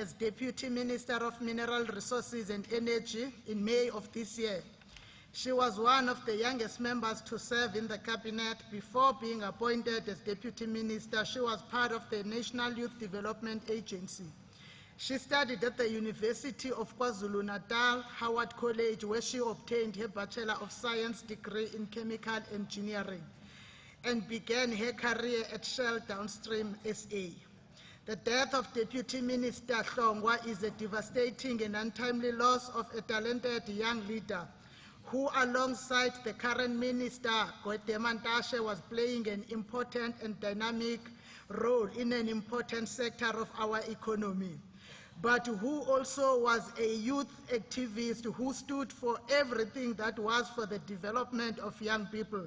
as Deputy Minister of Mineral Resources and Energy in May of this year. She was one of the youngest members to serve in the cabinet. Before being appointed as Deputy Minister, she was part of the National Youth Development Agency. She studied at the University of Kwazulu Natal, Howard College, where she obtained her Bachelor of Science degree in Chemical Engineering and began her career at Shell Downstream SA. The death of Deputy Minister Hlongwa is a devastating and untimely loss of a talented young leader who, alongside the current minister, Mantashe, was playing an important and dynamic role in an important sector of our economy, but who also was a youth activist who stood for everything that was for the development of young people,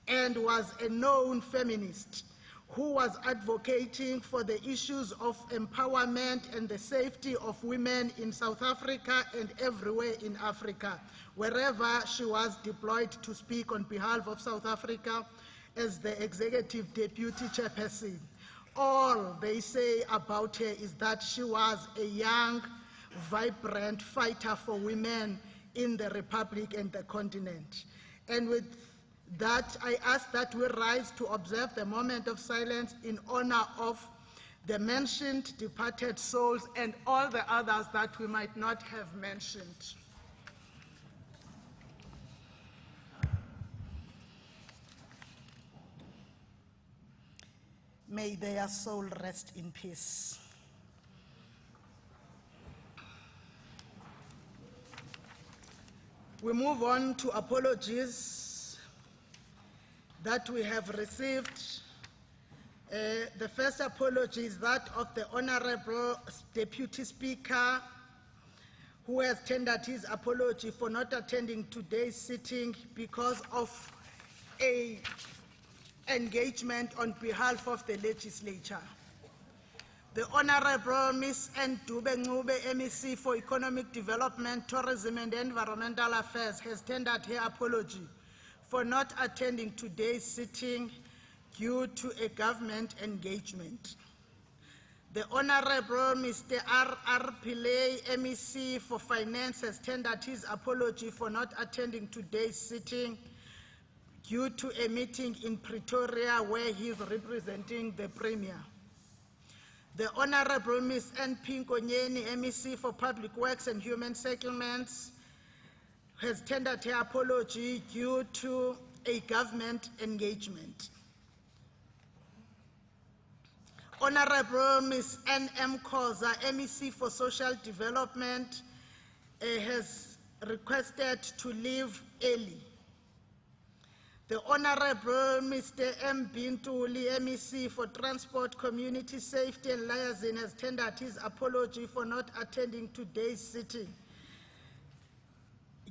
and was a known feminist who was advocating for the issues of empowerment and the safety of women in South Africa and everywhere in Africa, wherever she was deployed to speak on behalf of South Africa as the executive deputy chairperson. All they say about her is that she was a young, vibrant fighter for women in the Republic and the continent. And with that, I ask that we rise to observe the moment of silence in honor of the mentioned departed souls and all the others that we might not have mentioned. May their soul rest in peace. We move on to apologies that we have received. The first apology is that of the Honorable Deputy Speaker, who has tendered his apology for not attending today's sitting because of an engagement on behalf of the legislature. The Honorable Ms. Ndube Ncube, MEC for Economic Development, Tourism and Environmental Affairs, has tendered her apology for not attending today's sitting due to a government engagement. The Honorable Mr. R.R. Pillay, MEC for Finance, has tendered his apology for not attending today's sitting due to a meeting in Pretoria where he is representing the Premier. The Honorable Ms. N. Pinkonyeni, MEC for Public Works and Human Settlements, has tendered her apology due to a government engagement. Honorable Ms. N. M. Khoza, MEC for Social Development, has requested to leave early. The Honorable Mr. M. Bintuli, MEC for Transport, Community Safety and Liaison, has tendered his apology for not attending today's sitting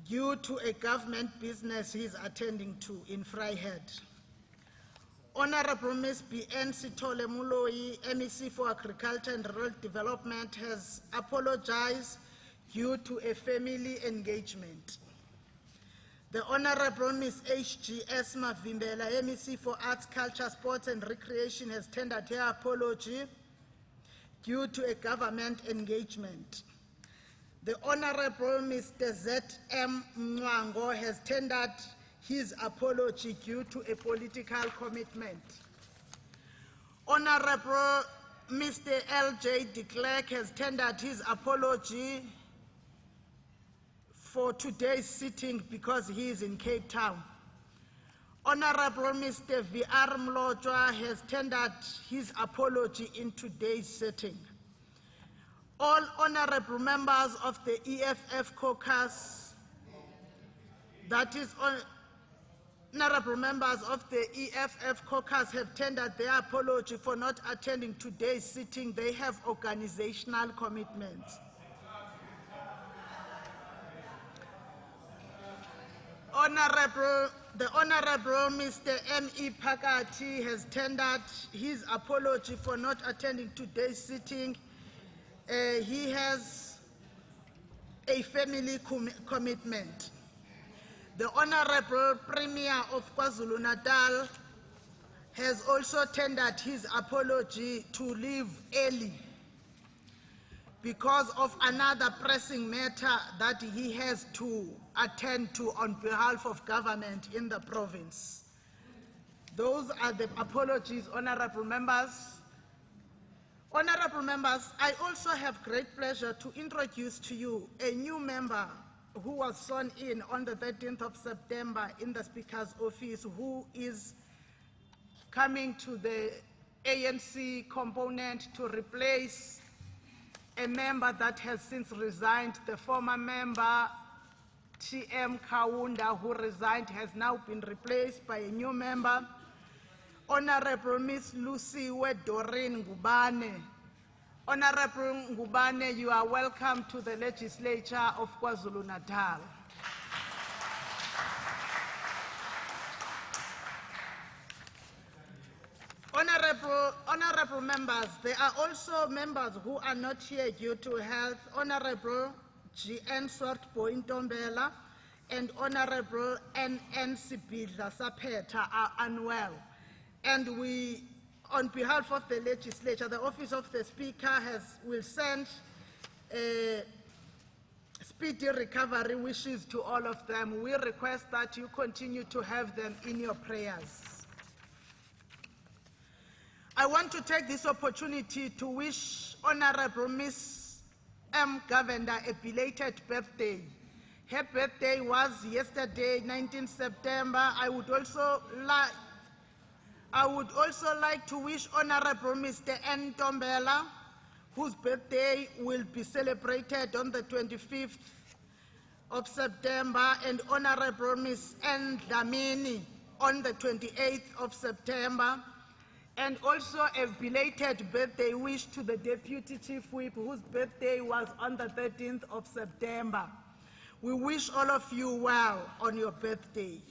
due to a government business he is attending to in Vryheid. Honorable Ms. B.N. Sithole Muloi, MEC for Agriculture and Rural Development, has apologized due to a family engagement. The Honorable Ms. H.G.S. Mavimbela, MEC for Arts, Culture, Sports and Recreation, has tendered her apology due to a government engagement. The Honorable Mr. Z.M. Mwango has tendered his apology due to a political commitment. Honorable Mr. L.J. de Klerk has tendered his apology for today's sitting because he is in Cape Town. Honorable Mr. V.R. Mlojwa has tendered his apology in today's sitting. All honorable members of the EFF caucus, that is, honorable members of the EFF caucus, have tendered their apology for not attending today's sitting. They have organizational commitments. The Honorable Mr. M.E. Phakathi has tendered his apology for not attending today's sitting. He has a family commitment. The Honorable Premier of Kwazulu Natal has also tendered his apology to leave early because of another pressing matter that he has to attend to on behalf of government in the province. Those are the apologies, honorable members. Honorable members, I also have great pleasure to introduce to you a new member who was sworn in on the 13th of September in the Speaker's office, who is coming to the ANC component to replace a member that has since resigned. The former member, T.M. Kaunda, who resigned, has now been replaced by a new member, Honorable Miss Lucy Doreen Ngubane. Honorable Ngubane, you are welcome to the legislature of Kwazulu Natal. Honorable members, there are also members who are not here due to health. Honorable G.N. Swartbo Ntombela and Honorable N.N. Sibidla Sapeta are unwell. And we, on behalf of the legislature, the Office of the Speaker will send speedy recovery wishes to all of them. We request that you continue to have them in your prayers. I want to take this opportunity to wish Honorable Miss M. Govender a belated birthday. Her birthday was yesterday, 19 September. I would also like to wish Honorable Mr. N. Tombela, whose birthday will be celebrated on the 25th of September, and Honorable Ms. N. Dlamini on the 28th of September. And also a belated birthday wish to the Deputy Chief Whip, whose birthday was on the 13th of September. We wish all of you well on your birthday.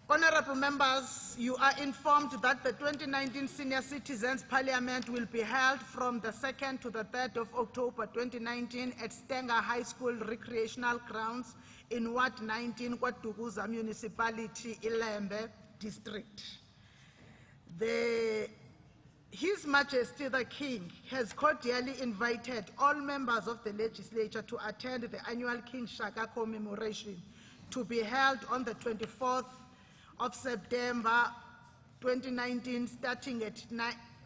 Honorable members, you are informed that the 2019 Senior Citizens Parliament will be held from the 2nd to the 3rd of October 2019 at Stenger High School Recreational Grounds in Ward 19, KwaDukuza Municipality, Ilembe District. His Majesty the King has cordially invited all members of the legislature to attend the annual King Shaka commemoration to be held on the 24th of September 2019, starting at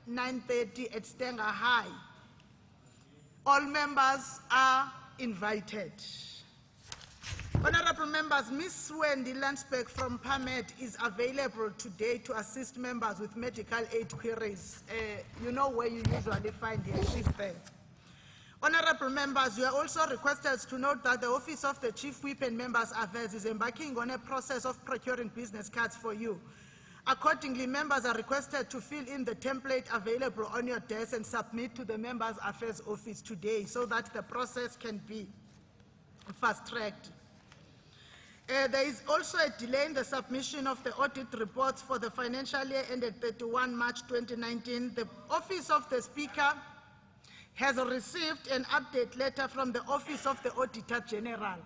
9:30 at Stenger High. All members are invited. Honorable members, Ms. Wendy Landsberg from PAMED is available today to assist members with medical aid queries. You know where you usually find her, she's there. Honorable members, you are also requested to note that the Office of the Chief Whip and Members' Affairs is embarking on a process of procuring business cards for you. Accordingly, members are requested to fill in the template available on your desk and submit to the Members' Affairs Office today so that the process can be fast-tracked. There is also a delay in the submission of the audit reports for the financial year ended 31 March 2019. The Office of the Speaker has received an update letter from the Office of the Auditor General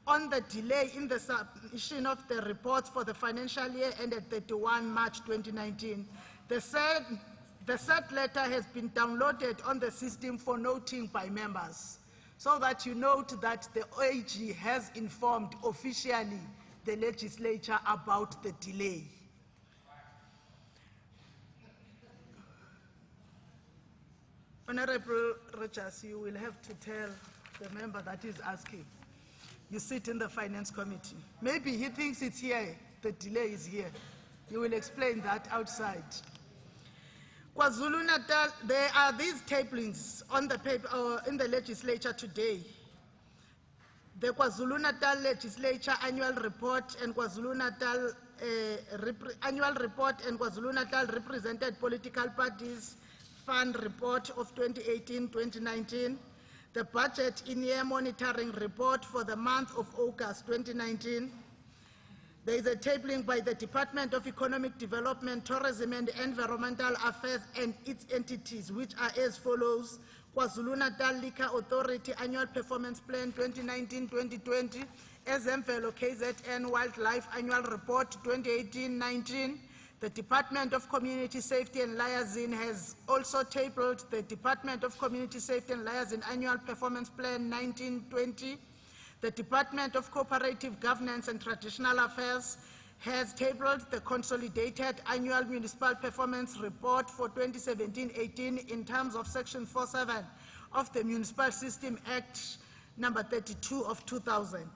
on the delay in the submission of the reports for the financial year ended 31 March 2019. The said letter has been downloaded on the system for noting by members, so that you note that the AG has informed officially the legislature about the delay. Honorable Rogers, you will have to tell the member that is asking. You sit in the Finance Committee. Maybe he thinks it's here, the delay is here. You will explain that outside. KwaZulu Natal, there are these tablings on the paper in the legislature today. The KwaZulu Natal Legislature Annual Report and KwaZulu Natal Annual Report and KwaZulu Natal Represented Political Parties Fund Report of 2018-2019. The Budget In-Year Monitoring Report for the month of August 2019. There is a tabling by the Department of Economic Development, Tourism and Environmental Affairs and its entities, which are as follows: KwaZulu Natal Liquor Authority Annual Performance Plan 2019-2020, Ezemvelo KZN Wildlife Annual Report 2018-19, The Department of Community Safety and Liaison has also tabled the Department of Community Safety and Liaison Annual Performance Plan 1920. The Department of Cooperative Governance and Traditional Affairs has tabled the Consolidated Annual Municipal Performance Report for 2017-18 in terms of Section 47 of the Municipal System Act number 32 of 2000.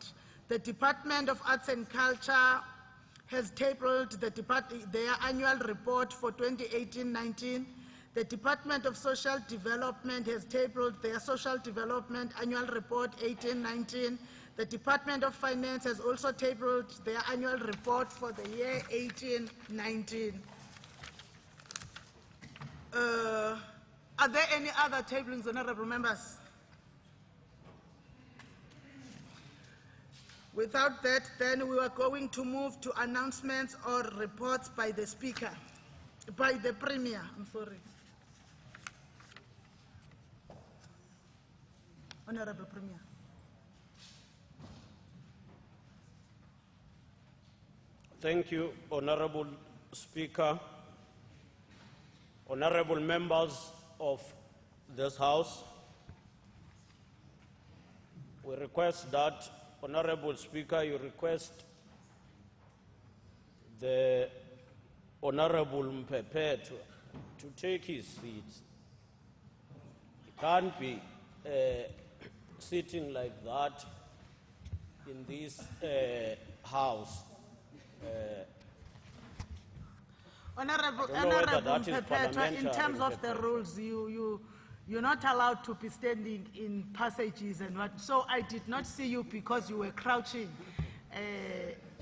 The Department of Arts and Culture has tabled their annual report for 2018-19. The Department of Social Development has tabled their Social Development Annual Report 18-19. The Department of Finance has also tabled their annual report for the year 18-19. Are there any other tablings, honorable members? Without that, then we are going to move to announcements or reports by the Speaker, by the Premier, I'm sorry. Honorable Premier. Thank you, Honorable Speaker. Honorable members of this House, we request that, Honorable Speaker, you request the Honorable Mpepe to take his seat. He can't be sitting like that in this House. Honorable Mpepe, in terms of the rules, you're not allowed to be standing in passages and what. So I did not see you because you were crouching.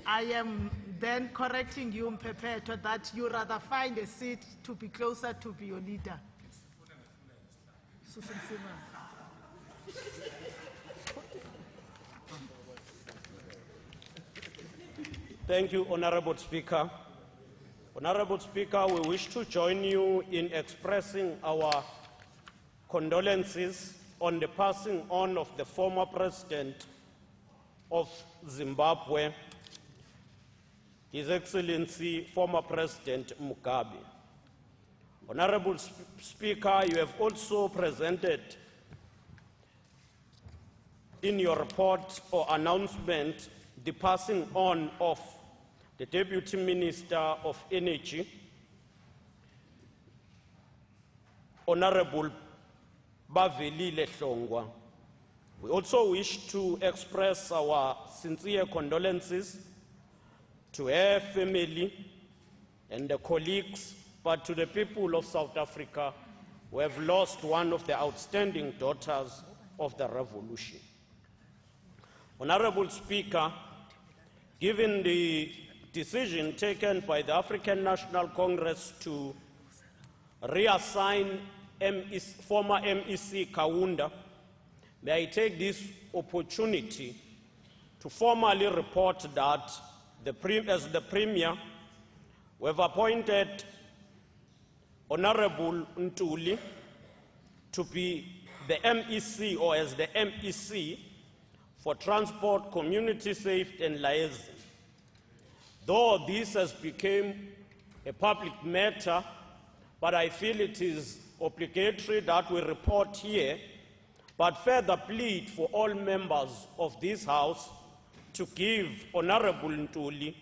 I am then correcting you, Mpepe, that you rather find a seat to be closer to be your leader. Thank you, Honorable Speaker. Honorable Speaker, we wish to join you in expressing our condolences on the passing on of the former President of Zimbabwe, His Excellency, former President Mugabe. Honorable Speaker, you have also presented in your report or announcement the passing on of the Deputy Minister of Energy, Honorable Bavelile Hlongwa. We also wish to express our sincere condolences to her family and the colleagues, but to the people of South Africa who have lost one of the outstanding daughters of the revolution. Honorable Speaker, given the decision taken by the African National Congress to reassign former MEC Kaunda, may I take this opportunity to formally report that as the Premier, we have appointed Honorable Ntuli to be the MEC, or as the MEC for Transport, Community Safety and Liaison. Though this has become a public matter, but I feel it is obligatory that we report here, but further plead for all members of this House to give Honorable Ntuli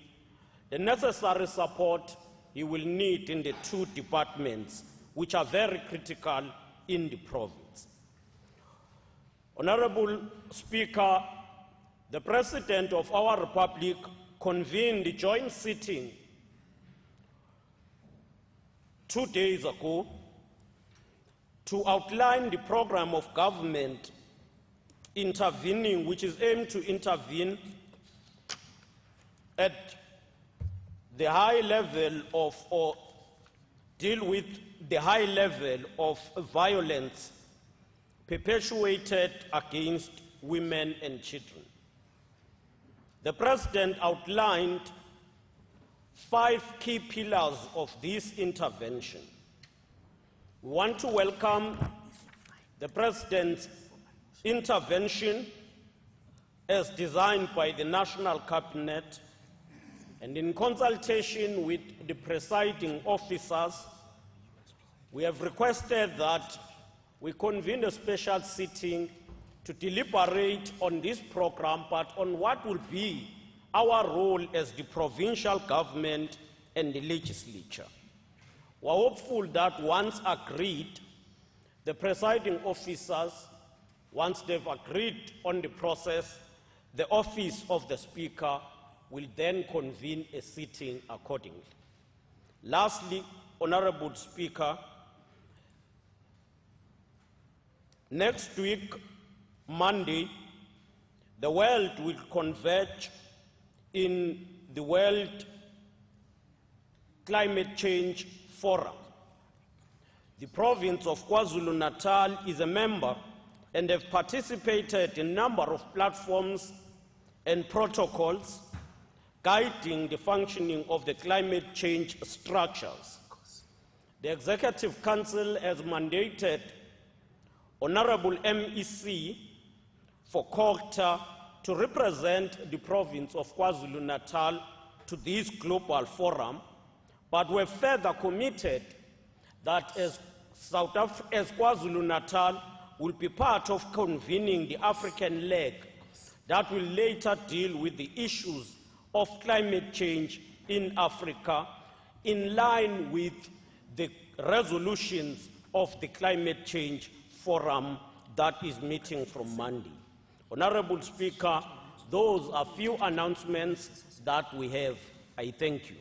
the necessary support he will need in the two departments, which are very critical in the province. Honorable Speaker, the President of our Republic convened a joint sitting 2 days ago to outline the program of government intervening, which is aimed to intervene at the high level of, or deal with the high level of violence perpetuated against women and children. The President outlined 5 key pillars of this intervention. We want to welcome the President's intervention as designed by the National Cabinet And in consultation with the presiding officers, we have requested that we convene a special sitting to deliberate on this program, but on what will be our role as the provincial government and the legislature. We are hopeful that once agreed, the presiding officers, once they've agreed on the process, the office of the Speaker will then convene a sitting accordingly. Lastly, Honorable Speaker, next week, Monday, the world will converge in the World Climate Change Forum. The province of Kwazulu Natal is a member and have participated in a number of platforms and protocols guiding the functioning of the climate change structures. The Executive Council has mandated Honorable MEC for Kokta to represent the province of KwaZulu Natal to this global forum, but we're further committed that as KwaZulu Natal will be part of convening the African leg that will later deal with the issues of climate change in Africa in line with the resolutions of the Climate Change Forum that is meeting from Monday. Honorable Speaker, those are few announcements that we have. I thank you.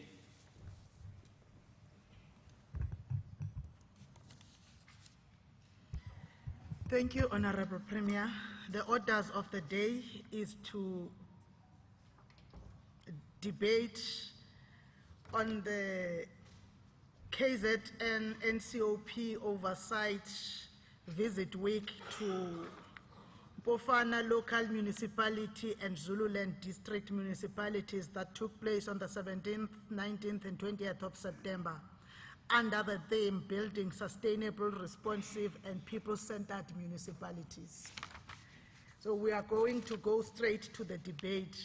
Thank you, Honorable Premier. The orders of the day is to debate on the KZN NCOP oversight visit week to Bofana local municipality and Zululand district municipalities that took place on the 17th, 19th, and 20th of September, under the theme Building Sustainable, Responsive, and People-Centered Municipalities. So we are going to go straight to the debate.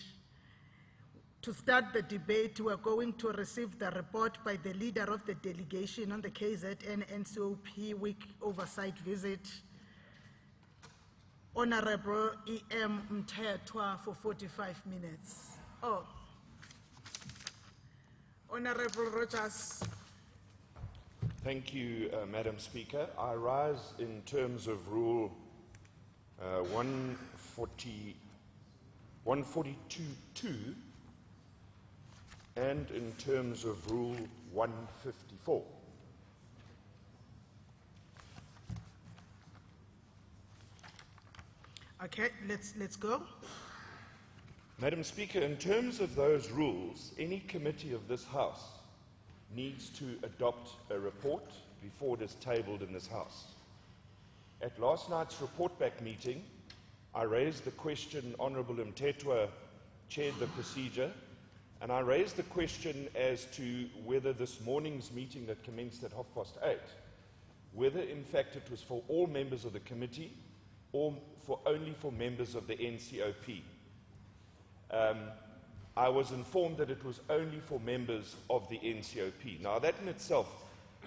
To start the debate, we are going to receive the report by the leader of the delegation on the KZN NCOP week oversight visit, Honorable E.M. Mthethwa, for 45 minutes. Oh, Honorable Rogers. Thank you, Madam Speaker. I rise in terms of Rule 142.2 and in terms of Rule 154. Okay, let's go. Madam Speaker, in terms of those rules, any committee of this House needs to adopt a report before it is tabled in this House. At last night's report back meeting, I raised the question, Honourable Mthethwa chaired the procedure, and I raised the question as to whether this morning's meeting that commenced at 8:30, whether in fact it was for all members of the committee or only for members of the NCOP. I was informed that it was only for members of the NCOP. Now that in itself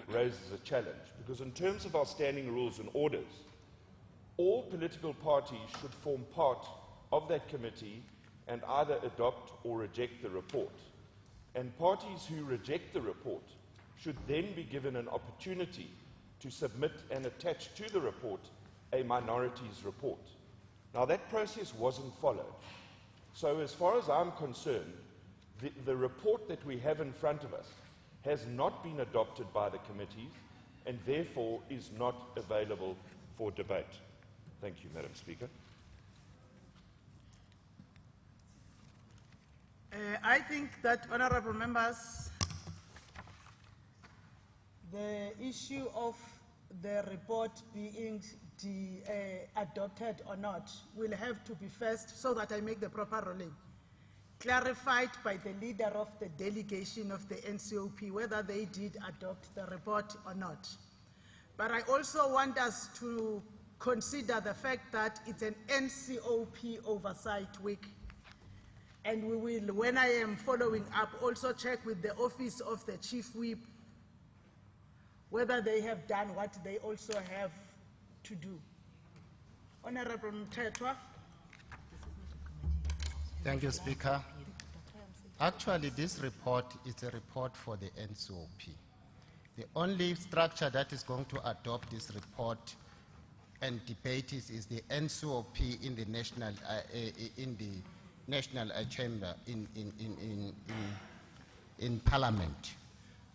raises a challenge, because in terms of our standing rules and orders, all political parties should form part of that committee and either adopt or reject the report. And parties who reject the report should then be given an opportunity to submit and attach to the report a minority's report. Now that process wasn't followed. So as far as I'm concerned, the report that we have in front of us has not been adopted by the committees and therefore is not available for debate. Thank you, Madam Speaker. I think that, honourable members, the issue of the report being adopted or not will have to be first, so that I make the proper ruling, clarified by the leader of the delegation of the NCOP whether they did adopt the report or not. But I also want us to consider the fact that it's an NCOP oversight week. And we will, when I am following up, also check with the office of the Chief Whip whether they have done what they also have to do. Honorable Mthethwa. Thank you, Speaker. Actually, this report is a report for the NCOP. The only structure that is going to adopt this report and debate it is the NCOP in the national chamber in Parliament.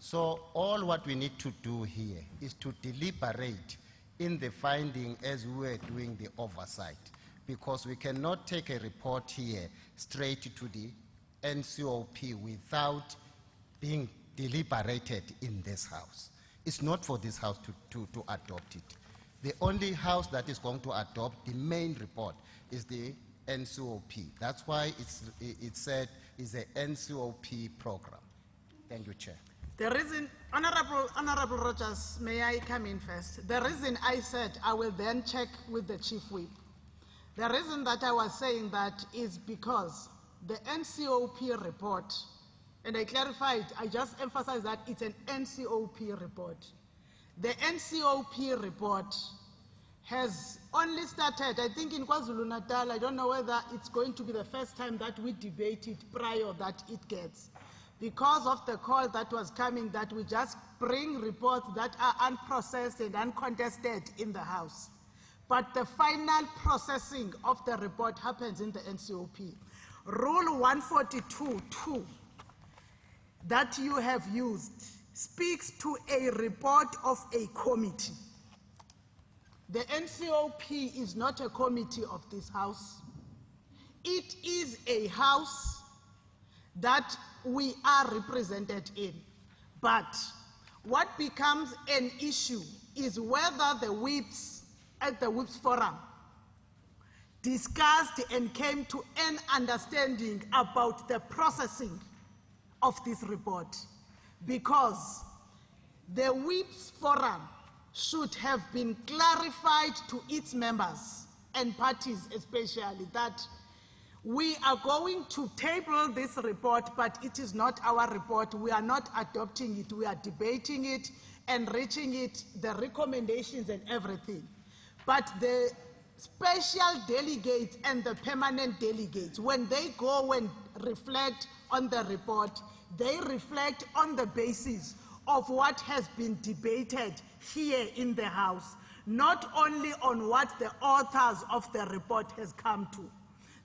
So all what we need to do here is to deliberate in the finding as we were doing the oversight, because we cannot take a report here straight to the NCOP without being deliberated in this House. It's not for this House to adopt it. The only House that is going to adopt the main report is the NCOP. That's why it said it's an NCOP program. Thank you, Chair. The reason, Honorable Rogers, may I come in first? The reason I said I will then check with the Chief Whip. The reason that I was saying that is because the NCOP report, and I clarified, I just emphasized that it's an NCOP report. The NCOP report has only started, I think in Kwazulu Natal, I don't know whether it's going to be the first time that we debate it prior that it gets. Because of the call that was coming that we just bring reports that are unprocessed and uncontested in the House. But the final processing of the report happens in the NCOP. Rule 142.2 that you have used speaks to a report of a committee. The NCOP is not a committee of this House. It is a House that we are represented in. But what becomes an issue is whether the whips at the Whips Forum discussed and came to an understanding about the processing of this report, because the Whips Forum should have been clarified to its members and parties especially that we are going to table this report, but it is not our report. We are not adopting it. We are debating it, enriching it, the recommendations and everything. But the special delegates and the permanent delegates, when they go and reflect on the report, they reflect on the basis of what has been debated here in the House, not only on what the authors of the report has come to.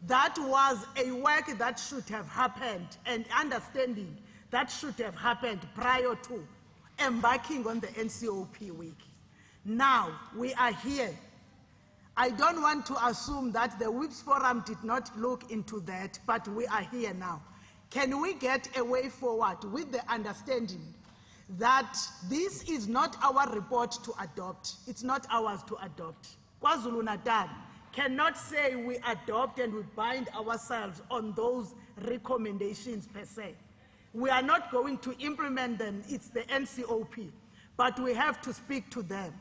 That was a work that should have happened and understanding that should have happened prior to embarking on the NCOP week. Now, we are here. I don't want to assume that the Whips Forum did not look into that, but we are here now. Can we get a way forward with the understanding that this is not our report to adopt? It's not ours to adopt. Kwazulu Natal cannot say we adopt and we bind ourselves on those recommendations per se. We are not going to implement them. It's the NCOP. But we have to speak to them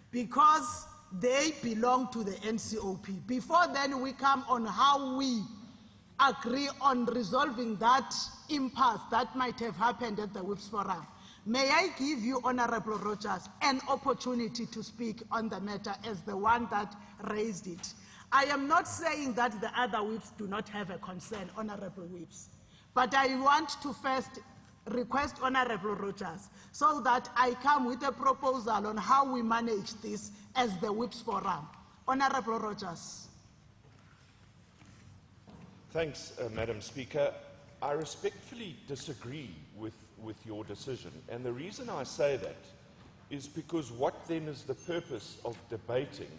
because they belong to the NCOP. Before then, we come on how we agree on resolving that impasse that might have happened at the Whips Forum. May I give you, Honorable Rogers, an opportunity to speak on the matter as the one that raised it. I am not saying that the other whips do not have a concern, Honorable Whips, but I want to first request Honorable Rogers so that I come with a proposal on how we manage this as the Whips Forum. Honorable Rogers. Thanks, Madam Speaker. I respectfully disagree with your decision. And the reason I say that is because what then is the purpose of debating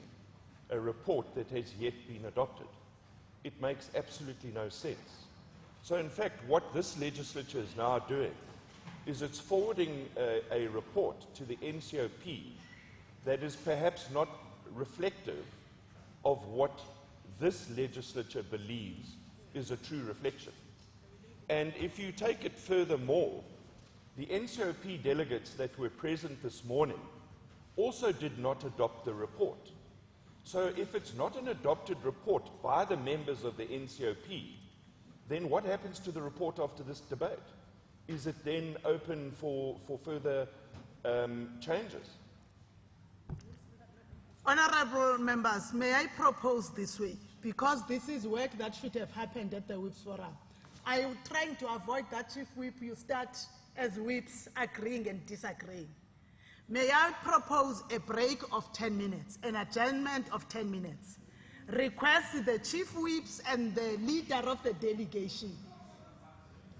a report that has yet been adopted? It makes absolutely no sense. So in fact, what this legislature is now doing is it's forwarding a report to the NCOP that is perhaps not reflective of what this legislature believes is a true reflection. And if you take it furthermore, the NCOP delegates that were present this morning also did not adopt the report. So if it's not an adopted report by the members of the NCOP, then what happens to the report after this debate? Is it then open for further changes? Honorable members, may I propose this way? Because this is work that should have happened at the Whips Forum. I am trying to avoid that, Chief Whip, you start as whips agreeing and disagreeing. May I propose a break of 10 minutes, an adjournment of 10 minutes? Request the Chief Whips and the leader of the delegation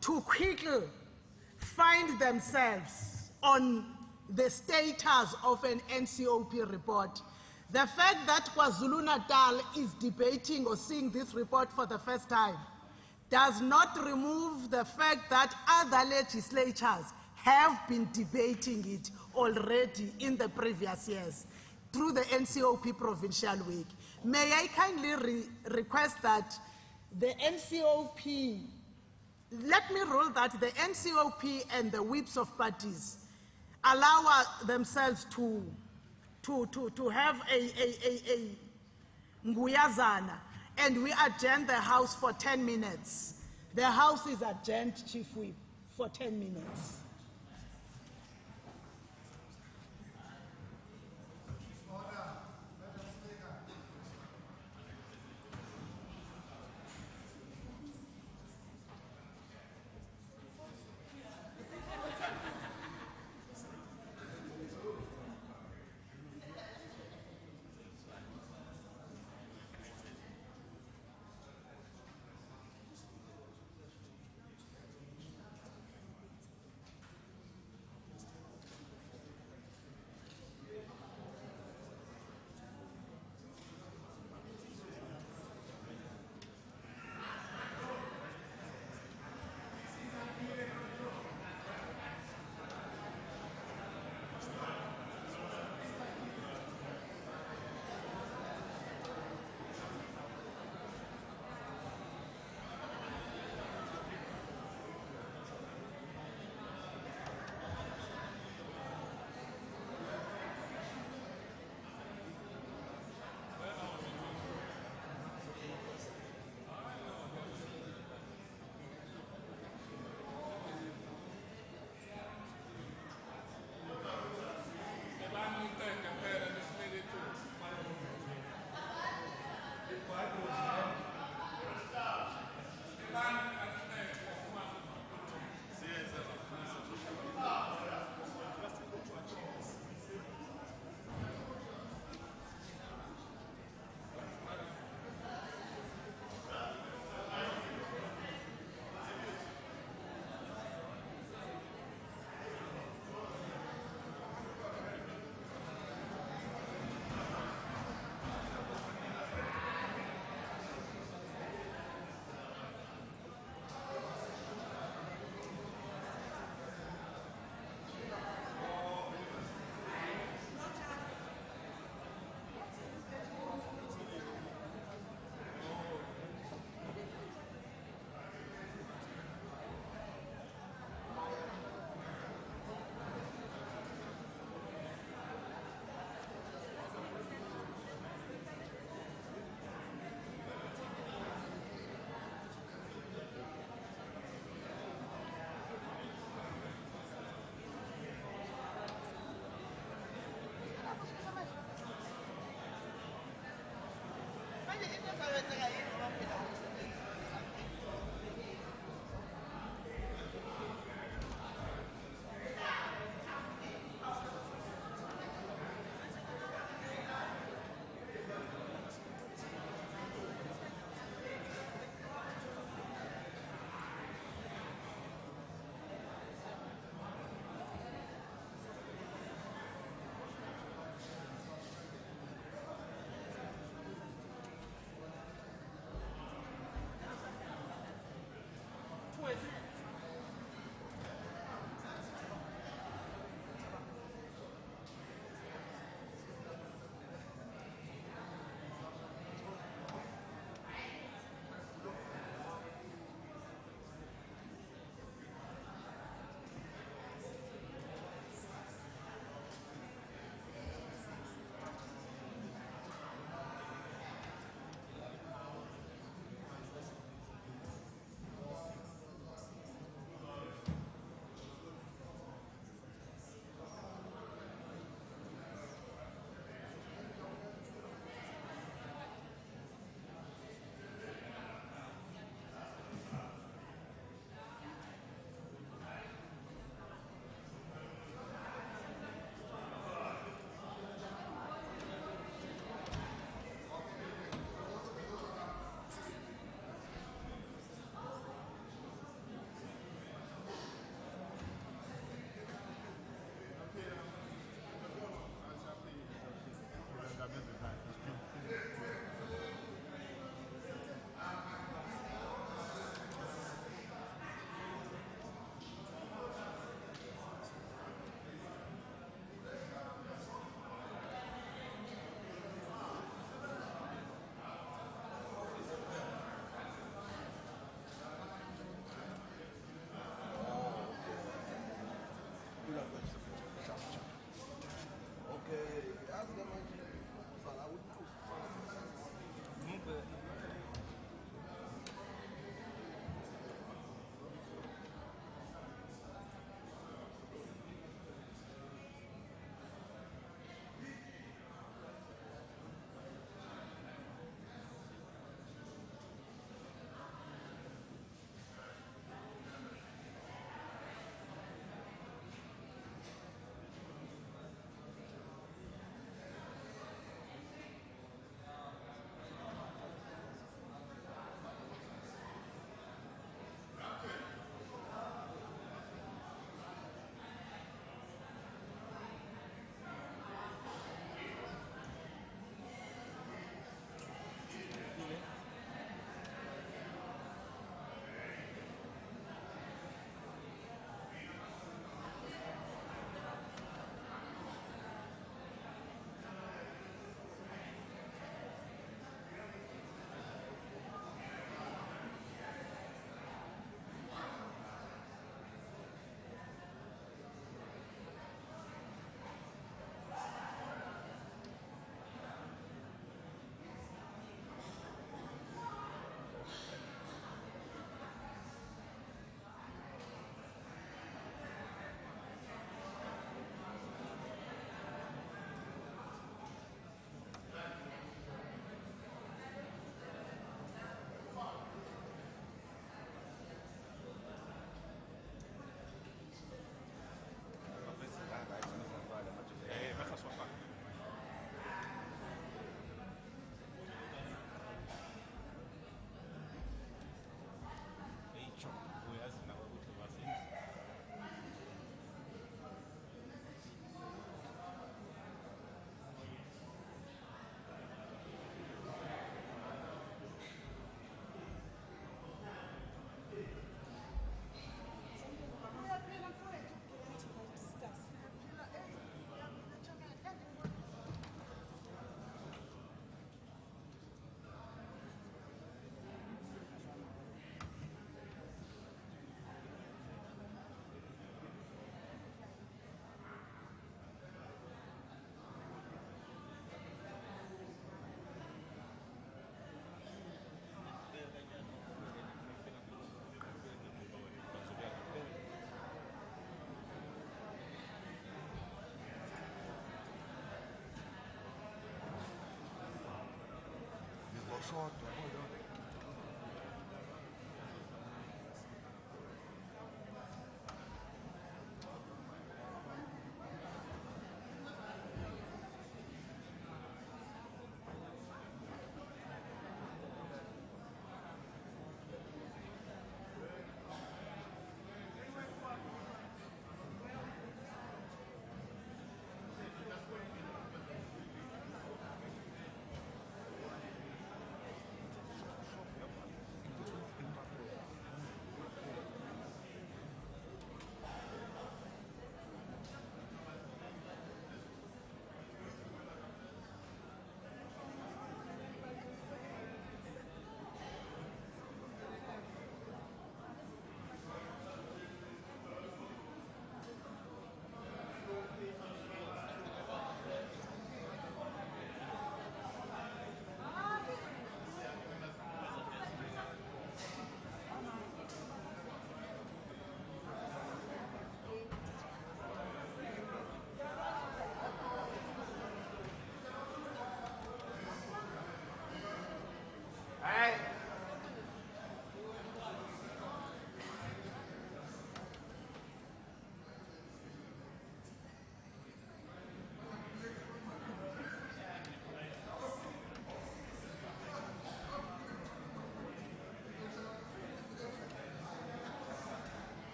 to quickly find themselves on the status of an NCOP report. The fact that Kwazulu Natal is debating or seeing this report for the first time does not remove the fact that other legislatures have been debating it already in the previous years through the NCOP Provincial Week. May I kindly request that the NCOP, let me rule that the NCOP and the whips of parties allow themselves to have a nguyazana, and we adjourn the House for 10 minutes. The House is adjourned, Chief Whip, for 10 minutes.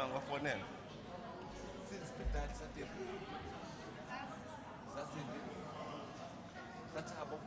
Mama ngiwafonela. Sisibhedlela sathi. Sasindi. Sathabo.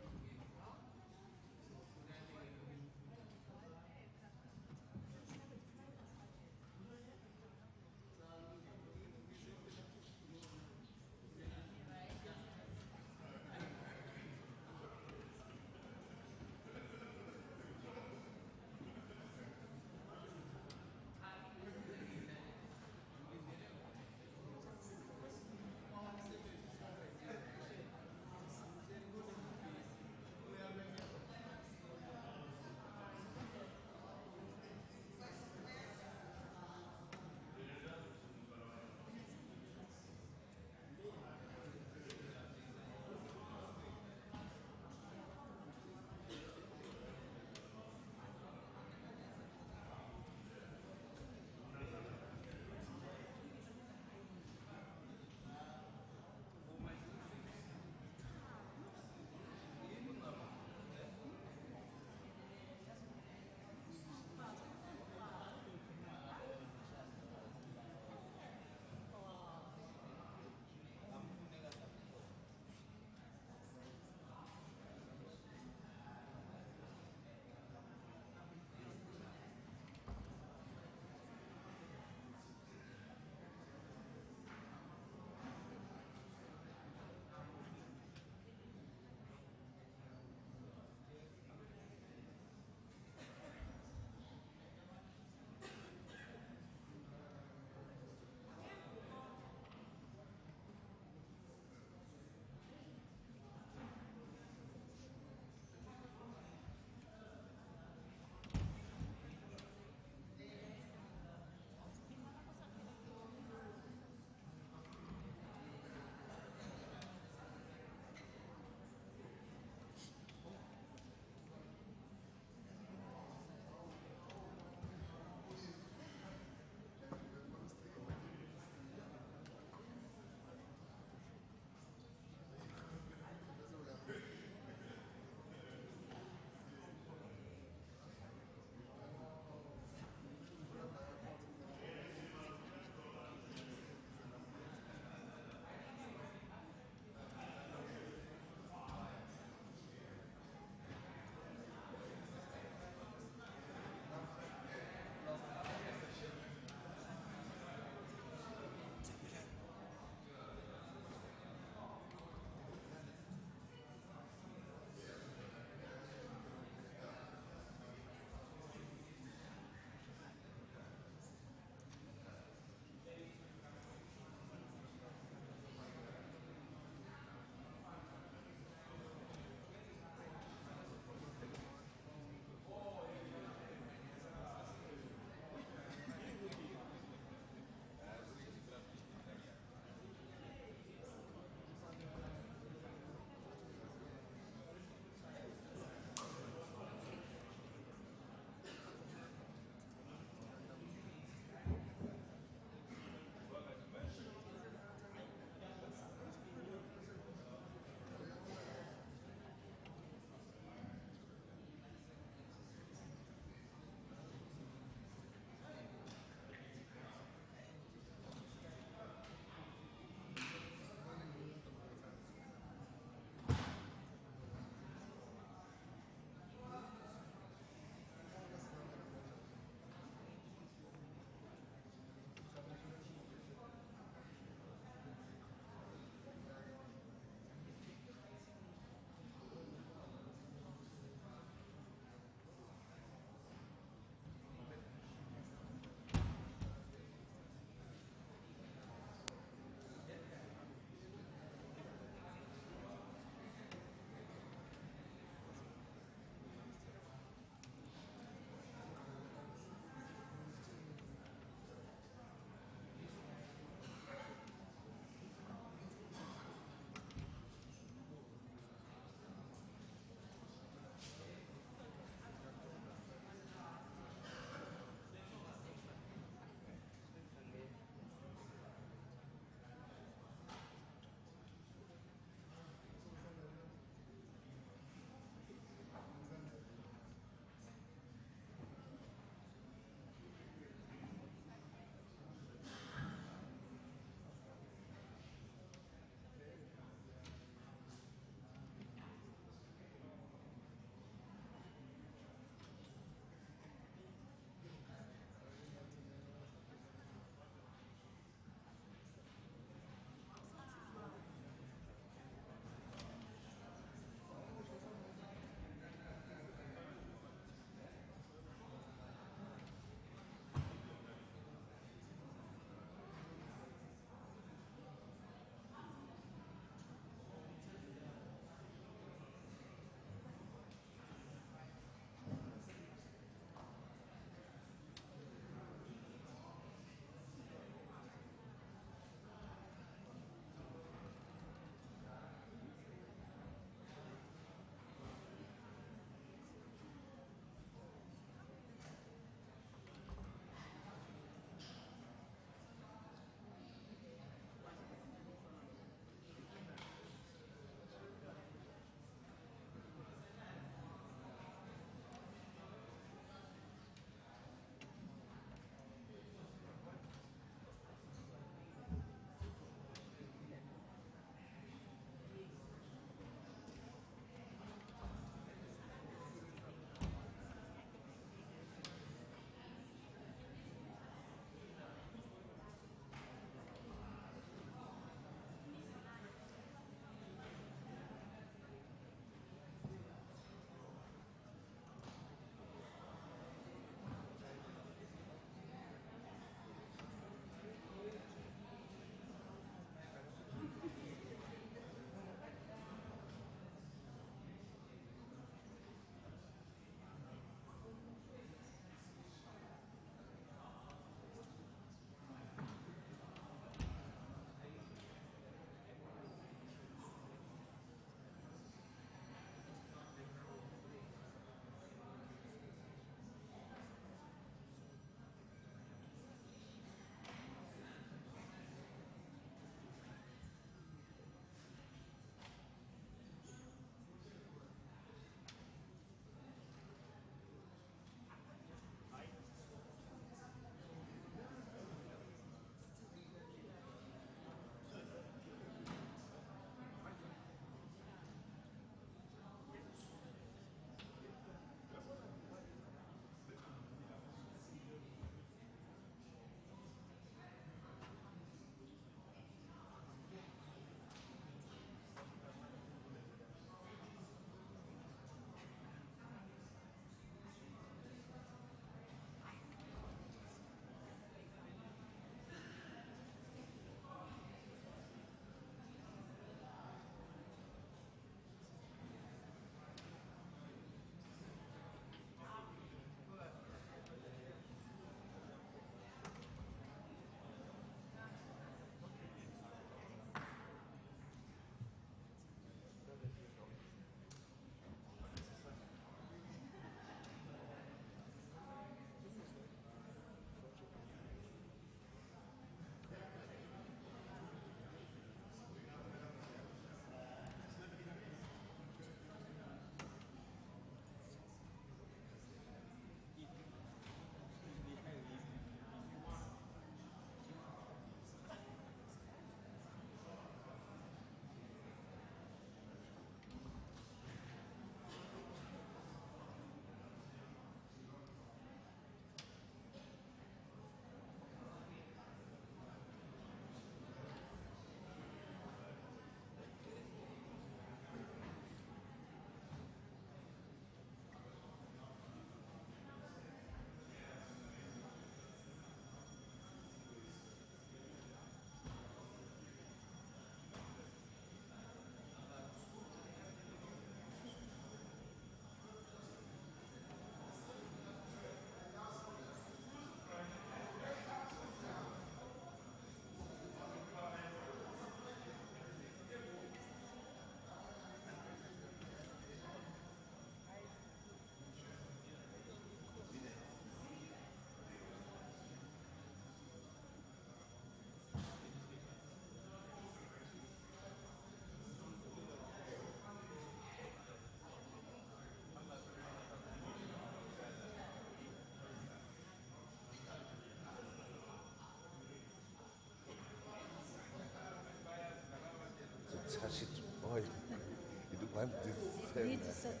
touch it. Oh, you want this Need to set-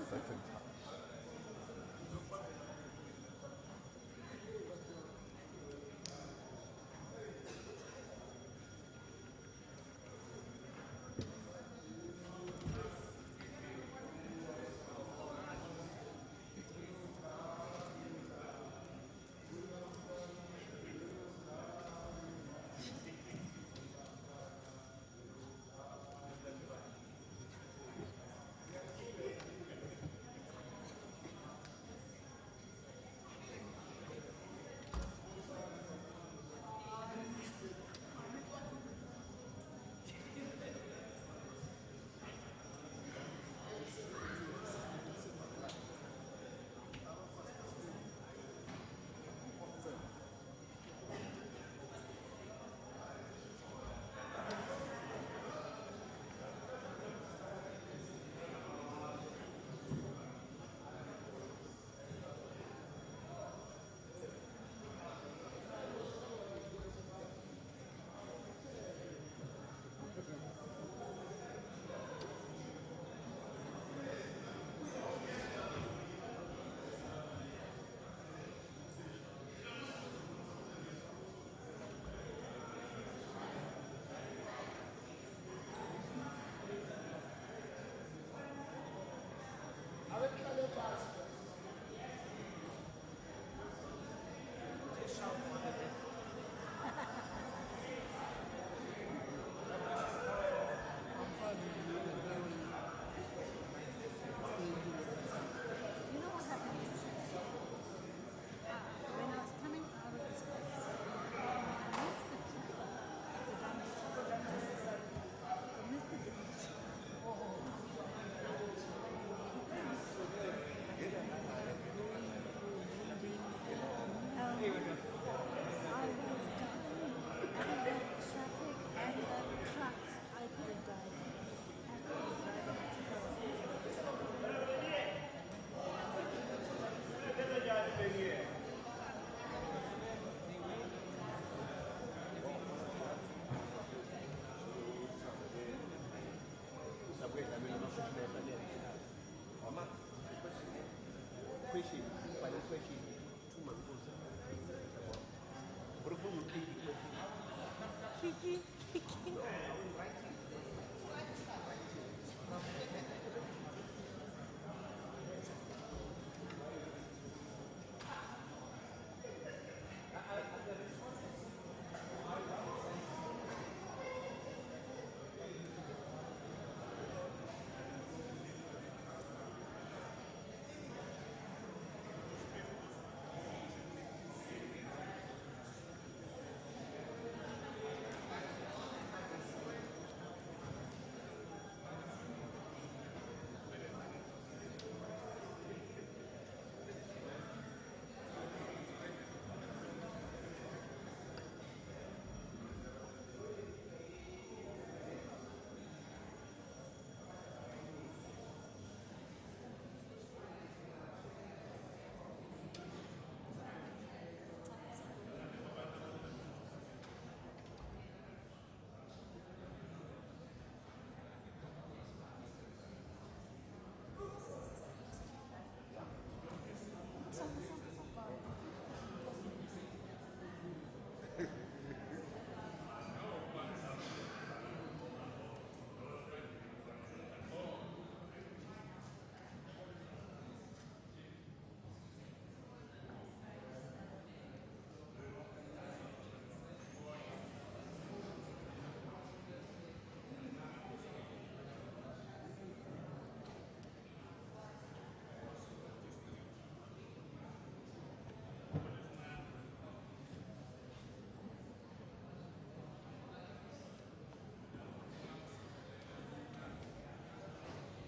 certain You know what happened yesterday? When I was coming out of this place, I missed the dentist. I missed the dentist. I was down and the traffic and the trucks, I could have died. I could have died. Kiki, Kiki.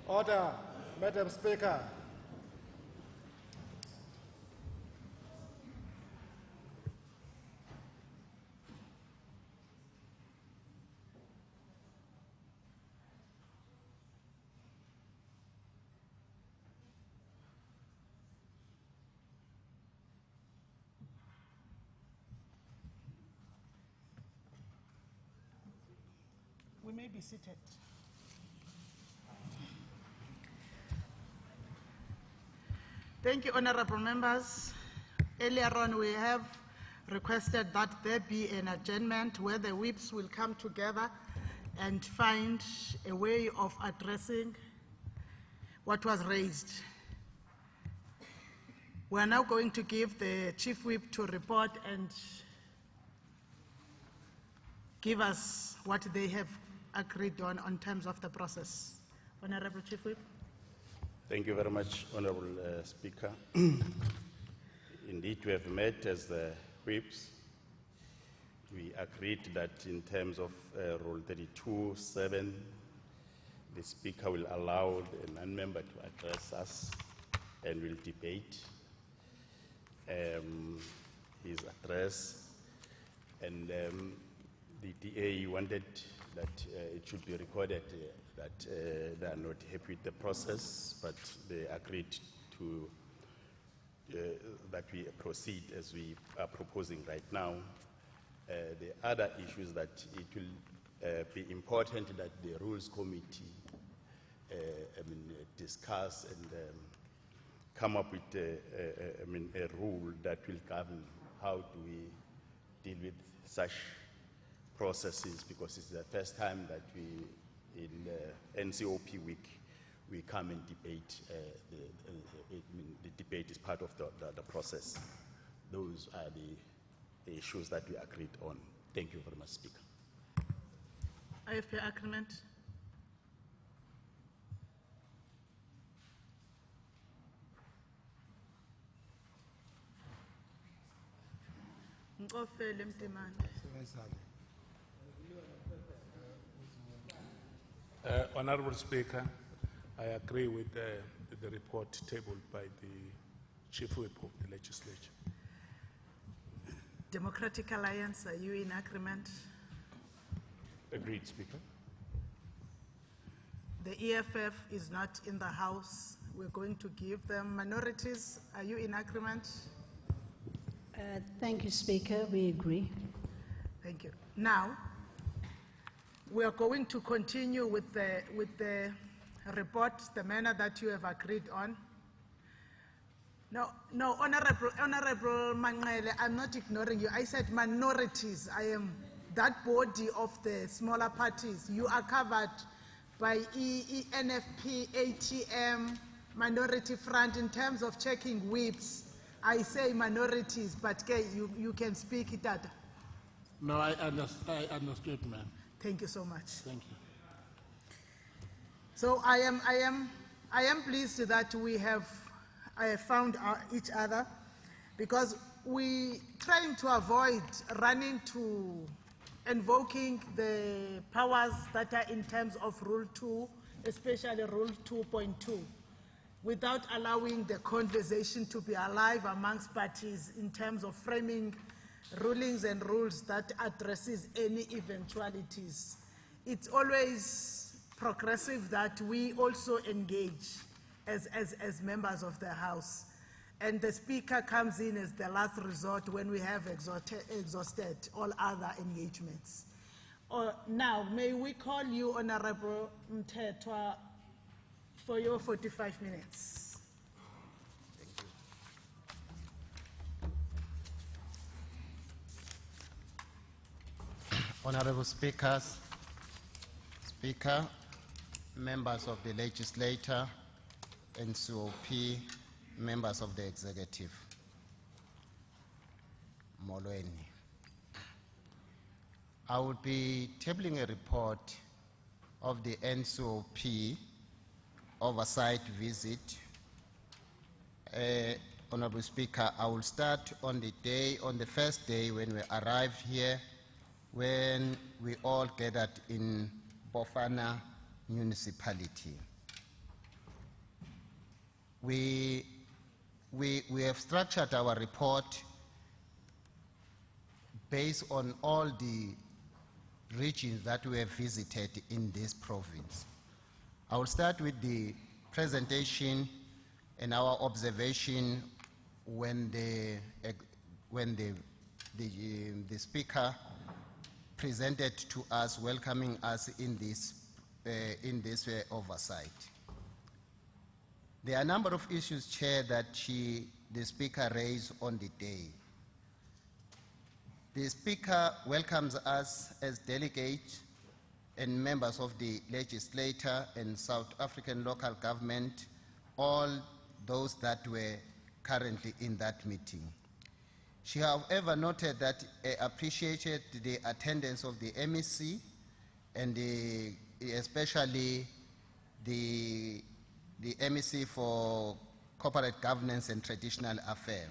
Order, Madam Speaker. We may be seated. Thank you, honorable members. Earlier on, we have requested that there be an adjournment where the whips will come together and find a way of addressing what was raised. We are now going to give the chief whip to report and give us what they have agreed on terms of the process. Honorable Chief Whip. Thank you very much, Honorable Speaker. Indeed, we have met as the whips. We agreed that in terms of Rule 32(7), the Speaker will allow a non-member to address us and will debate his address. And the DA wanted that it should be recorded that they are not happy with the process, but they agreed to that we proceed as we are proposing right now. The other issue is that it will be important that the Rules Committee discuss and come up with a rule that will govern how do we deal with such processes, because it's the first time that we, in NCOP week, we come and debate. The debate is part of the process. Those are the issues that we agreed on. Thank you very much, Speaker. IFP agreement. Ngofele Mtimande. Honorable Speaker, I agree with the report tabled by the Chief Whip of the Legislature. Democratic Alliance, are you in agreement? Agreed, Speaker. The EFF is not in the House. We're going to give them minorities. Are you in agreement? Thank you, Speaker. We agree. Thank you. Now, we are going to continue with the report, the manner that you have agreed on. No, Honorable Manqele, I'm not ignoring you. I said minorities. I am that body of the smaller parties. You are covered by NFP, ATM, Minority Front in terms of checking whips. I say minorities, but you can speak it out. No, I understood, ma'am. Thank you so much. Thank you. So I am pleased that we have found each other, because we trying to avoid running to invoking the powers that are in terms of Rule 2, especially Rule 2.2, without allowing the conversation to be alive amongst parties in terms of framing rulings and rules that addresses any eventualities. It's always progressive that we also engage as members of the House. And the Speaker comes in as the last resort when we have exhausted all other engagements. Now, may we call you Honorable Mthethwa for your 45 minutes. Honorable Speakers, Speaker, members of the Legislature, NCOP, members of the Executive, Molweni. I will be tabling a report of the NCOP oversight visit. Honorable Speaker, I will start on the first day when we arrived here, when we all gathered in Bofana municipality. We have structured our report based on all the regions that we have visited in this province. I will start with the presentation and our observation when the Speaker presented to us, welcoming us in this oversight. There are a number of issues, Chair, that the Speaker raised on the day. The Speaker welcomes us as delegates and members of the legislature and South African local government, all those that were currently in that meeting. She, however, noted that appreciated the attendance of the MEC and especially the MEC for Corporate Governance and Traditional Affairs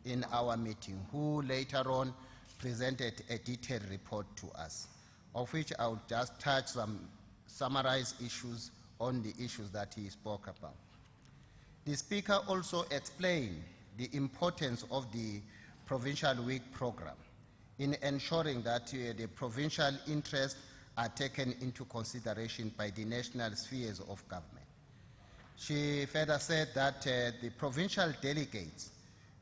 in our meeting, who later on presented a detailed report to us, of which I will just touch some summarized issues on the issues that he spoke about. The Speaker also explained the importance of the Provincial Week program in ensuring that the provincial interests are taken into consideration by the national spheres of government. She further said that the provincial delegates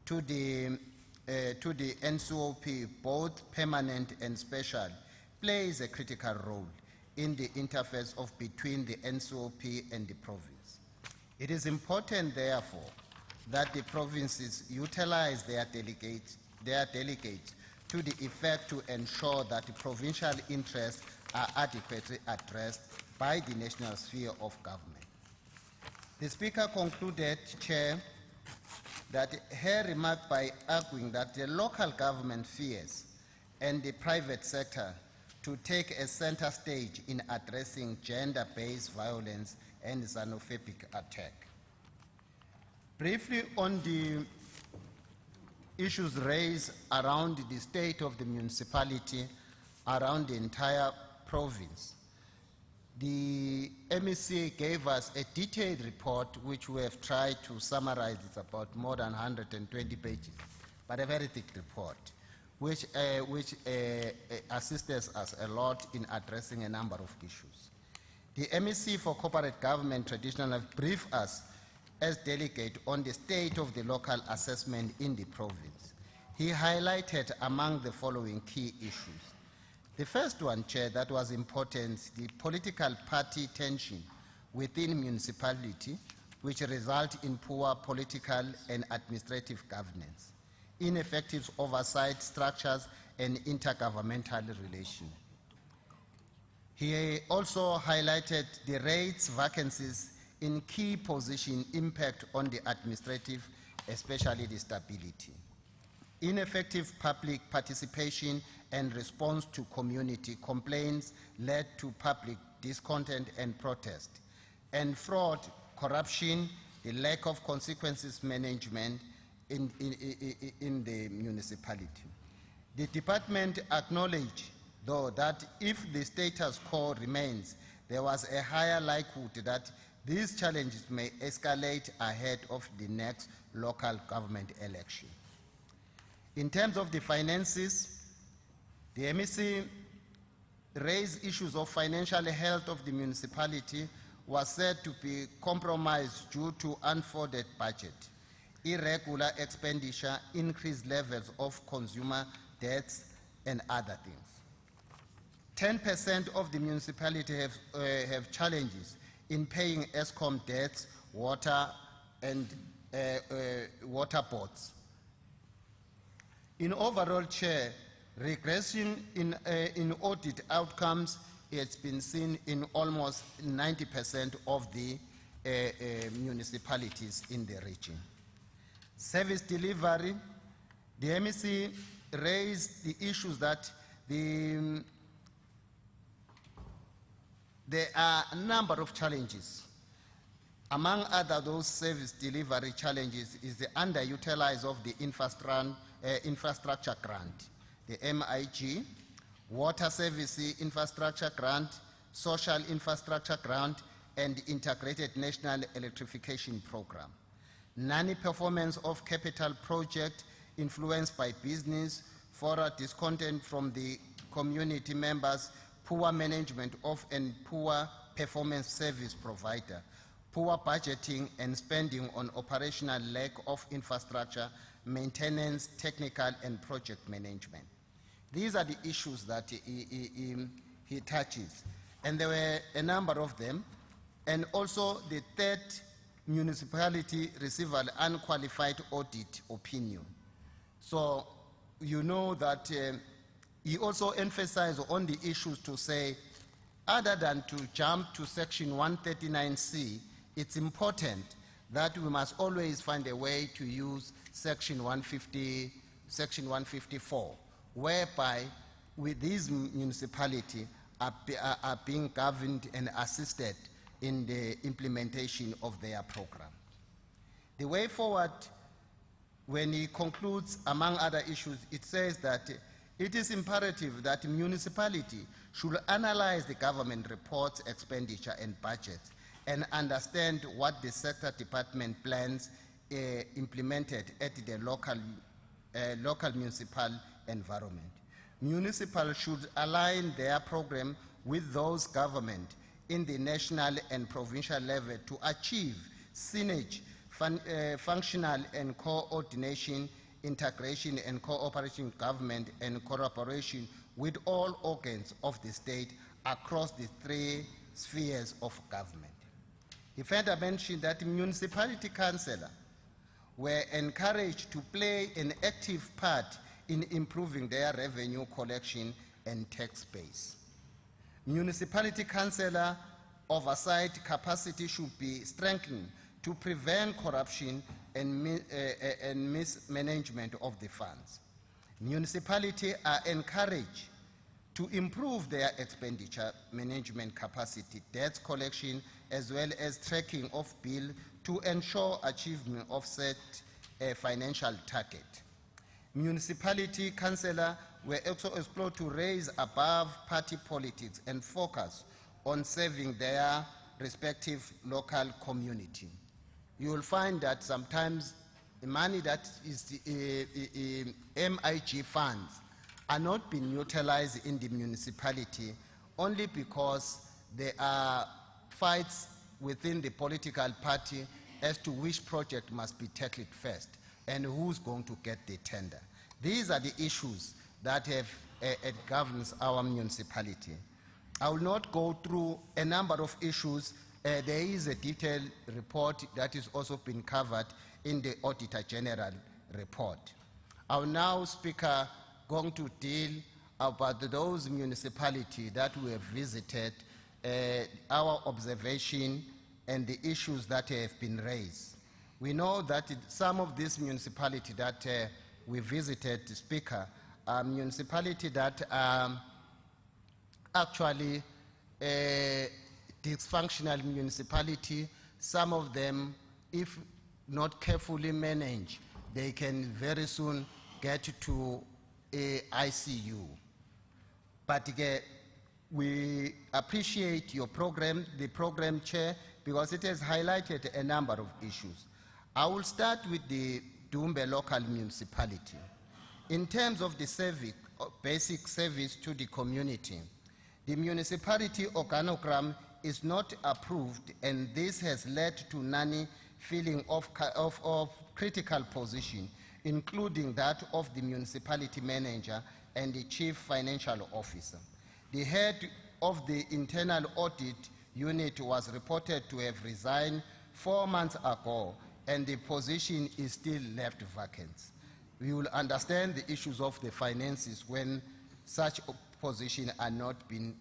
to the NCOP, both permanent and special, plays a critical role in the interface between the NCOP and the province. It is important, therefore, that the provinces utilize their delegates to the effect to ensure that the provincial interests are adequately addressed by the national sphere of government. The Speaker concluded, Chair, that her remark by arguing that the local government spheres and the private sector to take a center stage in addressing gender-based violence and xenophobic attack. Briefly on the issues raised around the state of the municipality, around the entire province, the MEC gave us a detailed report which we have tried to summarize. It's about more than 120 pages, but a very thick report, which assisted us a lot in addressing a number of issues. The MEC for Corporate Government Traditional briefed us as delegate on the state of the local assessment in the province. He highlighted among the following key issues. The first one, Chair, that was important, the political party tension within municipality, which result in poor political and administrative governance, ineffective oversight structures, and intergovernmental relations. He also highlighted the rates vacancies in key position impact on the administrative, especially the stability. Ineffective public participation and response to community complaints led to public discontent and protest. And fraud, corruption, the lack of consequences management in the municipality. The department acknowledged, though, that if the status quo remains, there was a higher likelihood that these challenges may escalate ahead of the next local government election. In terms of the finances, the MEC raised issues of financial health of the municipality was said to be compromised due to unfunded budget, irregular expenditure, increased levels of consumer debts, and other things. 10% of the municipality have challenges in paying ESCOM debts, water, and water boards. In overall, Chair, regression in audit outcomes has been seen in almost 90% of the municipalities in the region. Service delivery, the MEC raised the issues that there are a number of challenges. Among other those service delivery challenges is the underutilization of the infrastructure grant, the MIG, water service infrastructure grant, social infrastructure grant, and integrated national electrification program. Non-performance of capital project influenced by business, further discontent from the community members, poor management of and poor performance service provider, poor budgeting and spending on operational, lack of infrastructure, maintenance, technical and project management. These are the issues that he touches. And there were a number of them. And also the third municipality received an unqualified audit opinion. So you know that he also emphasized on the issues to say, other than to jump to section 139C, it's important that we must always find a way to use section 154, whereby with these municipalities are being governed and assisted in the implementation of their program. The way forward, when he concludes, among other issues, it says that it is imperative that municipality should analyze the government reports, expenditure, and budgets, and understand what the sector department plans implemented at the local municipal environment. Municipal should align their program with those government in the national and provincial level to achieve synergy, functional and coordination, integration and cooperation with government, and cooperation with all organs of the state across the three spheres of government. He further mentioned that municipality councillors were encouraged to play an active part in improving their revenue collection and tax base. Municipality councillor oversight capacity should be strengthened to prevent corruption and mismanagement of the funds. Municipalities are encouraged to improve their expenditure management capacity, debt collection, as well as tracking of bill to ensure achievement of set financial target. Municipality councillors were also explored to raise above party politics and focus on serving their respective local community. You will find that sometimes the money that is the MIG funds are not being utilized in the municipality only because there are fights within the political party as to which project must be tackled first and who's going to get the tender. These are the issues that have governs our municipality. I will not go through a number of issues. There is a detailed report that is also been covered in the Auditor General report. I will now, Speaker, going to deal about those municipalities that we have visited, our observation and the issues that have been raised. We know that some of these municipalities that we visited, Speaker, are municipalities that are actually dysfunctional municipality. Some of them, if not carefully managed, they can very soon get to a ICU. But we appreciate your program, the program chair, because it has highlighted a number of issues. I will start with the Dumbe local municipality. In terms of the basic service to the community, the municipality organogram is not approved, and this has led to nanny filling of critical position, including that of the municipality manager and the chief financial officer. The head of the internal audit unit was reported to have resigned 4 months ago, and the position is still left vacant. We will understand the issues of the finances when such positions are not being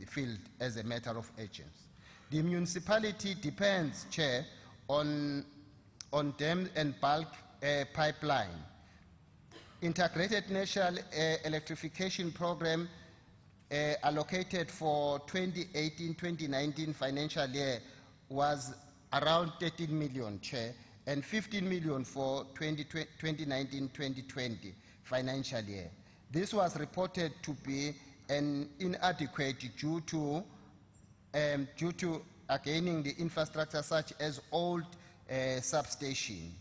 filled as a matter of urgency. The municipality depends, Chair, on dam and bulk pipeline. Integrated National Electrification Program allocated for 2018-2019 financial year was around 13 million, Chair, and 15 million for 2019-2020 financial year. This was reported to be inadequate due to gaining the infrastructure such as old substation.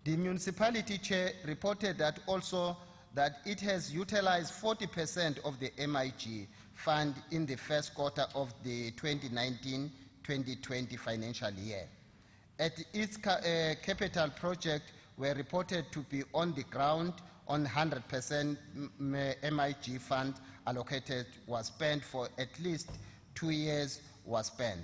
The municipality chair reported that also that it has utilized 40% of the MIG fund in the first quarter of the 2019-2020 financial year. Its capital project were reported to be on the ground on 100% MIG fund allocated was spent for at least 2 years was spent.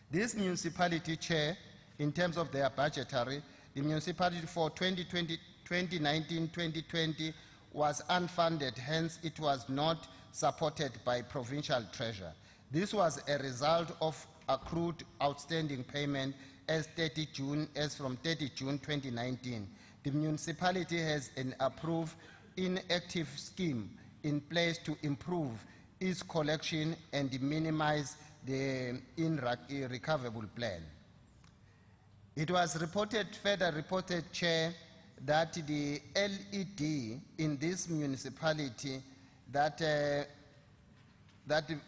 This municipality chair, in terms of their budgetary, the municipality for 2019-2020 was unfunded, hence it was not supported by provincial treasurer. This was a result of accrued outstanding payment as from 30 June 2019. The municipality has an approved inactive scheme in place to improve its collection and minimize the irrecoverable plan. It was further reported, Chair, that the LED in this municipality, that the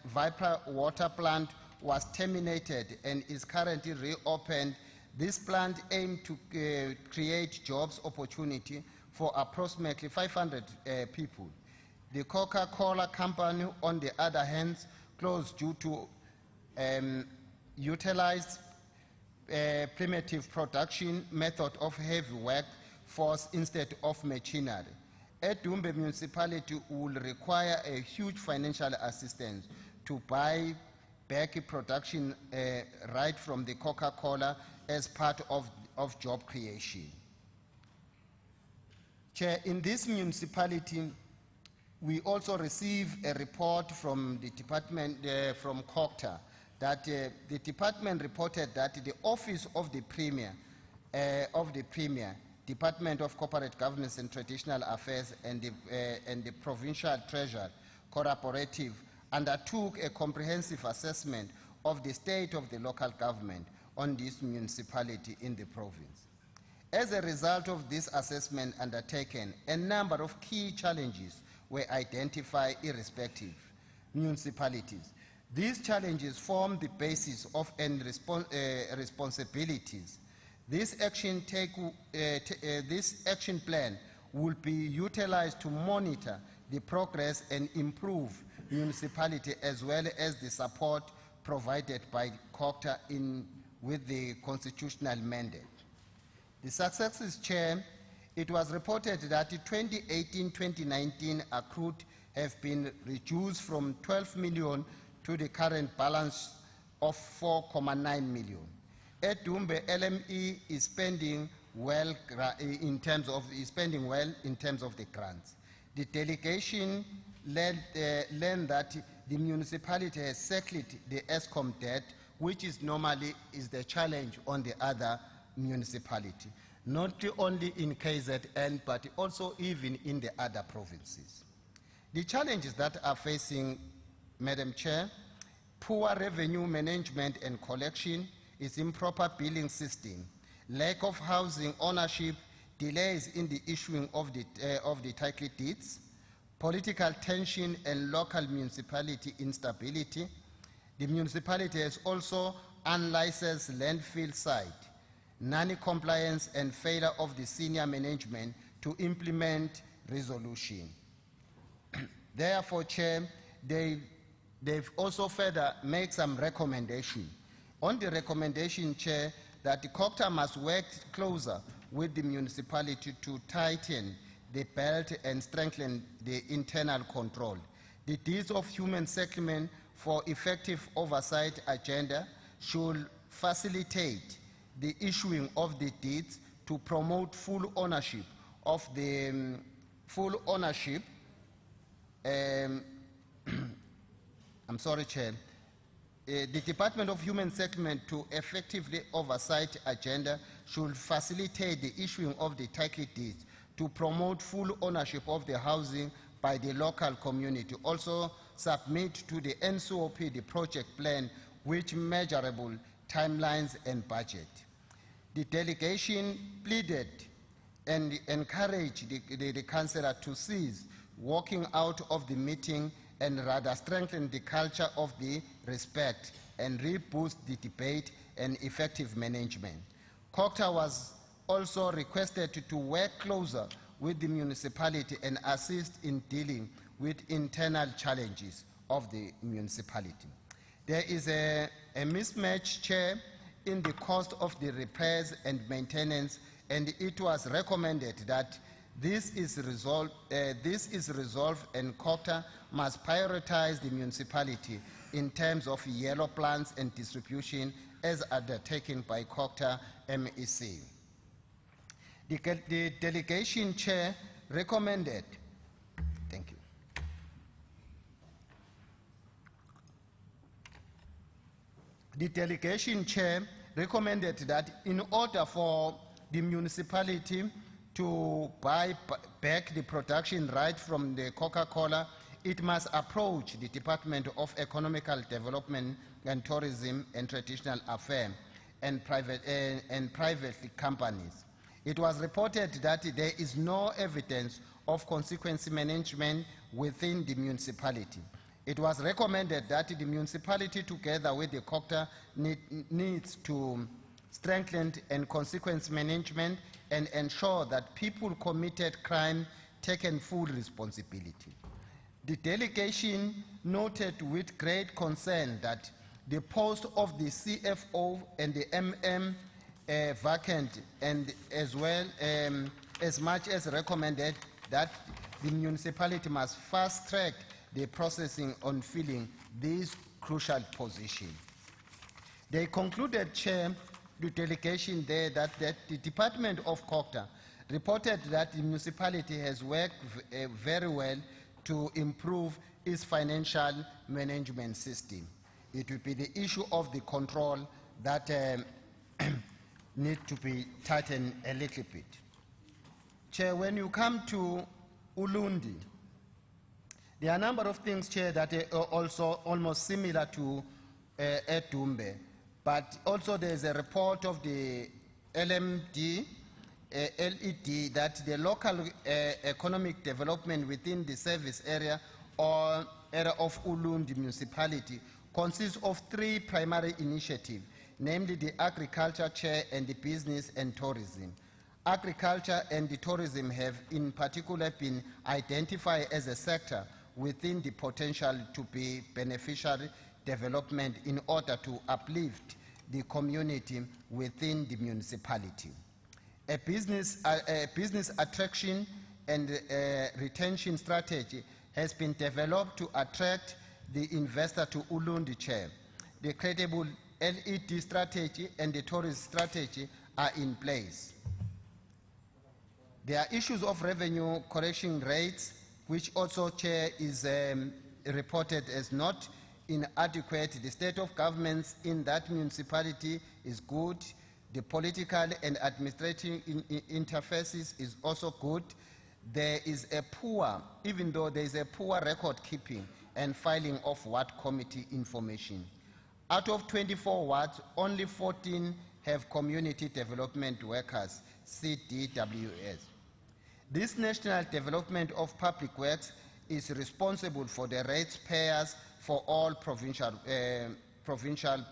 Viper water plant was terminated and is currently reopened. This plant aimed to create jobs opportunity for approximately 500 people. The Coca-Cola company, on the other hand, closed due to utilized primitive production method of heavy workforce instead of machinery. Edumbe municipality will require a huge financial assistance to buy back production right from the Coca-Cola as part of job creation. Chair, in this municipality, we also received a report from the department, from COCTA, that the department reported that the office of the Premier, Department of Corporate Governance and Traditional Affairs and the Provincial Treasurer Cooperative undertook a comprehensive assessment of the state of the local government on this municipality in the province. As a result of this assessment undertaken, a number of key challenges were identified irrespective municipalities. These challenges form the basis of responsibilities. This action plan will be utilized to monitor the progress and improve municipality as well as the support provided by COCTA with the constitutional mandate. The successes, Chair, it was reported that the 2018-2019 accrued have been reduced from 12 million to the current balance of 4.9 million. Edumbe LME is spending well in terms of the grants. The delegation learned that the municipality has settled the ESCOM debt, which is normally the challenge on the other municipality, not only in KZN, but also even in the other provinces. The challenges that are facing, Madam Chair, poor revenue management and collection, is improper billing system, lack of housing ownership, delays in the issuing of the title deeds, political tension and local municipality instability. The municipality has also unlicensed landfill site, non-compliance and failure of the senior management to implement resolution. Therefore, Chair, they've also further made some recommendation. On the recommendation, Chair, that the COCTA must work closer with the municipality to tighten the belt and strengthen the internal control. The deeds of human settlement for effective oversight agenda should facilitate the issuing of the deeds to promote full ownership of the I'm sorry, Chair. The Department of Human Settlement to effectively oversight agenda should facilitate the issuing of the title deeds to promote full ownership of the housing by the local community. Also submit to the NCOP the project plan with measurable timelines and budget. The delegation pleaded and encouraged the councillor to cease walking out of the meeting and rather strengthen the culture of the respect and reboost the debate and effective management. COCTA was also requested to work closer with the municipality and assist in dealing with internal challenges of the municipality. There is a mismatch, Chair, in the cost of the repairs and maintenance, and it was recommended that This is resolved, and COCTA must prioritize the municipality in terms of yellow plants and distribution as undertaken by COCTA MEC. The delegation chair recommended, thank you. The delegation chair recommended that in order for the municipality to buy back the production right from the Coca-Cola, it must approach the Department of Economical Development and Tourism and Traditional Affairs and private companies. It was reported that there is no evidence of consequence management within the municipality. It was recommended that the municipality, together with the COCTA, needs to strengthen and consequence management and ensure that people committed crime taken full responsibility. The delegation noted with great concern that the post of the CFO and the MM vacant, and as well as much as recommended that the municipality must fast track the processing on filling this crucial position. They concluded, Chair, the delegation there that the Department of COCTA reported that the municipality has worked very well to improve its financial management system. It will be the issue of the control that need to be tightened a little bit. Chair, when you come to Ulundi, there are a number of things, Chair, that are also almost similar to Edumbe, but also there is a report of the LMD, LED, that the local economic development within the service area or area of Ulundi municipality consists of 3 primary initiatives, namely the agriculture, Chair, and the business and tourism. Agriculture and the tourism have in particular been identified as a sector within the potential to be beneficiary development in order to uplift the community within the municipality. A business attraction and retention strategy has been developed to attract the investor to Ulundi, Chair. The credible LED strategy and the tourist strategy are in place. There are issues of revenue collection rates, which also, Chair, is reported as not inadequate. The state of governments in that municipality is good. The political and administrative interfaces is also good. There is a poor, even though there is a poor record keeping and filing of ward committee information. Out of 24 wards, only 14 have community development workers, CDWS. This National Development of Public Works is responsible for the rates payers for all provincial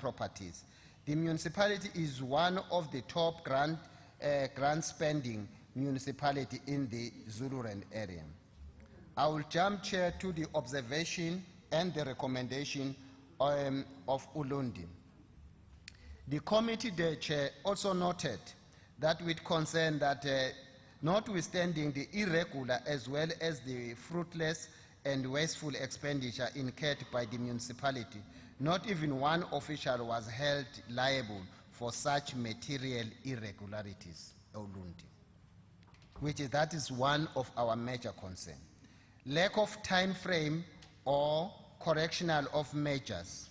properties. The municipality is one of the top grant spending municipality in the Zululand area. I will jump, Chair, to the observation and the recommendation of Ulundi. The committee there, Chair, also noted that with concern that notwithstanding the irregular as well as the fruitless and wasteful expenditure incurred by the municipality, not even one official was held liable for such material irregularities, Ulundi, that is one of our major concerns. Lack of time frame or correctional of measures,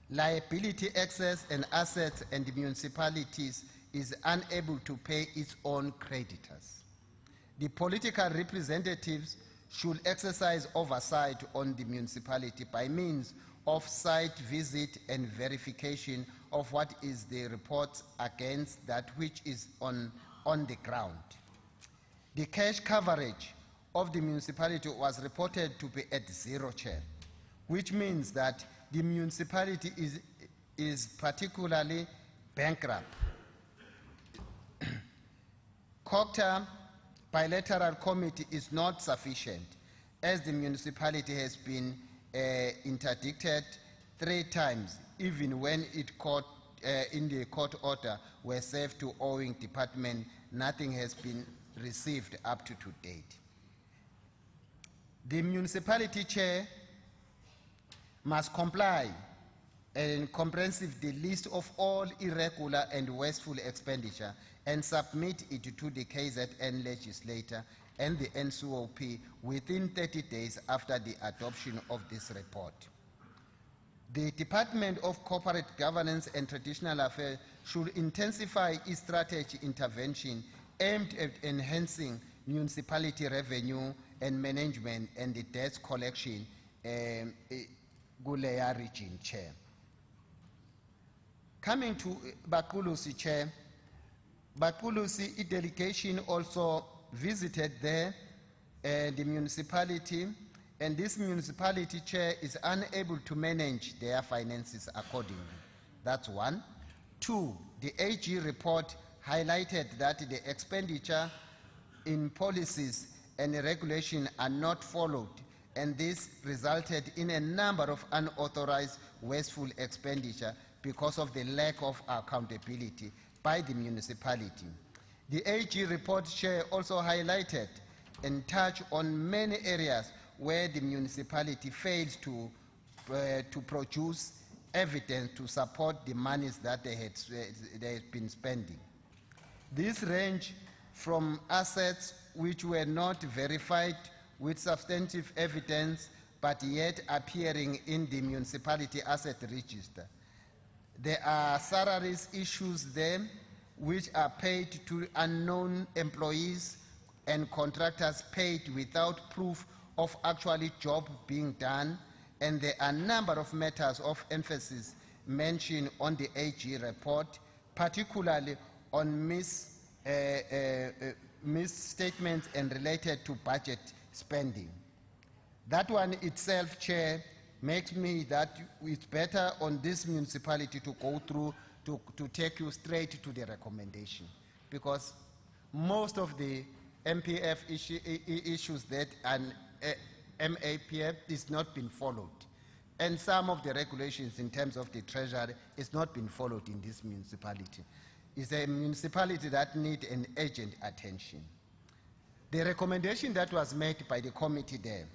liability excess and assets, and the municipalities is unable to pay its own creditors. The political representatives should exercise oversight on the municipality by means of site visit and verification of what is the report against that which is on the ground. The cash coverage of the municipality was reported to be at 0, Chair, which means that the municipality is particularly bankrupt. COCTA bilateral committee is not sufficient, as the municipality has been interdicted 3 times, even when it in the court order were served to owing department, nothing has been received up to date. The municipality chair must comply and comprehensively list of all irregular and wasteful expenditure and submit it to the KZN legislator and the NCOP within 30 days after the adoption of this report. The Department of Corporate Governance and Traditional Affairs should intensify its strategy intervention aimed at enhancing municipality revenue and management and the debt collection Gulea region, Chair. Coming to Bakulusi, Chair, Bakulusi, a delegation also visited there, the municipality, and this municipality chair is unable to manage their finances accordingly. That's one. Two, the AG report highlighted that the expenditure in policies and regulation are not followed, and this resulted in a number of unauthorized wasteful expenditure because of the lack of accountability by the municipality. The AG report chair also highlighted and touched on many areas where the municipality failed to produce evidence to support the monies that they had been spending. These range from assets which were not verified with substantive evidence but yet appearing in the municipality asset register. There are salaries issues there which are paid to unknown employees and contractors paid without proof of actually job being done, and there are a number of matters of emphasis mentioned on the AG report, particularly on misstatements and related to budget spending. That one itself, Chair, makes me that it's better on this municipality to go through to take you straight to the recommendation, because most of the MPF issues that an MAPF is not been followed, and some of the regulations in terms of the treasury is not been followed in this municipality. It's a municipality that needs an urgent attention. The recommendation that was made by the committee there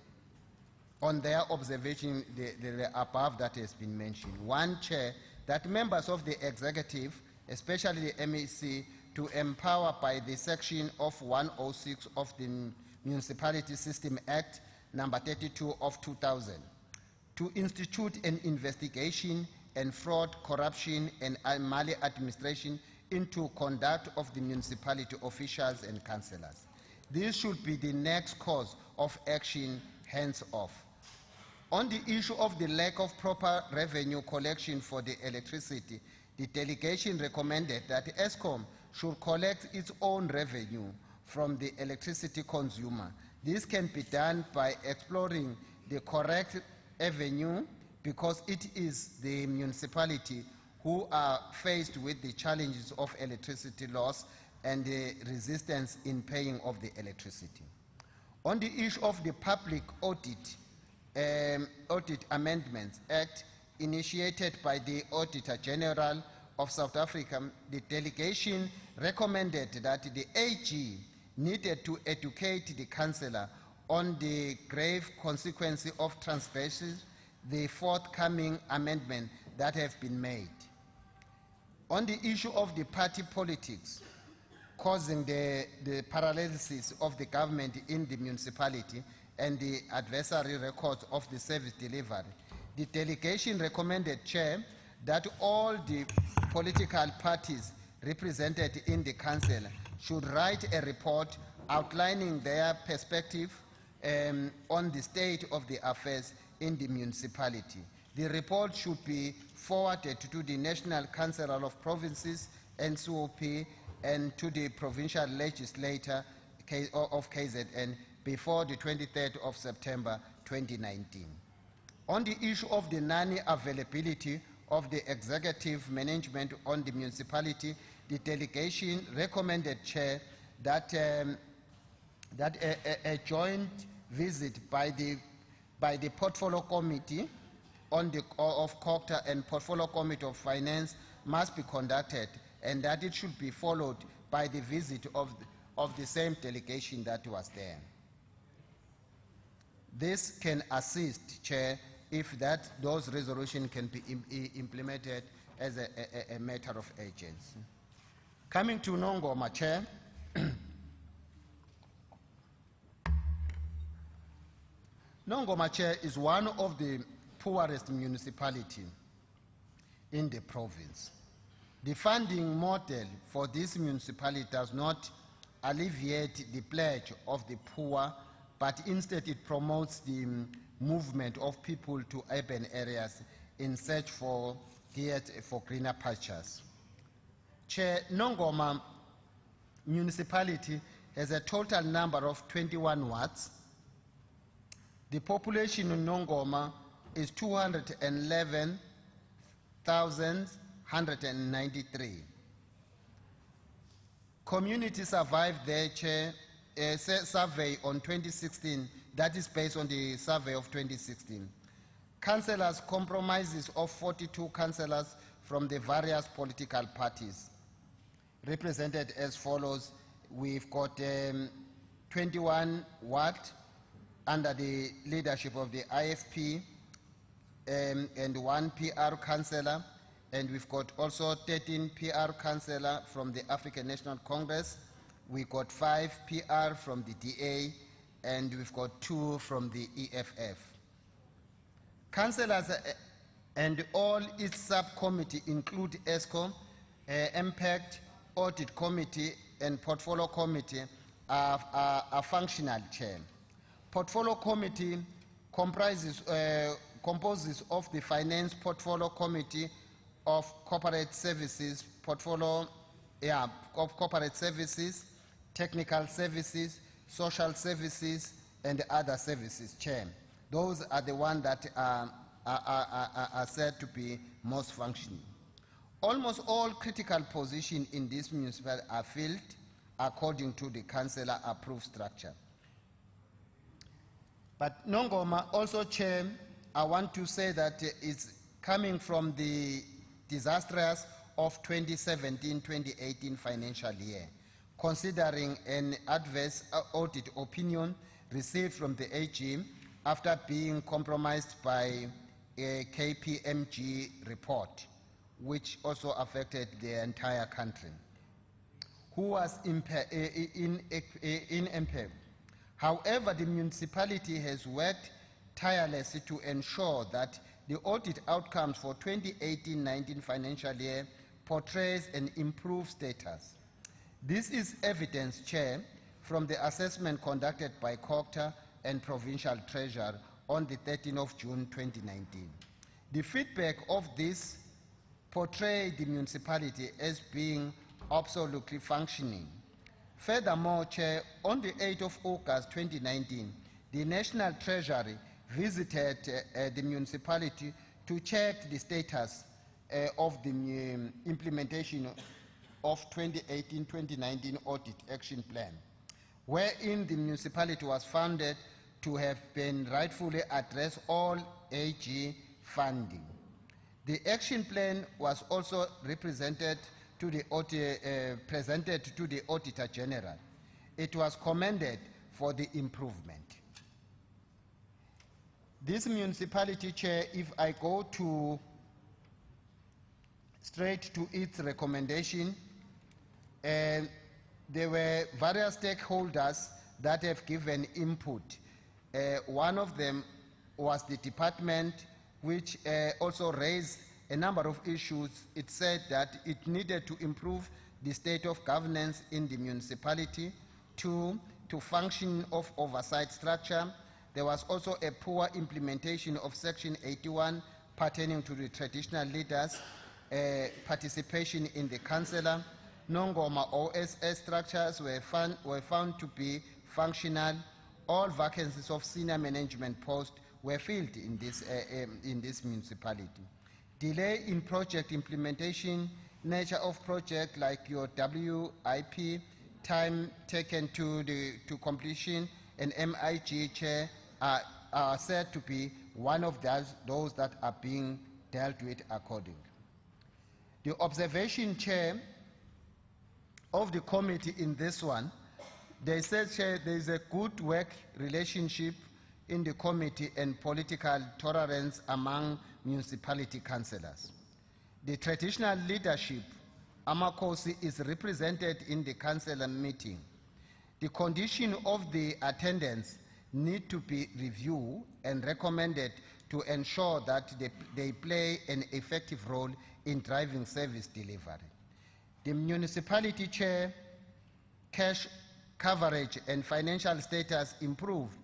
on their observation, the above that has been mentioned. One, Chair, that members of the executive, especially the MEC, to empower by the section of 106 of the Municipality System Act, number 32 of 2000, to institute an investigation and fraud, corruption, and maladministration into conduct of the municipality officials and councillors. This should be the next course of action, hands off. On the issue of the lack of proper revenue collection for the electricity, the delegation recommended that ESCOM should collect its own revenue from the electricity consumer. This can be done by exploring the correct avenue, because it is the municipality who are faced with the challenges of electricity loss and the resistance in paying of the electricity. On the issue of the Public Audit Amendments Act initiated by the Auditor General of South Africa, the delegation recommended that the AG needed to educate the councillor on the grave consequences of transgressions, the forthcoming amendment that have been made. On the issue of the party politics causing the paralysis of the government in the municipality and the adversary records of the service delivery, the delegation recommended, Chair, that all the political parties represented in the council should write a report outlining their perspective on the state of the affairs in the municipality. The report should be forwarded to the National Council of Provinces, NCOP, and to the Provincial Legislature of KZN before the 23rd of September 2019. On the issue of the non-availability of the executive management on the municipality, the delegation recommended, Chair, that a joint visit by the Portfolio Committee of COCTA and Portfolio Committee of Finance must be conducted, and that it should be followed by the visit of the same delegation that was there. This can assist, Chair, if those resolutions can be implemented as a matter of urgency. Coming to Nongoma, Chair. Nongoma, Chair, is one of the poorest municipalities in the province. The funding model for this municipality does not alleviate the pledge of the poor, but instead it promotes the movement of people to urban areas in search for greener pastures. Chair, Nongoma municipality has a total number of 21 wards. The population in Nongoma is 211,193. Community survived their Chair, a survey on 2016, that is based on the survey of 2016. Councillors compromises of 42 councillors from the various political parties, represented as follows. We've got 21 ward under the leadership of the IFP, and 1 PR councillor, and we've got also 13 PR councillor from the African National Congress. We got 5 PR from the DA, and we've got 2 from the EFF. Councillors and all its subcommittee include ESCO, Impact, Audit Committee, and Portfolio Committee are functional, Chair. Portfolio Committee composes of the Finance Portfolio Committee of Corporate Services, of Corporate Services, Technical Services, Social Services, and other services, Chair. Those are the ones that are said to be most functioning. Almost all critical positions in this municipality are filled according to the councillor approved structure. But Nongoma also, Chair, I want to say that it's coming from the disastrous of 2017-2018 financial year, considering an adverse audit opinion received from the AG after being compromised by a KPMG report, which also affected the entire country, who was impaired. However, the municipality has worked tirelessly to ensure that the audit outcomes for 2018-19 financial year portrays an improved status. This is evidence, Chair, from the assessment conducted by COCTA and Provincial Treasurer on the 13th of June 2019. The feedback of this portrayed the municipality as being absolutely functioning. Furthermore, Chair, on the 8th of August 2019, the National Treasury visited the municipality to check the status of the implementation of 2018-2019 Audit Action Plan, wherein the municipality was founded to have been rightfully addressed all AG funding. The action plan was also presented to the Auditor General. It was commended for the improvement. This municipality, Chair, if I go straight to its recommendation, there were various stakeholders that have given input. One of them was the department, which also raised a number of issues. It said that it needed to improve the state of governance in the municipality, to function of oversight structure. There was also a poor implementation of Section 81 pertaining to the traditional leaders, participation in the councillor. Nongoma OSS structures were found to be functional. All vacancies of senior management posts were filled in this municipality. Delay in project implementation, nature of project like your WIP, time taken to completion, and MIG, Chair, are said to be one of those that are being dealt with accordingly. The observation, Chair, of the committee in this one They said, Chair, there is a good work relationship in the committee and political tolerance among municipality councillors. The traditional leadership, Amakosi, is represented in the councillor meeting. The condition of the attendance need to be reviewed and recommended to ensure that they play an effective role in driving service delivery. The municipality chair cash coverage and financial status improved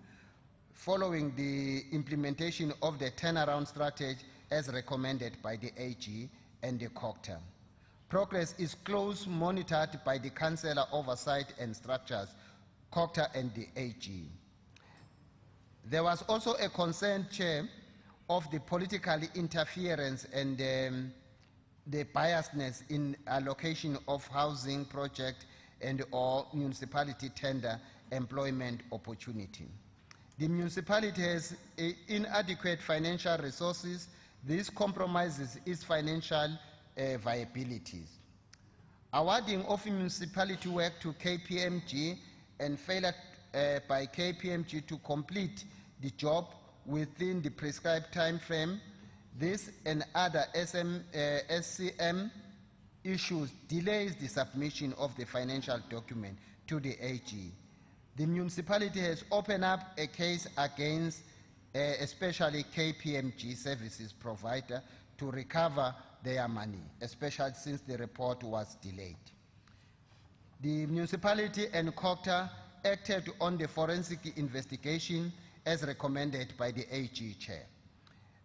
following the implementation of the turnaround strategy as recommended by the AG and the COCTA. Progress is closely monitored by the Councillor Oversight and Structures, COCTA and the AG. There was also a concern, Chair, of the political interference and the biasness in allocation of housing project and or municipality tender employment opportunity. The municipality has inadequate financial resources. This compromises its financial viabilities. Awarding of municipality work to KPMG and failure by KPMG to complete the job within the prescribed time frame. This and other SCM issues delays the submission of the financial document to the AG. The municipality has opened up a case against especially KPMG services provider to recover their money, especially since the report was delayed. The municipality and COCTA acted on the forensic investigation as recommended by the AG chair.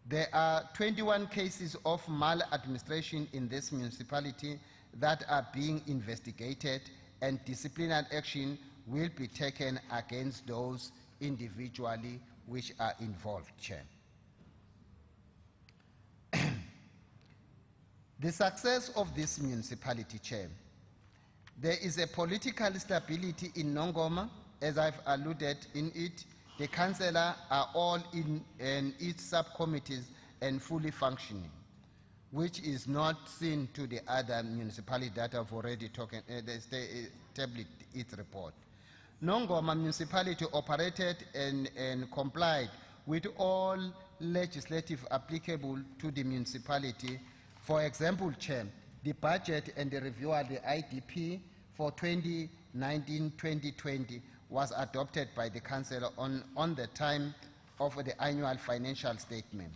There are 21 cases of maladministration in this municipality that are being investigated, and disciplinary action will be taken against those individually which are involved, Chair. The success of this municipality, Chair, there is a political stability in Nongoma, as I've alluded in it. The councillors are all in its subcommittees and fully functioning, which is not seen to the other municipalities that have already established its report. Nongoma municipality operated and complied with all legislative applicable to the municipality. For example, Chair, the budget and the review of the IDP for 2019-2020 was adopted by the Council on the time of the annual financial statement.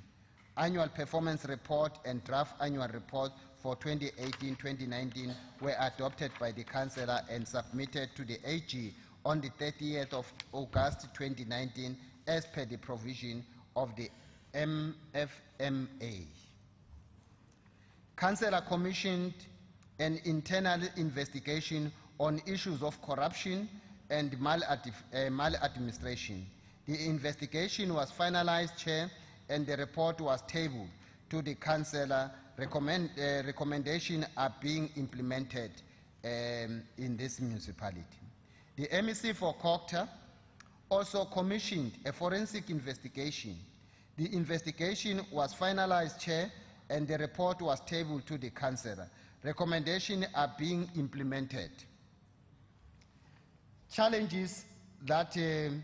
Annual performance report and draft annual report for 2018-2019 were adopted by the Council and submitted to the AG on the 30th of August 2019 as per the provision of the MFMA. Council commissioned an internal investigation on issues of corruption and maladministration. The investigation was finalized, Chair, and the report was tabled to the Councillor. Recommendations are being implemented in this municipality. The MEC for COCTA also commissioned a forensic investigation. The investigation was finalized, Chair, and the report was tabled to the Councillor. Recommendations are being implemented. Challenges that the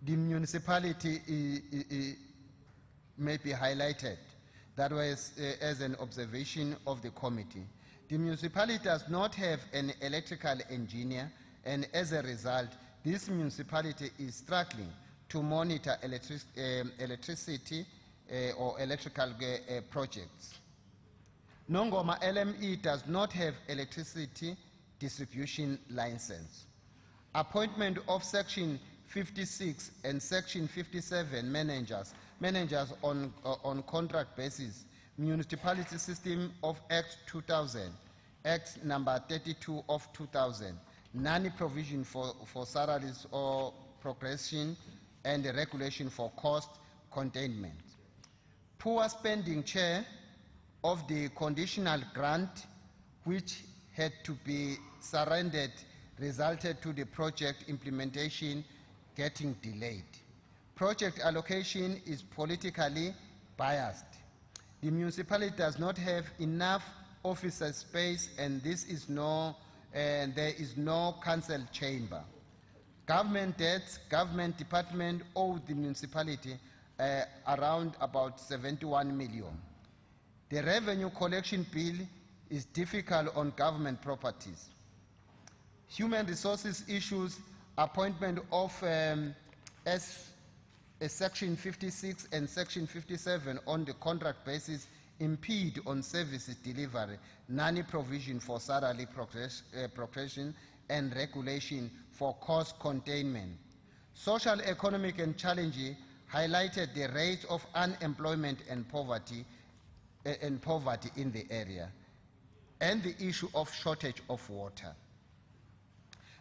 municipality may be highlighted, that was as an observation of the committee. The municipality does not have an electrical engineer, and as a result, this municipality is struggling to monitor electricity or electrical projects. Nongoma LME does not have electricity distribution license. Appointment of Section 56 and Section 57 managers on contract basis. Municipality System of Act 2000, Act number 32 of 2000. Non-provision for salaries or progression and the regulation for cost containment. Poor spending, Chair, of the conditional grant which had to be surrendered resulted to the project implementation getting delayed. Project allocation is politically biased. The municipality does not have enough officer space, and there is no council chamber. Government debts, government department owe the municipality around about 71 million. The revenue collection bill is difficult on government properties. Human resources issues, appointment of Section 56 and Section 57 on the contract basis impede on services delivery, provision for salary progression and regulation for cost containment. Social, economic and challenge highlighted the rate of unemployment and poverty in the area and the issue of shortage of water.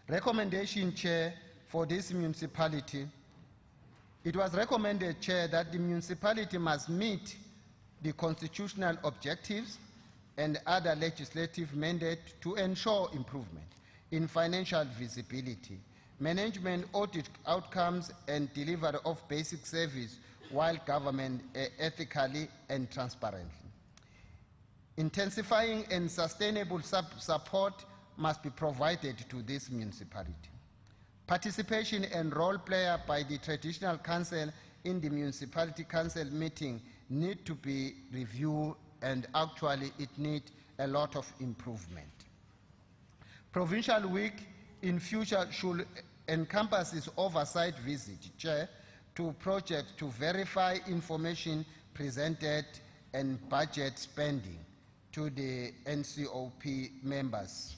Recommendation, Chair, for this municipality. It was recommended, Chair, that the municipality must meet the constitutional objectives and other legislative mandate to ensure improvement in financial visibility, management audit outcomes and delivery of basic service while government ethically and transparently. Intensifying and sustainable support must be provided to this municipality. Participation and role player by the traditional council in the municipality council meeting need to be reviewed, and actually it needs a lot of improvement. Provincial week in future should encompass its oversight visit, Chair, to projects to verify information presented and budget spending to the NCOP members.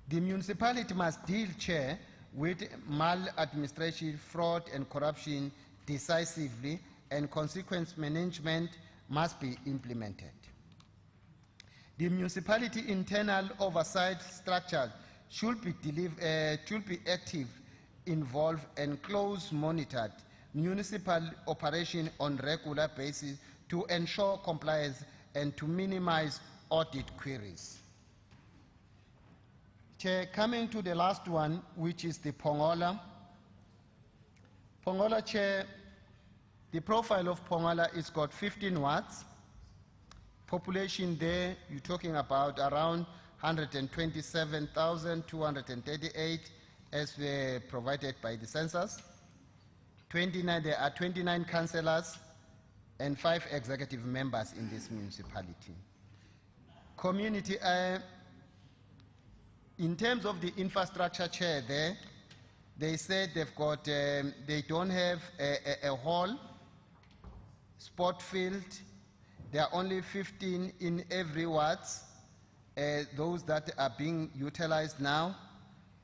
The municipality must deal, Chair, with maladministration, fraud and corruption decisively, and consequence management must be implemented. The municipality internal oversight structure should be active, involved and close monitored municipal operation on regular basis to ensure compliance and to minimize audit queries. Chair, coming to the last one, which is the Pongola. Pongola, Chair, the profile of Pongola is got 15 wards. Population there, you're talking about around 127,238 as provided by the census. There are 29 councillors and 5 executive members in this municipality. Community, in terms of the infrastructure, Chair, there, they said they've got, they don't have a hall, sport field. There are only 15 in every ward, those that are being utilized now.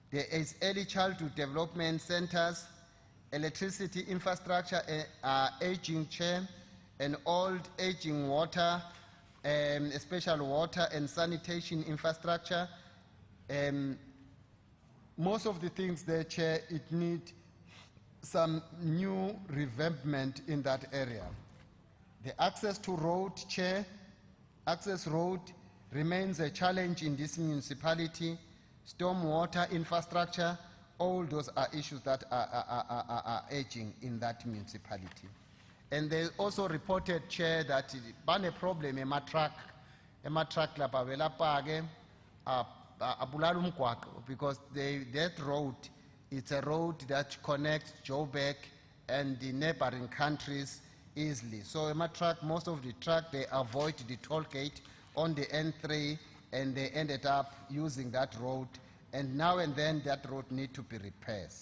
There is early childhood development centers, electricity infrastructure, aging, Chair, and old aging water, special water and sanitation infrastructure. Most of the things there, Chair, it needs some new revampment in that area. The access to road, Chair, access road remains a challenge in this municipality. Stormwater infrastructure, all those are issues that are aging in that municipality. And they also reported, Chair, that bane problem ema-truck lapha velapake abulala umgwaqo, because that road, it's a road that connects Joburg and the neighboring countries easily. So most of the truck, they avoid the toll gate on the N3 and they ended up using that road, and now and then that road need to be repaired.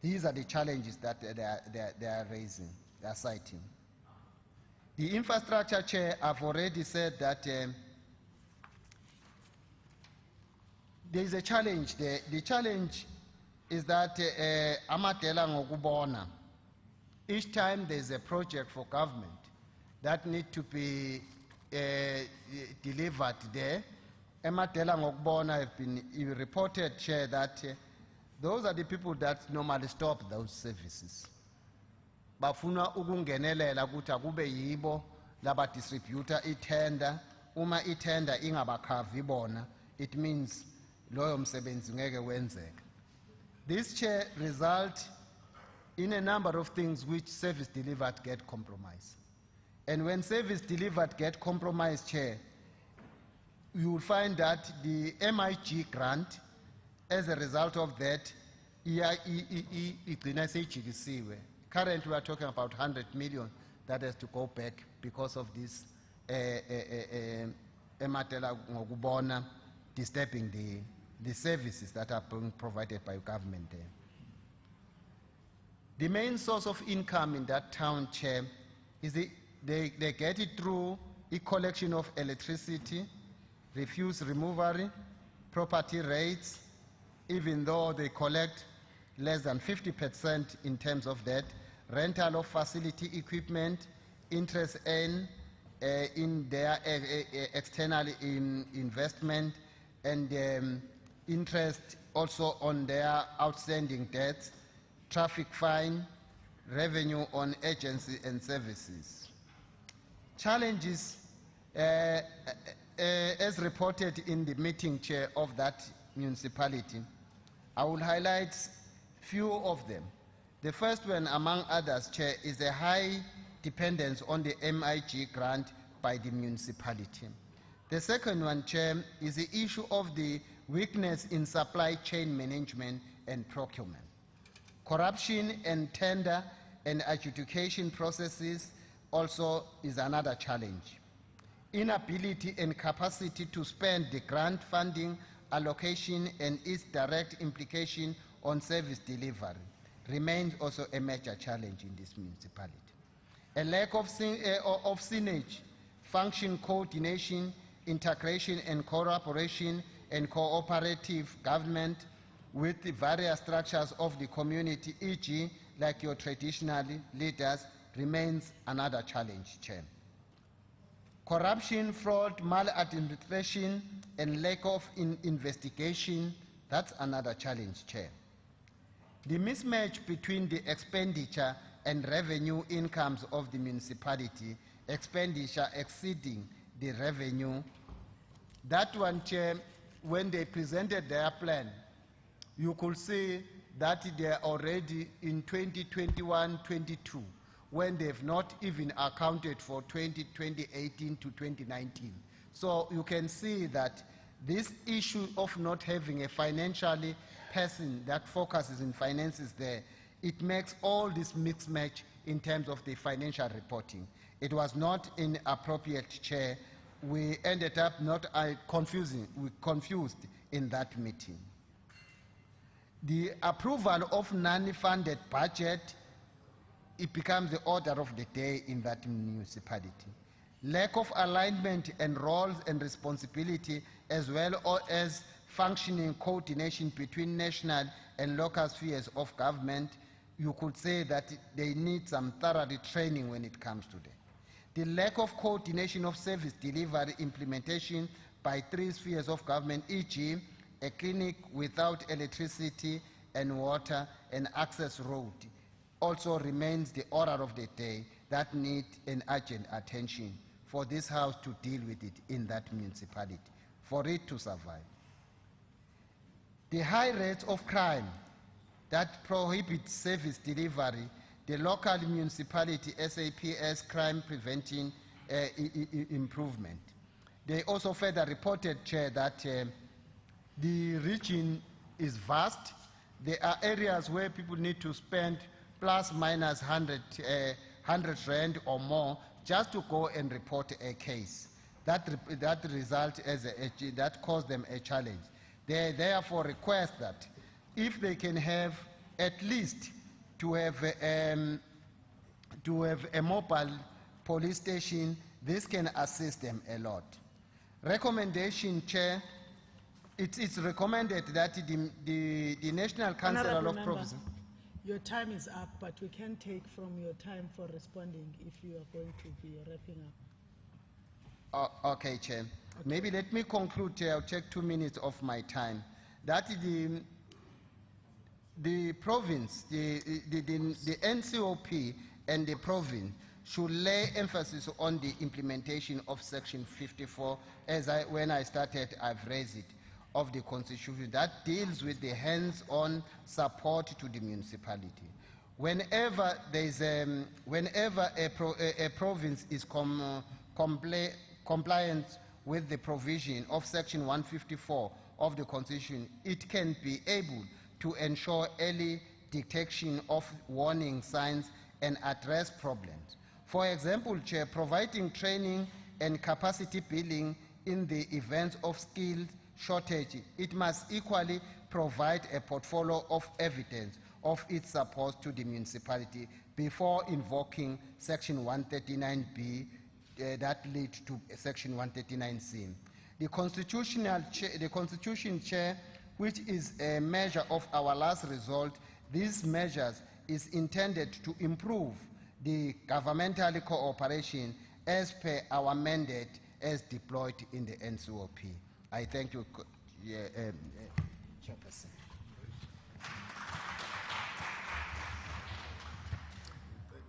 These are the challenges that they are raising, they are citing. The infrastructure, Chair, I've already said that there is a challenge there. The challenge is that amadela ngokubona. Each time there's a project for government that need to be delivered there, amadela ngokubona have been reported, Chair, that those are the people that normally stop those services. Bafuna ukungenelela ukuthi akube yibo laba distributor itender. Uma itender ingabakhavi bona, it means loyo msebenzi ngeke wenzeka. This, Chair, result in a number of things which service delivered get compromised. And when service delivered get compromised, Chair, you will find that the MIG grant, as a result of that, igcina seyijikisiwe. Currently, we are talking about 100 million that has to go back because of this ematela ngokubona disturbing the services that are being provided by government there. The main source of income in that town, Chair, is they get it through a collection of electricity, refuse removal, property rates, even though they collect less than 50% in terms of that, rental of facility equipment, interest in their external investment, and interest also on their outstanding debts, traffic fine, revenue on agency and services. Challenges, as reported in the meeting, Chair, of that municipality, I will highlight few of them. The first one, among others, Chair, is the high dependence on the MIG grant by the municipality. The second one, Chair, is the issue of the weakness in supply chain management and procurement. Corruption and tender and adjudication processes also is another challenge. Inability and capacity to spend the grant funding allocation and its direct implication on service delivery remains also a major challenge in this municipality. A lack of synergy, function coordination, integration and cooperation and cooperative government with the various structures of the community, e.g. like your traditional leaders, remains another challenge, Chair. Corruption, fraud, maladministration, and lack of investigation, that's another challenge, Chair. The mismatch between the expenditure and revenue incomes of the municipality, expenditure exceeding the revenue. That one, Chair, when they presented their plan, you could see that they are already in 2021-22, when they've not even accounted for 2018 to 2019. So you can see that this issue of not having a financially person that focuses in finances there, it makes all this mismatch in terms of the financial reporting. It was not inappropriate, Chair. We ended up not confused in that meeting. The approval of non-funded budget, it becomes the order of the day in that municipality. Lack of alignment and roles and responsibility, as well as functioning coordination between national and local spheres of government, you could say that they need some thorough training when it comes to that. The lack of coordination of service delivery implementation by 3 spheres of government, e.g. a clinic without electricity and water and access road, also remains the order of the day that needs an urgent attention for this House to deal with it in that municipality, for it to survive. The high rates of crime that prohibit service delivery, the local municipality SAPS crime preventing improvement. They also further reported, Chair, that the region is vast. There are areas where people need to spend plus minus 100 rand or more just to go and report a case. That result as that caused them a challenge. They therefore request that if they can have at least to have a mobile police station, this can assist them a lot. Recommendation, Chair, it's recommended that the National Council of Provinces. Your time is up, but we can take from your time for responding if you are going to be wrapping up. Okay, Chair. Okay. Maybe let me conclude, Chair. I'll take 2 minutes of my time. That the province, the NCOP and the province should lay emphasis on the implementation of Section 54, when I started, I've raised it, of the Constitution that deals with the hands-on support to the municipality. Whenever there's whenever a province is compliant with the provision of Section 154 of the Constitution, it can be able to ensure early detection of warning signs and address problems. For example, Chair, providing training and capacity building in the event of skill shortage, it must equally provide a portfolio of evidence of its support to the municipality before invoking Section 139B that lead to Section 139C. The Constitution Chair, which is a measure of our last resort, these measures is intended to improve the governmental cooperation as per our mandate as deployed in the NCOP. I thank you, Chairperson.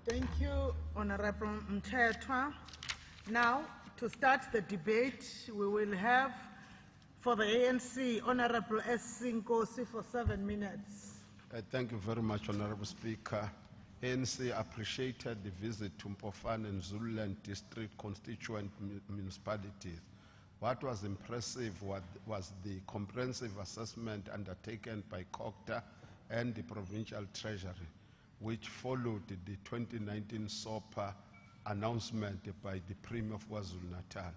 Thank you, Honorable Mthethwa. Now, to start the debate, we will have for the ANC, Honorable S. Nkosi for 7 minutes. Thank you very much, Honorable Speaker. ANC appreciated the visit to Mpofane and Zululand district constituent municipalities. What was impressive was the comprehensive assessment undertaken by COCTA and the Provincial Treasury, which followed the 2019 SOPA announcement by the Premier of Kwazulu Natal.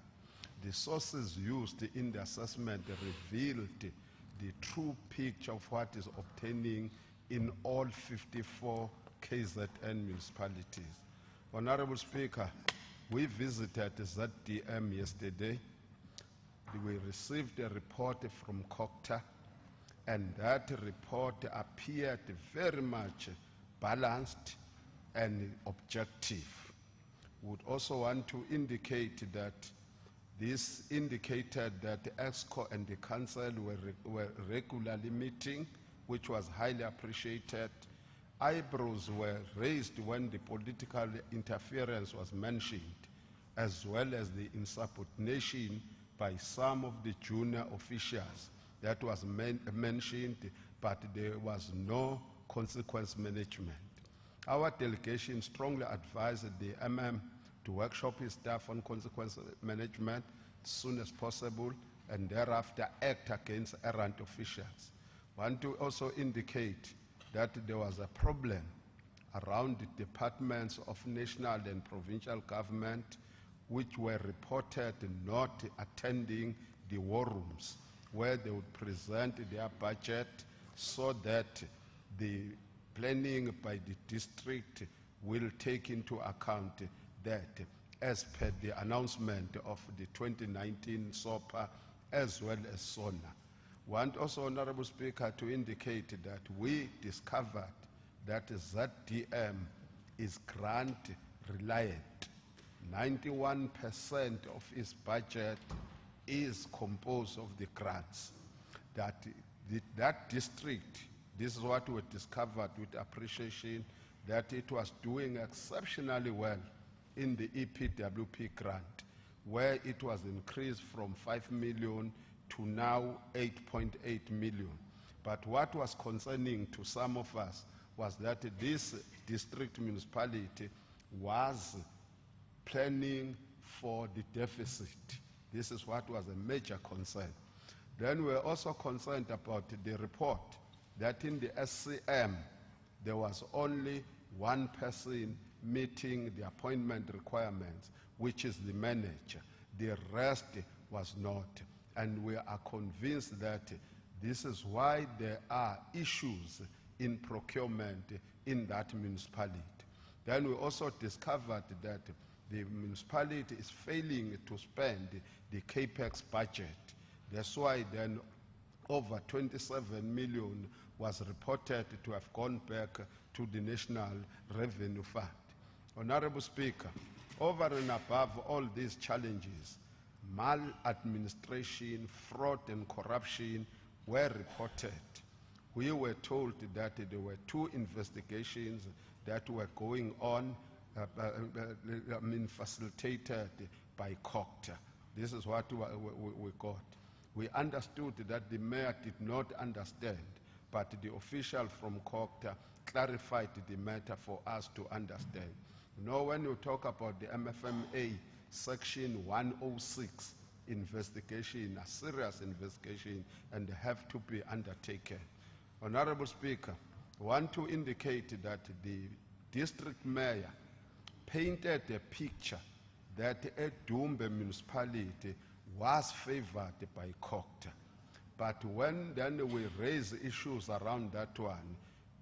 The sources used in the assessment revealed the true picture of what is obtaining in all 54 KZN municipalities. Honorable Speaker, we visited ZDM yesterday. We received a report from COCTA, and that report appeared very much balanced and objective. Would also want to indicate that this indicated that the EXCO and the Council were regularly meeting, which was highly appreciated. Eyebrows were raised when the political interference was mentioned, as well as the insubordination by some of the junior officials. That was mentioned, but there was no consequence management. Our delegation strongly advised the to workshop his staff on consequence management as soon as possible, and thereafter act against errant officials. I want to also indicate that there was a problem around the departments of national and provincial government which were reported not attending the war rooms where they would present their budget so that the planning by the district will take into account that as per the announcement of the 2019 SOPA as well as SONA. Want also, Honorable Speaker, to indicate that we discovered that ZDM is grant reliant. 91% of its budget is composed of the grants. That district, this is what we discovered with appreciation, that it was doing exceptionally well in the EPWP grant, where it was increased from 5 million to now 8.8 million. But what was concerning to some of us was that this district municipality was planning for the deficit. This is what was a major concern. Then we were also concerned about the report that in the SCM, there was only one person meeting the appointment requirements, which is the manager. The rest was not. And we are convinced that this is why there are issues in procurement in that municipality. Then we also discovered that the municipality is failing to spend the CAPEX budget. That's why then over 27 million was reported to have gone back to the National Revenue Fund. Honorable Speaker, over and above all these challenges, maladministration, fraud and corruption were reported. We were told that there were 2 investigations that were going on, facilitated by COCTA. This is what we got. We understood that the mayor did not understand, but the official from COCTA clarified the matter for us to understand. You know, when you talk about the MFMA Section 106 investigation, a serious investigation, and have to be undertaken. Honorable Speaker, I want to indicate that the district mayor painted a picture that Edumbe municipality was favored by COGTA. But when then we raise issues around that one,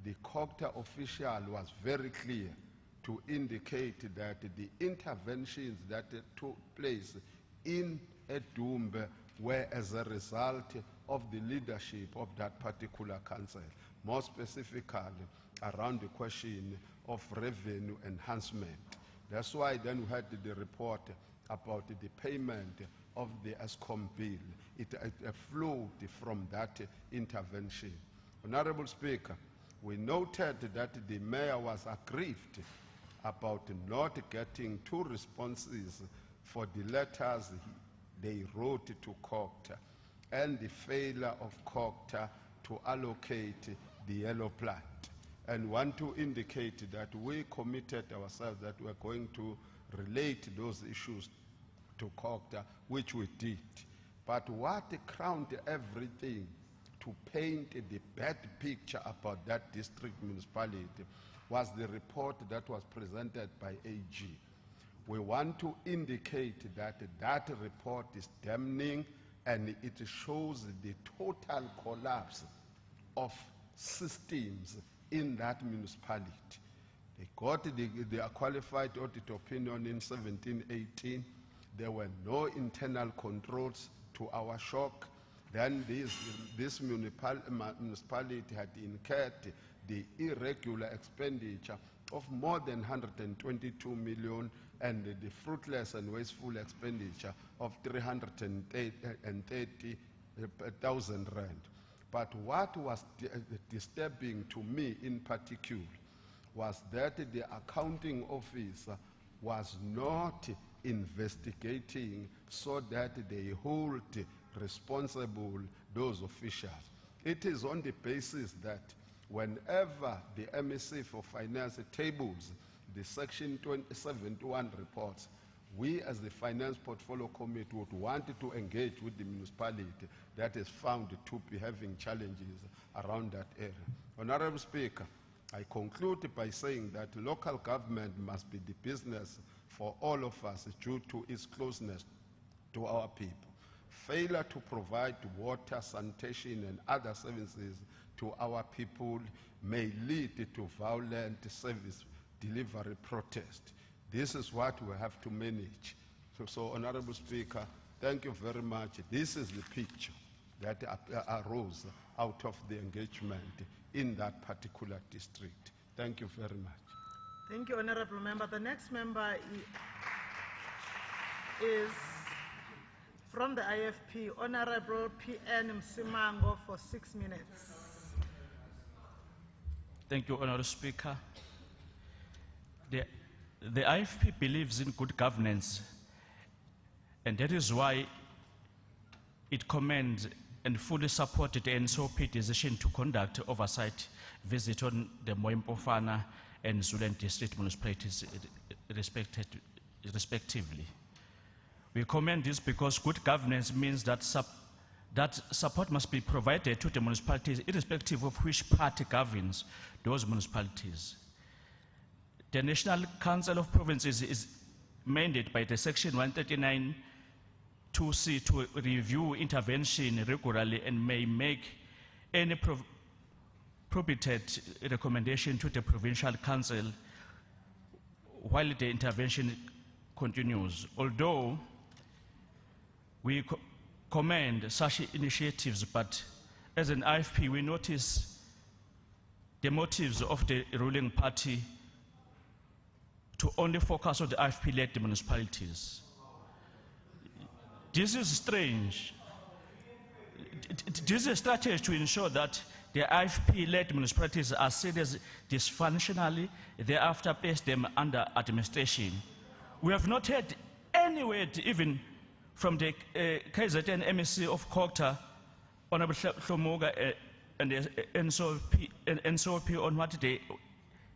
the COGTA official was very clear to indicate that the interventions that took place in Edumbe were as a result of the leadership of that particular council, more specifically around the question of revenue enhancement. That's why then we had the report about the payment of the ESCOM bill. It flowed from that intervention. Honorable Speaker, we noted that the mayor was aggrieved about not getting 2 responses for the letters they wrote to COGTA and the failure of COGTA to allocate the yellow plant. And want to indicate that we committed ourselves that we're going to relate those issues to COGTA, which we did. But what crowned everything to paint the bad picture about that district municipality was the report that was presented by AG. We want to indicate that that report is damning and it shows the total collapse of systems in that municipality. They got the qualified audit opinion in 1718. There were no internal controls to our shock. Then this municipality had incurred the irregular expenditure of more than 122 million and the fruitless and wasteful expenditure of 330,000 rand. But what was disturbing to me in particular was that the accounting officer was not investigating so that they hold responsible those officials. It is on the basis that whenever the MEC for Finance tables the Section 71 reports, we as the Finance Portfolio Committee would want to engage with the municipality that is found to be having challenges around that area. Honorable Speaker, I conclude by saying that local government must be the business for all of us due to its closeness to our people. Failure to provide water, sanitation, and other services to our people may lead to violent service delivery protest. This is what we have to manage. So Honorable Speaker, thank you very much. This is the picture that arose out of the engagement in that particular district. Thank you very much. Thank you, Honorable Member. The next member is from the IFP, Honorable P.N. Msimango for 6 minutes. Thank you, Honorable Speaker. The IFP believes in good governance, and that is why it commends and fully supported the NSOP decision to conduct oversight visit on the Moimpofana and Zululand district municipalities respectively. We commend this because good governance means that support must be provided to the municipalities irrespective of which party governs those municipalities. The National Council of Provinces is mandated by the Section 139 2C to review intervention regularly and may make any prohibited recommendation to the Provincial Council while the intervention continues. Although we commend such initiatives, but as an IFP we notice the motives of the ruling party to only focus on the IFP-led municipalities. This is strange. This is a strategy to ensure that the IFP-led municipalities are seen as dysfunctionally, thereafter place them under administration. We have not heard any word even from the KZN MEC of COGTA, Honorable Hlomoga, and the NSOP on what they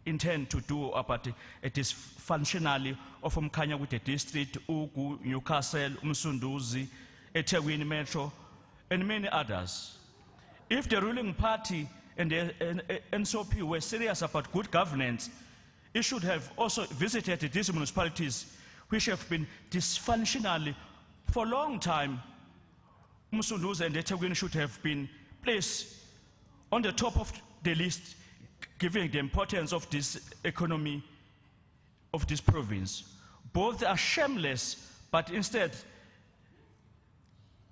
intend to do about it is functionally of Mkhanya with the district, Ugu, Newcastle, Umsunduzi, eThekwini Metro, and many others. If the ruling party and the NSOP were serious about good governance, it should have also visited these municipalities which have been dysfunctional for a long time. Umsunduzi and eThekwini should have been placed on the top of the list, given the importance of this economy of this province. Both are shameless, but instead,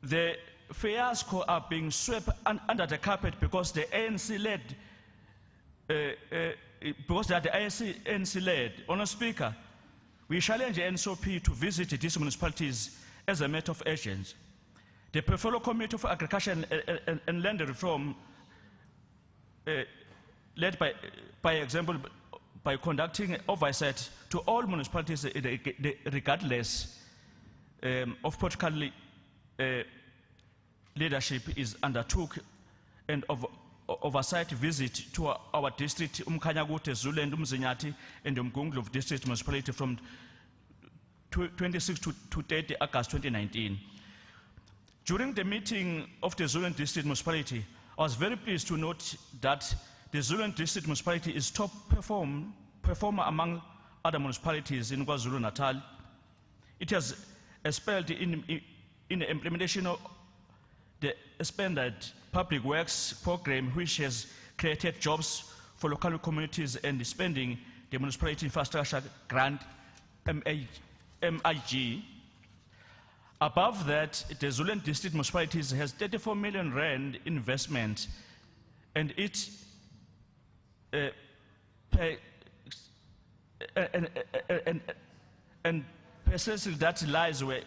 the fiasco are being swept under the carpet because the ANC-led, because they are the ANC-led. Honour Speaker, we challenge the NSOP to visit these municipalities as a matter of urgency. The Peripheral Committee for Agriculture and Land Reform, led by example, by conducting oversight to all municipalities regardless of political leadership, is undertook and oversight visit to our district, Umkhanyakude, Zululand, Umzinyati, and Umgungundlovu district municipality from 26 to 30 August 2019. During the meeting of the Zululand district municipality, I was very pleased to note that the Zululand district municipality is top performer among other municipalities in Kwazulu Natal. It has expelled in the implementation of the expanded public works program, which has created jobs for local communities and spending the municipality infrastructure grant MIG. Above that, the Zululand district municipalities has 34 million rand investment, and it and precisely that lies where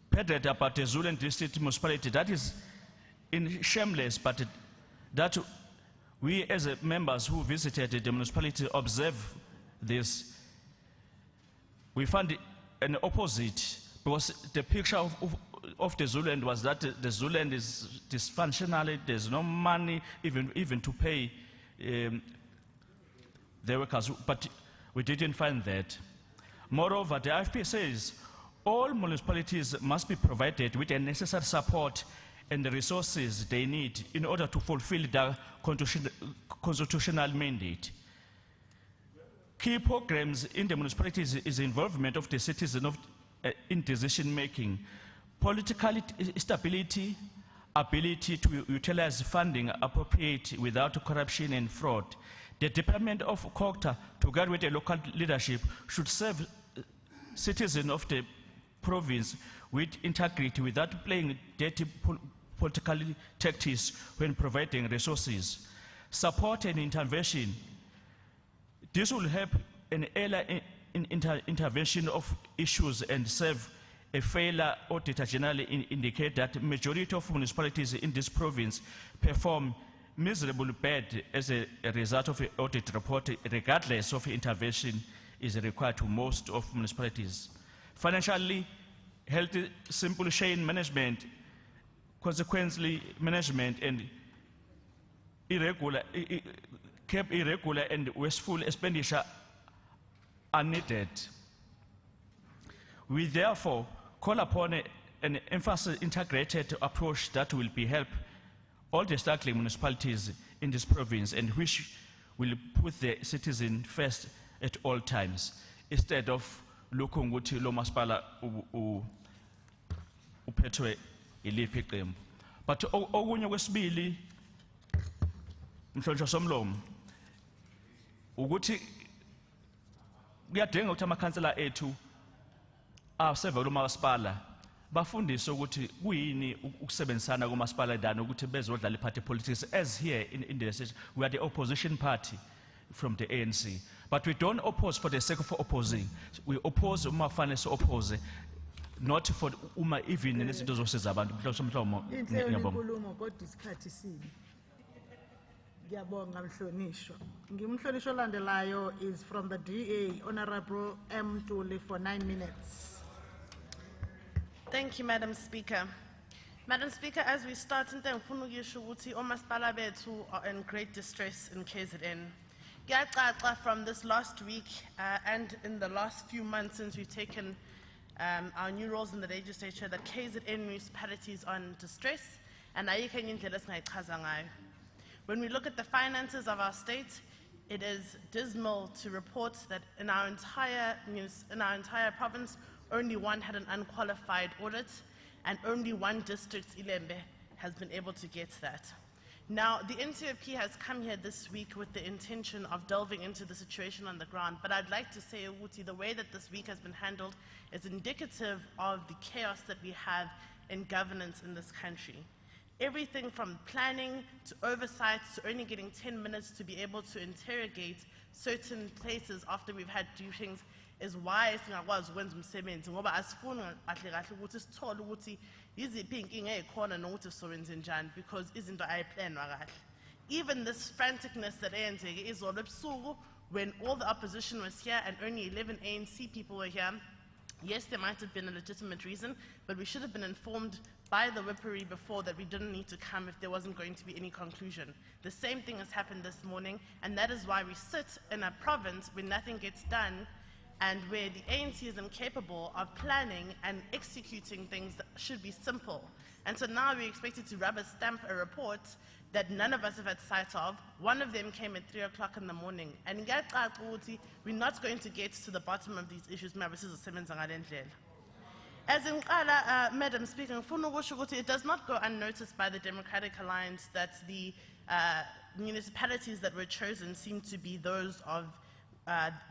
peddled about the Zululand district municipality. That is in shameless, but that we as members who visited the municipality observe this. We found an opposite, because the picture of the Zululand was that the Zululand is dysfunctional, there's no money even to pay the workers, but we didn't find that. Moreover, the IFP says all municipalities must be provided with the necessary support and the resources they need in order to fulfill their constitutional mandate. Key programs in the municipalities is involvement of the citizens in decision-making, political stability, ability to utilize funding appropriate without corruption and fraud. The Department of Culture, together with the local leadership, should serve citizens of the province with integrity without playing dirty political tactics when providing resources. Support and intervention. This will help an early intervention of issues and serve a failure auditor generally indicate that majority of municipalities in this province perform miserably bad as a result of an audit report, regardless of intervention is required to most of municipalities. Financially, healthy, simple chain management, consequently management and irregular and wasteful expenditure are needed. We therefore call upon an emphasis integrated approach that will be help all the struggling municipalities in this province and which will put the citizen first at all times, instead of looking ukuthi lo masipala uphethwe iliphi iqembu. But okunye kwesibili mhlonishwa somlomo ukuthi kuyadinga ukuthi amakhansela ethu aseve lo masipala bafundiswe ukuthi kuyini ukusebenzisana komasipala dana ukuthi bezodlala party politics. As here in the state, we are the opposition party from the ANC, but we don't oppose for the sake of opposing. We oppose uma fanele so oppose, not for uma even nezinto zosiza abantu. Inkulumo kodwa isikhathi sini. Ngiyabonga mhlonishwa. Ngimhlonishwa olandelayo is from the DA, Honorable M. Tuli, for 9 minutes. Thank you, Madam Speaker. Madam Speaker, as we start, ngifuna ukuyisho ukuthi omasipala bethu are in great distress in KZN. Kuyacaca from this last week and in the last few months since we've taken our new roles in the legislature, that KZN municipalities are in distress, and ayikho enye indlela esingayichaza ngayo. When we look at the finances of our state, it is dismal to report that in our entire province, only one had an unqualified audit, and only one district, Ilembe, has been able to get that. Now, the NCOP has come here this week with the intention of delving into the situation on the ground, but I'd like to say, Uti, the way that this week has been handled is indicative of the chaos that we have in governance in this country. Everything from planning to oversight to only getting 10 minutes to be able to interrogate certain places after we've had briefings is why singakwazi ukwenza umsebenzi ngoba asifuni kahle kahle ukuthi sithole ukuthi yiziphi inkinga ezikhona nokuthi sizowenza njani because izinto ayiplanwa kahle. Even this franticness that eyenzeke izolo ebusuku when all the opposition was here and only 11 ANC people were here, yes, there might have been a legitimate reason, but we should have been informed by the whippery before that we didn't need to come if there wasn't going to be any conclusion. The same thing has happened this morning, and that is why we sit in a province where nothing gets done and where the ANC is incapable of planning and executing things that should be simple. And so now we're expected to rubber stamp a report that none of us have had sight of. One of them came at 3 o'clock in the morning. And we're not going to get to the bottom of these issues. As in Madam Speaker, it does not go unnoticed by the Democratic Alliance that the municipalities that were chosen seem to be those of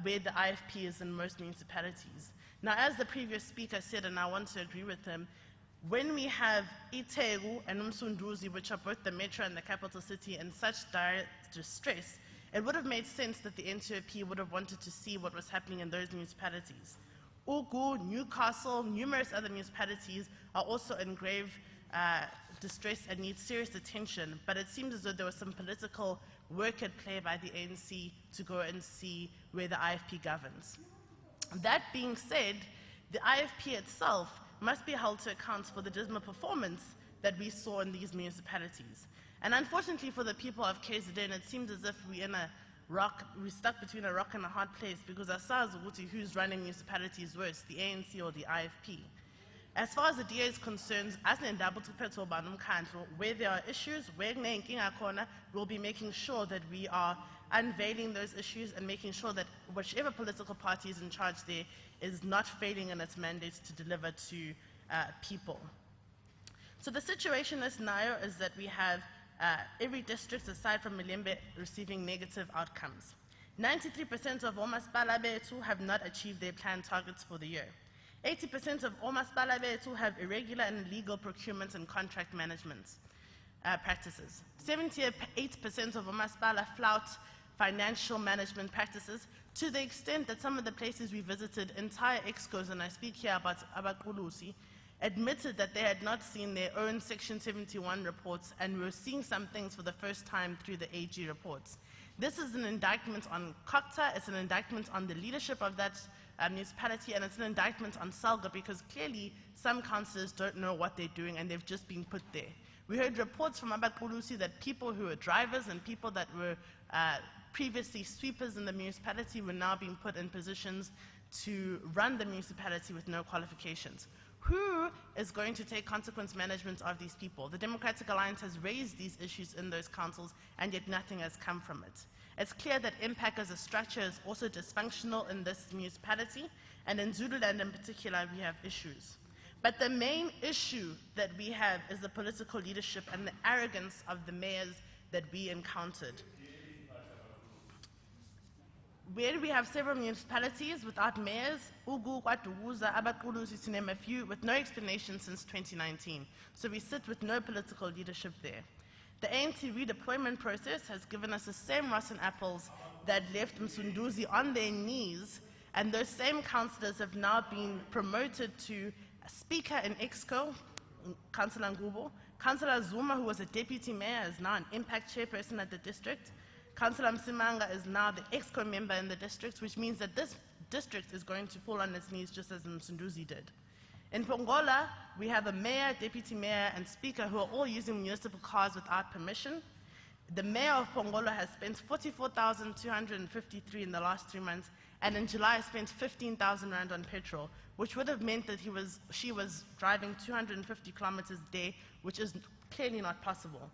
where the IFP is in most municipalities. Now, as the previous speaker said, and I want to agree with him, when we have Itegu and Umsunduzi, which are both the metro and the capital city, in such dire distress, it would have made sense that the NCOP would have wanted to see what was happening in those municipalities. Ugu, Newcastle, numerous other municipalities are also in grave distress and need serious attention, but it seems as though there was some political work at play by the ANC to go and see where the IFP governs. That being said, the IFP itself must be held to account for the dismal performance that we saw in these municipalities. And unfortunately for the people of KZN, it seems as if we're stuck between a rock and a hard place because ourselves, who's running municipalities worse, the ANC or the IFP. As far as the DA is concerned, as where there are issues, we'll be making sure that we are unveiling those issues and making sure that whichever political party is in charge there is not failing in its mandate to deliver to people. So the situation now is that we have every district aside from Milembe receiving negative outcomes. 93% of Omasipala Bethu have not achieved their planned targets for the year. 80% of Omasipala Bethu have irregular and illegal procurement and contract management practices. 78% of Omasipala flout financial management practices to the extent that some of the places we visited, entire excos, and I speak here about Abakulusi, admitted that they had not seen their own Section 71 reports and were seeing some things for the first time through the AG reports. This is an indictment on Kokta, it's an indictment on the leadership of that municipality, and it's an indictment on Salga because clearly some councillors don't know what they're doing and they've just been put there. We heard reports from Abakulusi that people who were drivers and people that were previously sweepers in the municipality were now being put in positions to run the municipality with no qualifications. Who is going to take consequence management of these people? The Democratic Alliance has raised these issues in those councils, and yet nothing has come from it. It's clear that impact as a structure is also dysfunctional in this municipality, and in Zululand in particular, we have issues. But the main issue that we have is the political leadership and the arrogance of the mayors that we encountered. Where we have several municipalities without mayors, Ugu, Kwatuguza, Abakulusi, to name a few, with no explanation since 2019. So we sit with no political leadership there. The ANC redeployment process has given us the same rotten apples that left Msunduzi on their knees, and those same councillors have now been promoted to a speaker in EXCO, Councillor Ngubo. Councillor Zuma, who was a deputy mayor, is now an impact chairperson at the district. Councillor Msimanga is now the EXCO member in the district, which means that this district is going to fall on its knees just as Msunduzi did. In Pongola, we have a mayor, deputy mayor, and speaker who are all using municipal cars without permission. The mayor of Pongola has spent 44,253 in the last 3 months, and in July spent 15,000 rand on petrol, which would have meant that she was driving 250 kilometers a day, which is clearly not possible.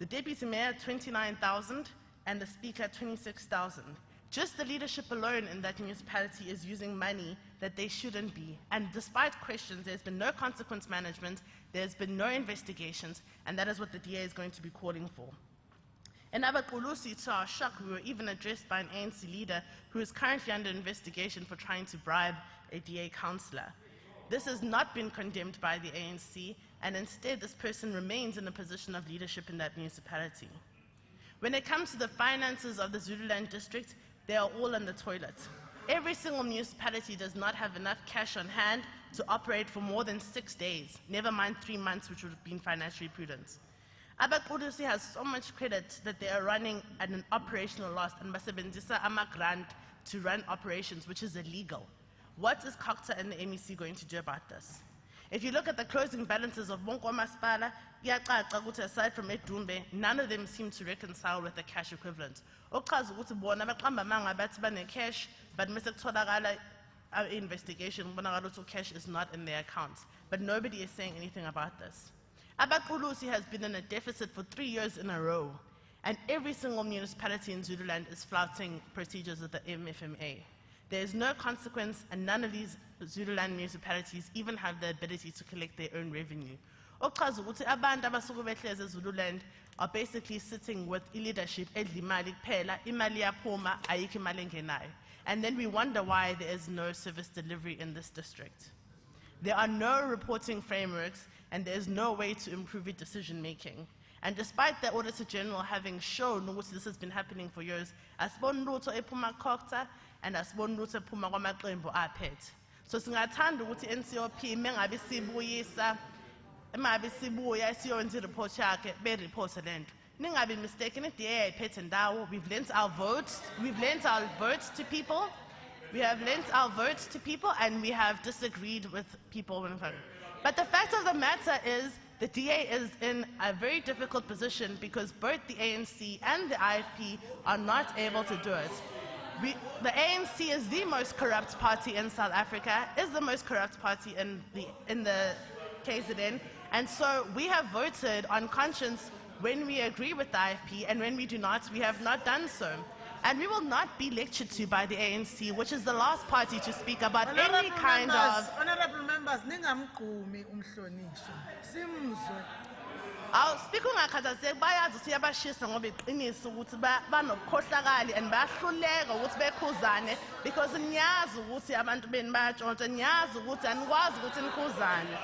the deputy mayor 29,000, and the speaker 26,000. Just the leadership alone in that municipality is using money that they shouldn't be. And despite questions, there's been no consequence management, there's been no investigations, and that is what the DA is going to be calling for. In Abaqulusi, to our shock, we were even addressed by an ANC leader who is currently under investigation for trying to bribe a DA councillor. This has not been condemned by the ANC, and instead this person remains in a position of leadership in that municipality. When it comes to the finances of the Zululand district, they are all in the toilet. Every single municipality does not have enough cash on hand to operate for more than 6 days, never mind 3 months, which would have been financially prudent. Abaqulusi has so much credit that they are running at an operational loss and basebenzisa ama-grant to run operations, which is illegal. What is COCTA and the MEC going to do about this? If you look at the closing balances of Bonko Masipala, aside from Edumbe, none of them seem to reconcile with the cash equivalent. Cash, but investigation, cash is not in their accounts. But nobody is saying anything about this. Abaqulusi has been in a deficit for 3 years in a row, and every single municipality in Zululand is flouting procedures of the MFMA. There is no consequence, and none of these Zululand municipalities even have the ability to collect their own revenue. Zululand are basically sitting with leadership, and then we wonder why there is no service delivery in this district. There are no reporting frameworks, and there is no way to improve decision making. And despite the Auditor General having shown that this has been happening for years, asiboni lutho ephuma COCTA and asiboni lutho ephuma kwamaqembu aphethe. So singathanda ukuthi NCOP mengabe sibuya siyenza ireport yakhe be-report lento. Ningabe mistaken, iDA ayiphethe ndawo. We've lent our votes to people. We have lent our votes to people, and we have disagreed with people. But the fact of the matter is, the DA is in a very difficult position because both the ANC and the IFP are not able to do it. The ANC is the most corrupt party in South Africa, is the most corrupt party in the KZN, and so we have voted on conscience when we agree with the IFP, and when we do not, we have not done so. And we will not be lectured to by the ANC, which is the last party to speak about any kind of... Honorable members, ningamgqumi umhlonishwa. Simzwe. Speaking ngakhathazeki bayazi ukuthi yabashisa ngoba iqiniso ukuthi banokukhohlakali and bayahluleka ukuthi bekhuzane because niyazi ukuthi abantu beni bayatshontsha, niyazi ukuthi anikwazi ukuthi nikhuzane.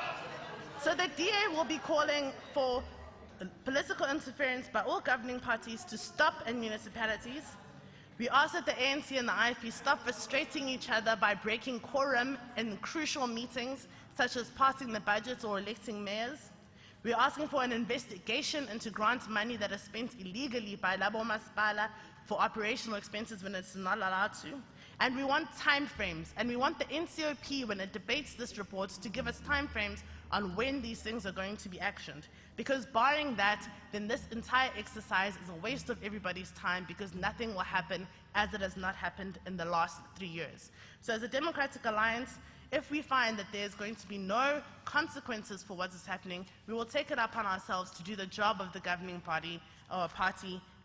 So the DA will be calling for political interference by all governing parties to stop in municipalities. We ask that the ANC and the IFP stop frustrating each other by breaking quorum in crucial meetings, such as passing the budget or electing mayors. We're asking for an investigation into grant money that is spent illegally by Labo Masipala for operational expenses when it's not allowed to. And we want timeframes, and we want the NCOP, when it debates this report, to give us timeframes on when these things are going to be actioned. Because barring that, then this entire exercise is a waste of everybody's time because nothing will happen as it has not happened in the last 3 years. So as a Democratic Alliance, if we find that there's going to be no consequences for what is happening, we will take it upon ourselves to do the job of the governing party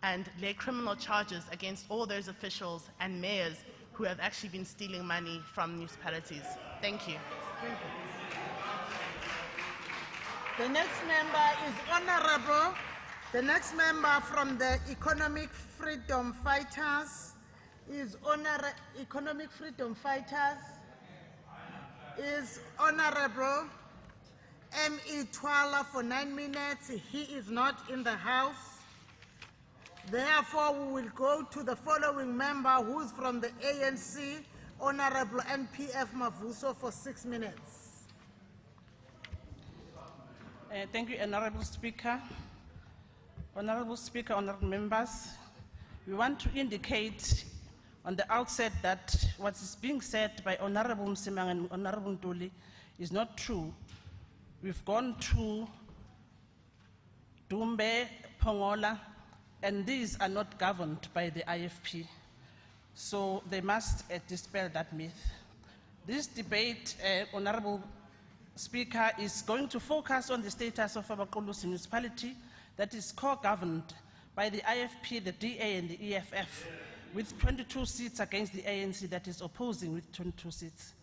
and lay criminal charges against all those officials and mayors who have actually been stealing money from municipalities. Thank you. Thank you. The next member is honorable. The next member from the Economic Freedom Fighters is Honorable M.E. Twala for 9 minutes. He is not in the house. Therefore, we will go to the following member who is from the ANC, Honorable NPF Mavuso for 6 minutes. Thank you, Honorable Speaker. Honorable Speaker, honorable members, we want to indicate on the outset that what is being said by Honorable Msimang and Honorable Ntuli is not true. We've gone to Dumbe, Pongola, and these are not governed by the IFP. So they must dispel that myth. This debate, Honorable Speaker, is going to focus on the status of Abaqulusi municipality, that is co-governed by the IFP, the DA, and the EFF, with 22 seats against the ANC that is opposing with 22 seats.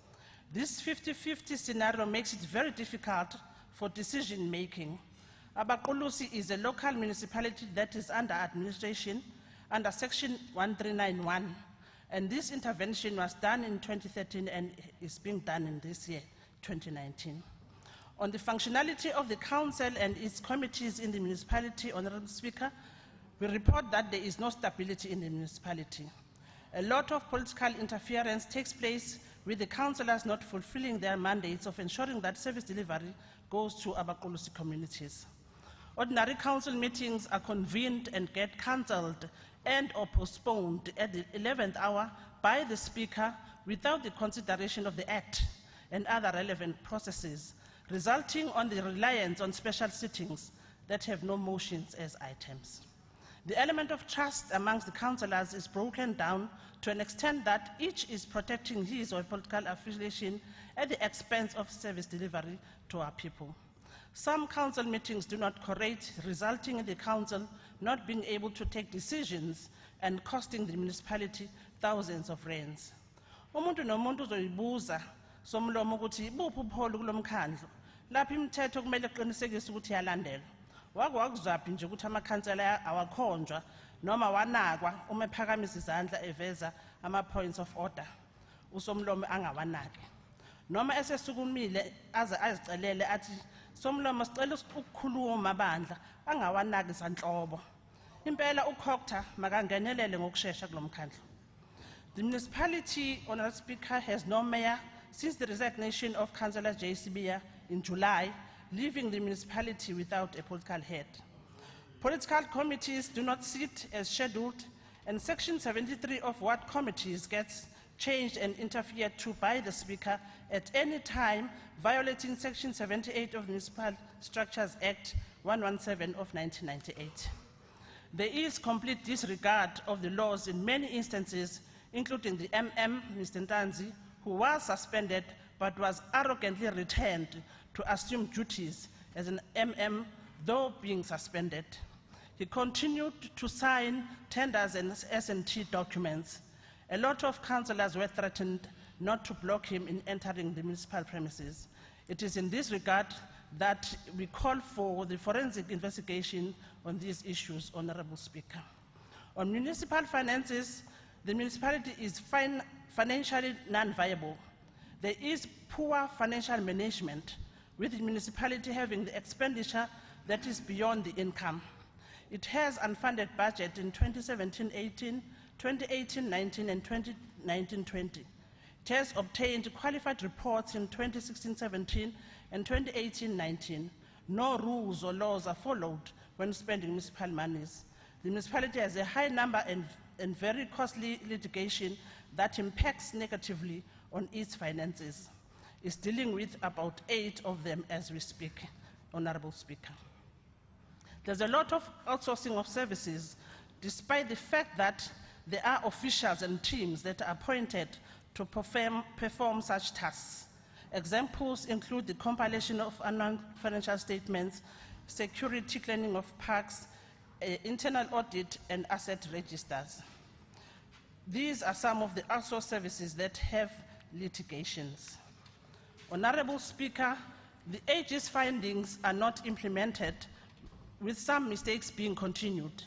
This 50-50 scenario makes it very difficult for decision-making. Abaqulusi is a local municipality that is under administration under Section 1391, and this intervention was done in 2013 and is being done in this year, 2019. On the functionality of the council and its committees in the municipality, Honorable Speaker, we report that there is no stability in the municipality. A lot of political interference takes place with the councillors not fulfilling their mandates of ensuring that service delivery goes to Abaqulusi communities. Ordinary council meetings are convened and get cancelled and or postponed at the 11th hour by the Speaker without the consideration of the Act and other relevant processes, resulting on the reliance on special sittings that have no motions as items. The element of trust amongst the councillors is broken down to an extent that each is protecting his or her political affiliation at the expense of service delivery to our people. Some council meetings do not correlate, resulting in the council not being able to take decisions and costing the municipality thousands of rands. Umuntu nomuntu uzoyibuza somlomo ukuthi ibuphi upholo kulomkhandlu lapho imithetho kumele iqinisekise ukuthi iyalandelwa. Wakuzaphi nje ukuthi amakhansela awakhonjwa noma wanakwa uma ephakamisa izandla eveza ama-points of order usomlomo angawanaki. Noma esesukumile aze azicelele athi somlomo sicela ukukhuluma bandla angawanaki sanhlobo. Impela ukhokta makangenelele ngokusheshsha kulomkhandlu. The municipality, Honorable Speaker, has no mayor since the resignation of Councillor J. Sibiya in July, leaving the municipality without a political head. Political committees do not sit as scheduled, and Section 73 of ward committees gets changed and interfered to by the Speaker at any time, violating Section 78 of the Municipal Structures Act 117 of 1998. There is complete disregard of the laws in many instances, including the Mr. Ntanzi, who was suspended but was arrogantly returned to assume duties as an though being suspended. He continued to sign tenders and S&T documents. A lot of councillors were threatened not to block him in entering the municipal premises. It is in this regard that we call for the forensic investigation on these issues, Honorable Speaker. On municipal finances, the municipality is financially non-viable. There is poor financial management, with the municipality having the expenditure that is beyond the income. It has unfunded budget in 2017-18, 2018-19, and 2019-20. It has obtained qualified reports in 2016-17 and 2018-19. No rules or laws are followed when spending municipal monies. The municipality has a high number and very costly litigation that impacts negatively on its finances. It's dealing with about 8 of them as we speak, Honorable Speaker. There's a lot of outsourcing of services, despite the fact that there are officials and teams that are appointed to perform such tasks. Examples include the compilation of annual financial statements, security cleaning of parks, internal audit, and asset registers. These are some of the outsourced services that have litigations. Honorable Speaker, the AG's findings are not implemented, with some mistakes being continued.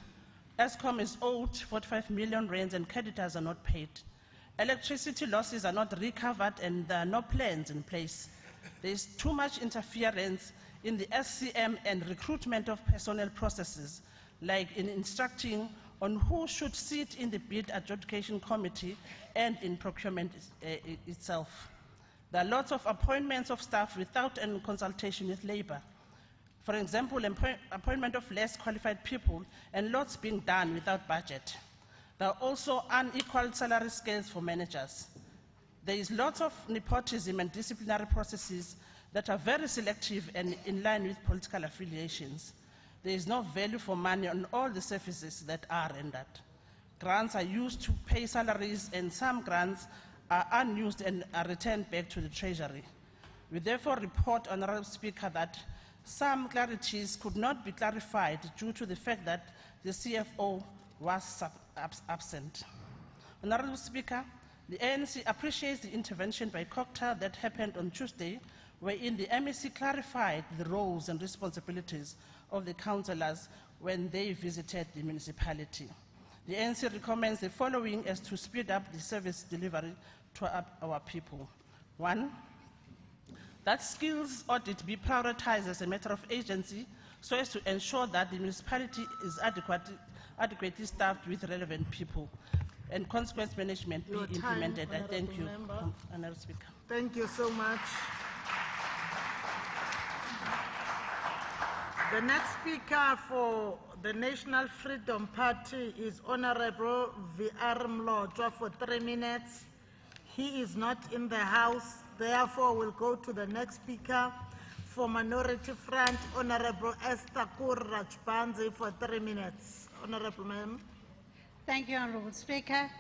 ESCOM is owed 45 million rands and creditors are not paid. Electricity losses are not recovered and there are no plans in place. There is too much interference in the SCM and recruitment of personnel processes, like in instructing on who should sit in the bid adjudication committee and in procurement itself. There are lots of appointments of staff without any consultation with labor. For example, appointment of less qualified people and lots being done without budget. There are also unequal salary scales for managers. There is lots of nepotism and disciplinary processes that are very selective and in line with political affiliations. There is no value for money on all the services that are rendered. Grants are used to pay salaries and some grants are unused and are returned back to the Treasury. We therefore report, Honorable Speaker, that Some clarities could not be clarified due to the fact that the CFO was absent. Honorable Speaker, the ANC appreciates the intervention by COCTA that happened on Tuesday, wherein the MEC clarified the roles and responsibilities of the councillors when they visited the municipality. The ANC recommends the following as to speed up the service delivery to our people. 1, that skills audit be prioritized as a matter of agency so as to ensure that the municipality is adequately staffed with relevant people and consequence management be implemented. I thank you, Honorable Speaker. Thank you so much. The next speaker for the National Freedom Party is Honorable V.R. Mlotshwa for 3 minutes. He is not in the House, therefore we'll go to the next speaker for Minority Front, Honorable Esther Kurrachpanzi for 3 minutes. Honorable Ma'am. Thank you, Honorable Speaker.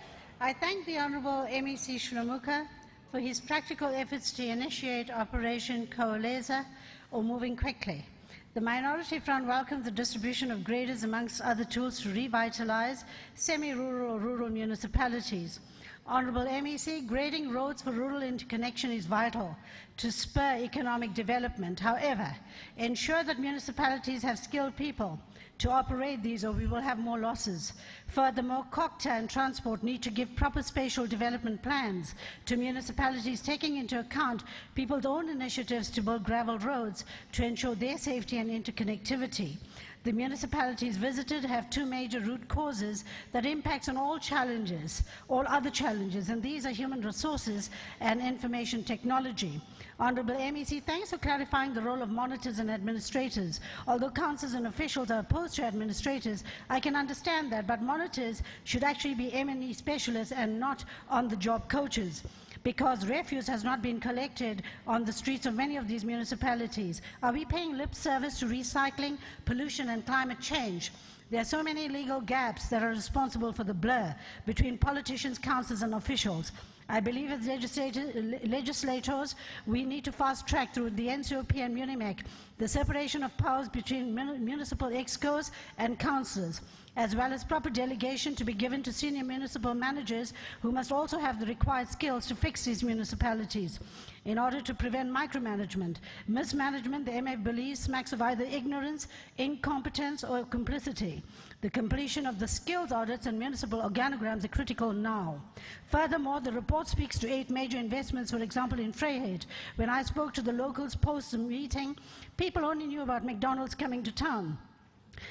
I thank the Honorable MEC Shlomuka for his practical efforts to initiate Operation Coalesa, or Moving Quickly. The Minority Front welcomes the distribution of graders amongst other tools to revitalize semi-rural or rural municipalities. Honorable MEC, grading roads for rural interconnection is vital to spur economic development. However, ensure that municipalities have skilled people to operate these, or we will have more losses. Furthermore, COCTA and transport need to give proper spatial development plans to municipalities, taking into account people's own initiatives to build gravel roads to ensure their safety and interconnectivity. The municipalities visited have 2 major root causes that impacts on all other challenges, and these are human resources and information technology. Honorable MEC, thanks for clarifying the role of monitors and administrators. Although councillors and officials are opposed to administrators, I can understand that, but monitors should actually be M&E specialists and not on-the-job coaches, because refuse has not been collected on the streets of many of these municipalities. Are we paying lip service to recycling, pollution and climate change? There are so many legal gaps that are responsible for the blur between politicians, councillors and officials. I believe as legislators, we need to fast track through the NCOP and Munimec the separation of powers between municipal excos and councillors, as well as proper delegation to be given to senior municipal managers who must also have the required skills to fix these municipalities. In order to prevent micromanagement, mismanagement, the MF believes smacks of either ignorance, incompetence or complicity. The completion of the skills audits and municipal organograms are critical now. Furthermore, the report speaks to 8 major investments, for example in Vryheid. When I spoke to the locals post the meeting, people only knew about McDonald's coming to town.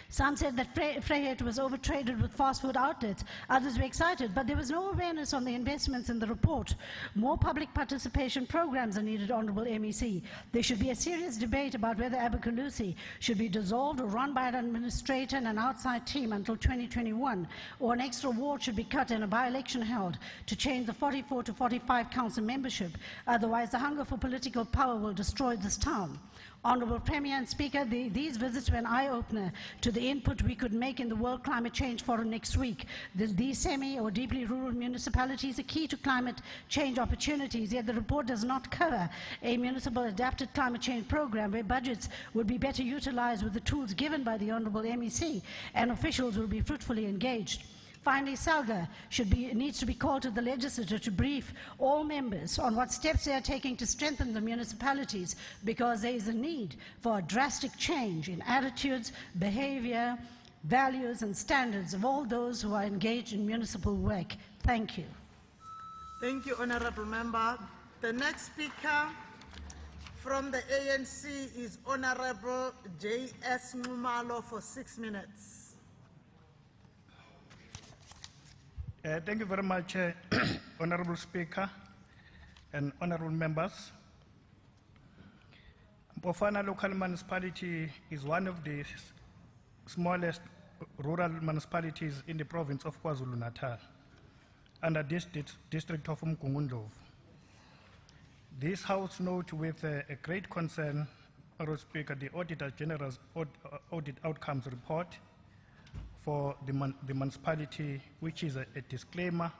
Some said that Vryheid was overtraded with fast food outlets. Others were excited, but there was no awareness on the investments in the report. More public participation programs are needed, Honorable MEC. There should be a serious debate about whether Abergalusi should be dissolved or run by an administrator and an outside team until 2021, or an extra ward should be cut and a by-election held to change the 44 to 45 council membership. Otherwise, the hunger for political power will destroy this town. Honorable Premier and Speaker, these visits were an eye-opener to the input we could make in the World Climate Change Forum next week. These semi or deeply rural municipalities are key to climate change opportunities, yet the report does not cover a municipal adapted climate change program where budgets would be better utilized with the tools given by the Honorable MEC and officials will be fruitfully engaged. Finally, SALGA needs to be called to the legislature to brief all members on what steps they are taking to strengthen the municipalities, because there is a need for a drastic change in attitudes, behavior, values and standards of all those who are engaged in municipal work. Thank you. Thank you, Honorable Member. The next speaker from the ANC is Honorable J.S. Numalo for 6 minutes. Thank you very much, Honorable Speaker and honorable members. Mpofana local municipality is one of the smallest rural municipalities in the province of Kwazulu Natal, under this district of Mkungundlovu. This House notes with a great concern, Honorable Speaker, the Auditor General's audit outcomes report for the municipality, which is a disclaimer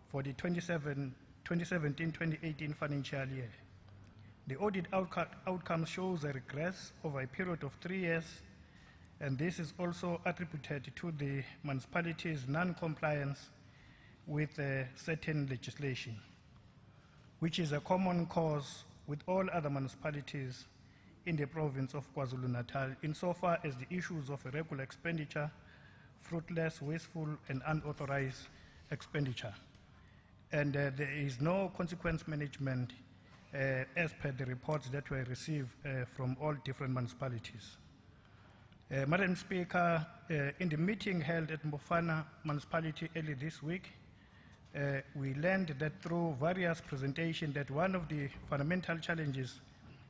for the 2017-2018 financial year. The audit outcome shows a regress over a period of 3 years, and this is also attributed to the municipality's non-compliance with certain legislation, which is a common cause with all other municipalities in the province of Kwazulu Natal, insofar as the issues of irregular expenditure, fruitless, wasteful, and unauthorized expenditure. And there is no consequence management as per the reports that were received from all different municipalities. Madam Speaker, in the meeting held at Mofana municipality early this week, we learned that through various presentations that one of the fundamental challenges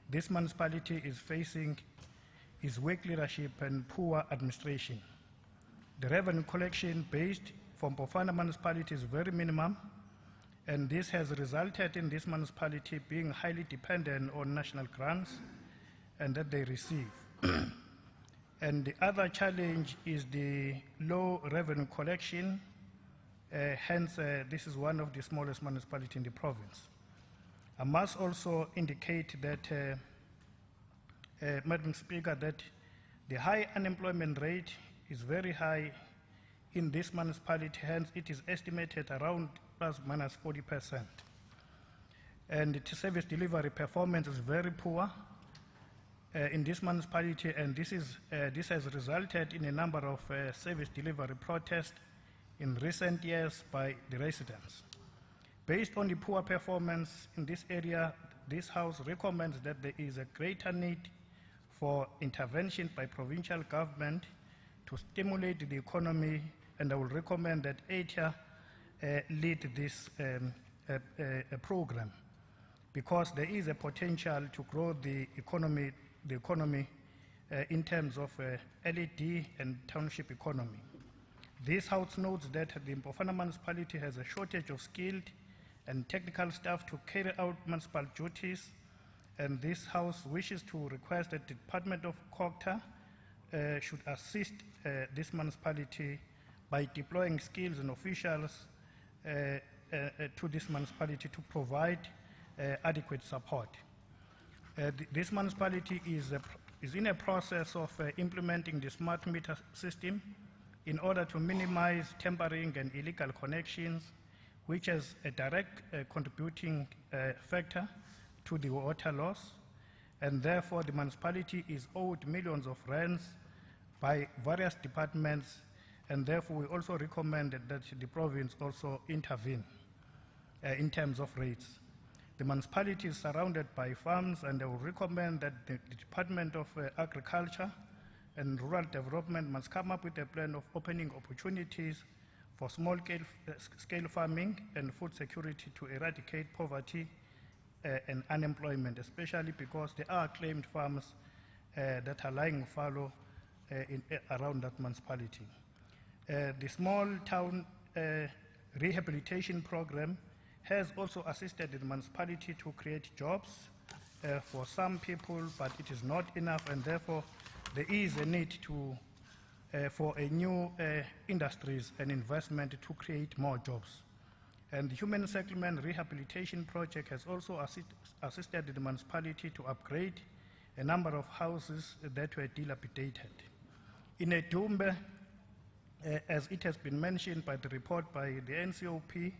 this municipality is facing is weak leadership and poor administration. The revenue collection based from Mofana municipality is very minimum, and this has resulted in this municipality being highly dependent on national grants and that they receive. And the other challenge is the low revenue collection. Hence, this is one of the smallest municipalities in the province. I must also indicate that, Madam Speaker, that the high unemployment rate is very high in this municipality. Hence, it is estimated around ±40%. And the service delivery performance is very poor in this municipality, and this has resulted in a number of service delivery protests in recent years by the residents. Based on the poor performance in this area, this House recommends that there is a greater need for intervention by provincial government to stimulate the economy, and I will recommend that ATIA lead this program, because there is a potential to grow the economy in terms of LED and township economy. This House notes that the Mofana municipality has a shortage of skilled and technical staff to carry out municipal duties, and this House wishes to request that the Department of COGTA should assist this municipality by deploying skills and officials to this municipality to provide adequate support. This municipality is in a process of implementing the smart meter system in order to minimize tampering and illegal connections, which is a direct contributing factor to the water loss, and therefore the municipality is owed millions of rands by various departments, and therefore we also recommend that the province also intervene in terms of rates. The municipality is surrounded by farms, and I would recommend that the Department of Agriculture and Rural Development must come up with a plan of opening opportunities for small-scale farming and food security to eradicate poverty and unemployment, especially because there are claimed farms that are lying fallow around that municipality. The small town rehabilitation program has also assisted the municipality to create jobs for some people, but it is not enough, and therefore there is a need for a new industries and investment to create more jobs. And the Human Settlement Rehabilitation Project has also assisted the municipality to upgrade a number of houses that were dilapidated. In Edumbe, as it has been mentioned by the report by the NCOP,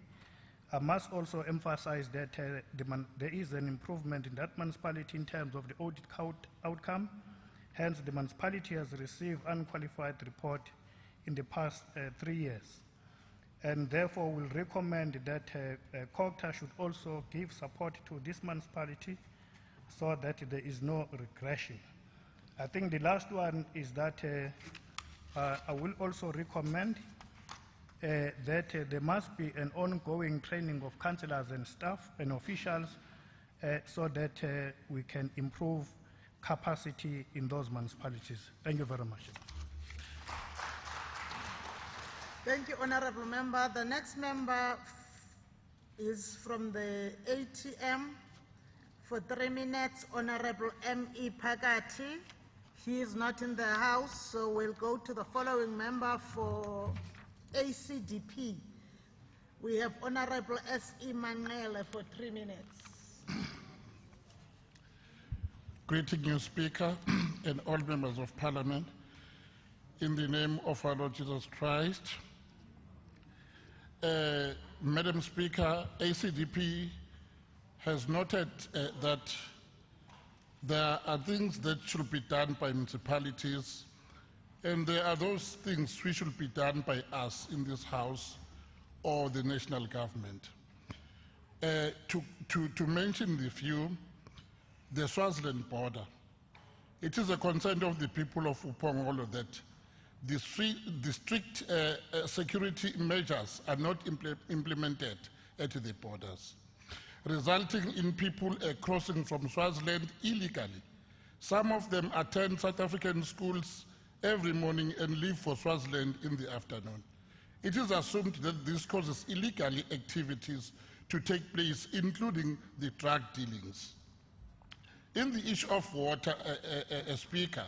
I must also emphasize that there is an improvement in that municipality in terms of the audit outcome. Hence, the municipality has received unqualified report in the past 3 years. And therefore, we'll recommend that COGTA should also give support to this municipality so that there is no regression. I think the last one is that I will also recommend that there must be an ongoing training of councillors and staff and officials so that we can improve capacity in those municipalities. Thank you very much. Thank you, Honorable Member. The next member is from the ATM. For 3 minutes, Honorable M.E. Pagati. He is not in the House, so we'll go to the following member for ACDP. We have Honorable S.E. Manele for 3 minutes. Greeting you, Speaker, and all members of Parliament, in the name of our Lord Jesus Christ. Madam Speaker, ACDP has noted that there are things that should be done by municipalities, and there are those things which should be done by us in this House or the national government. To mention the few, the Swaziland border. It is a concern of the people of Upongolo that the strict security measures are not implemented at the borders, resulting in people crossing from Swaziland illegally. Some of them attend South African schools every morning and leave for Swaziland in the afternoon. It is assumed that this causes illegal activities to take place, including the drug dealings. In the issue of water, Speaker,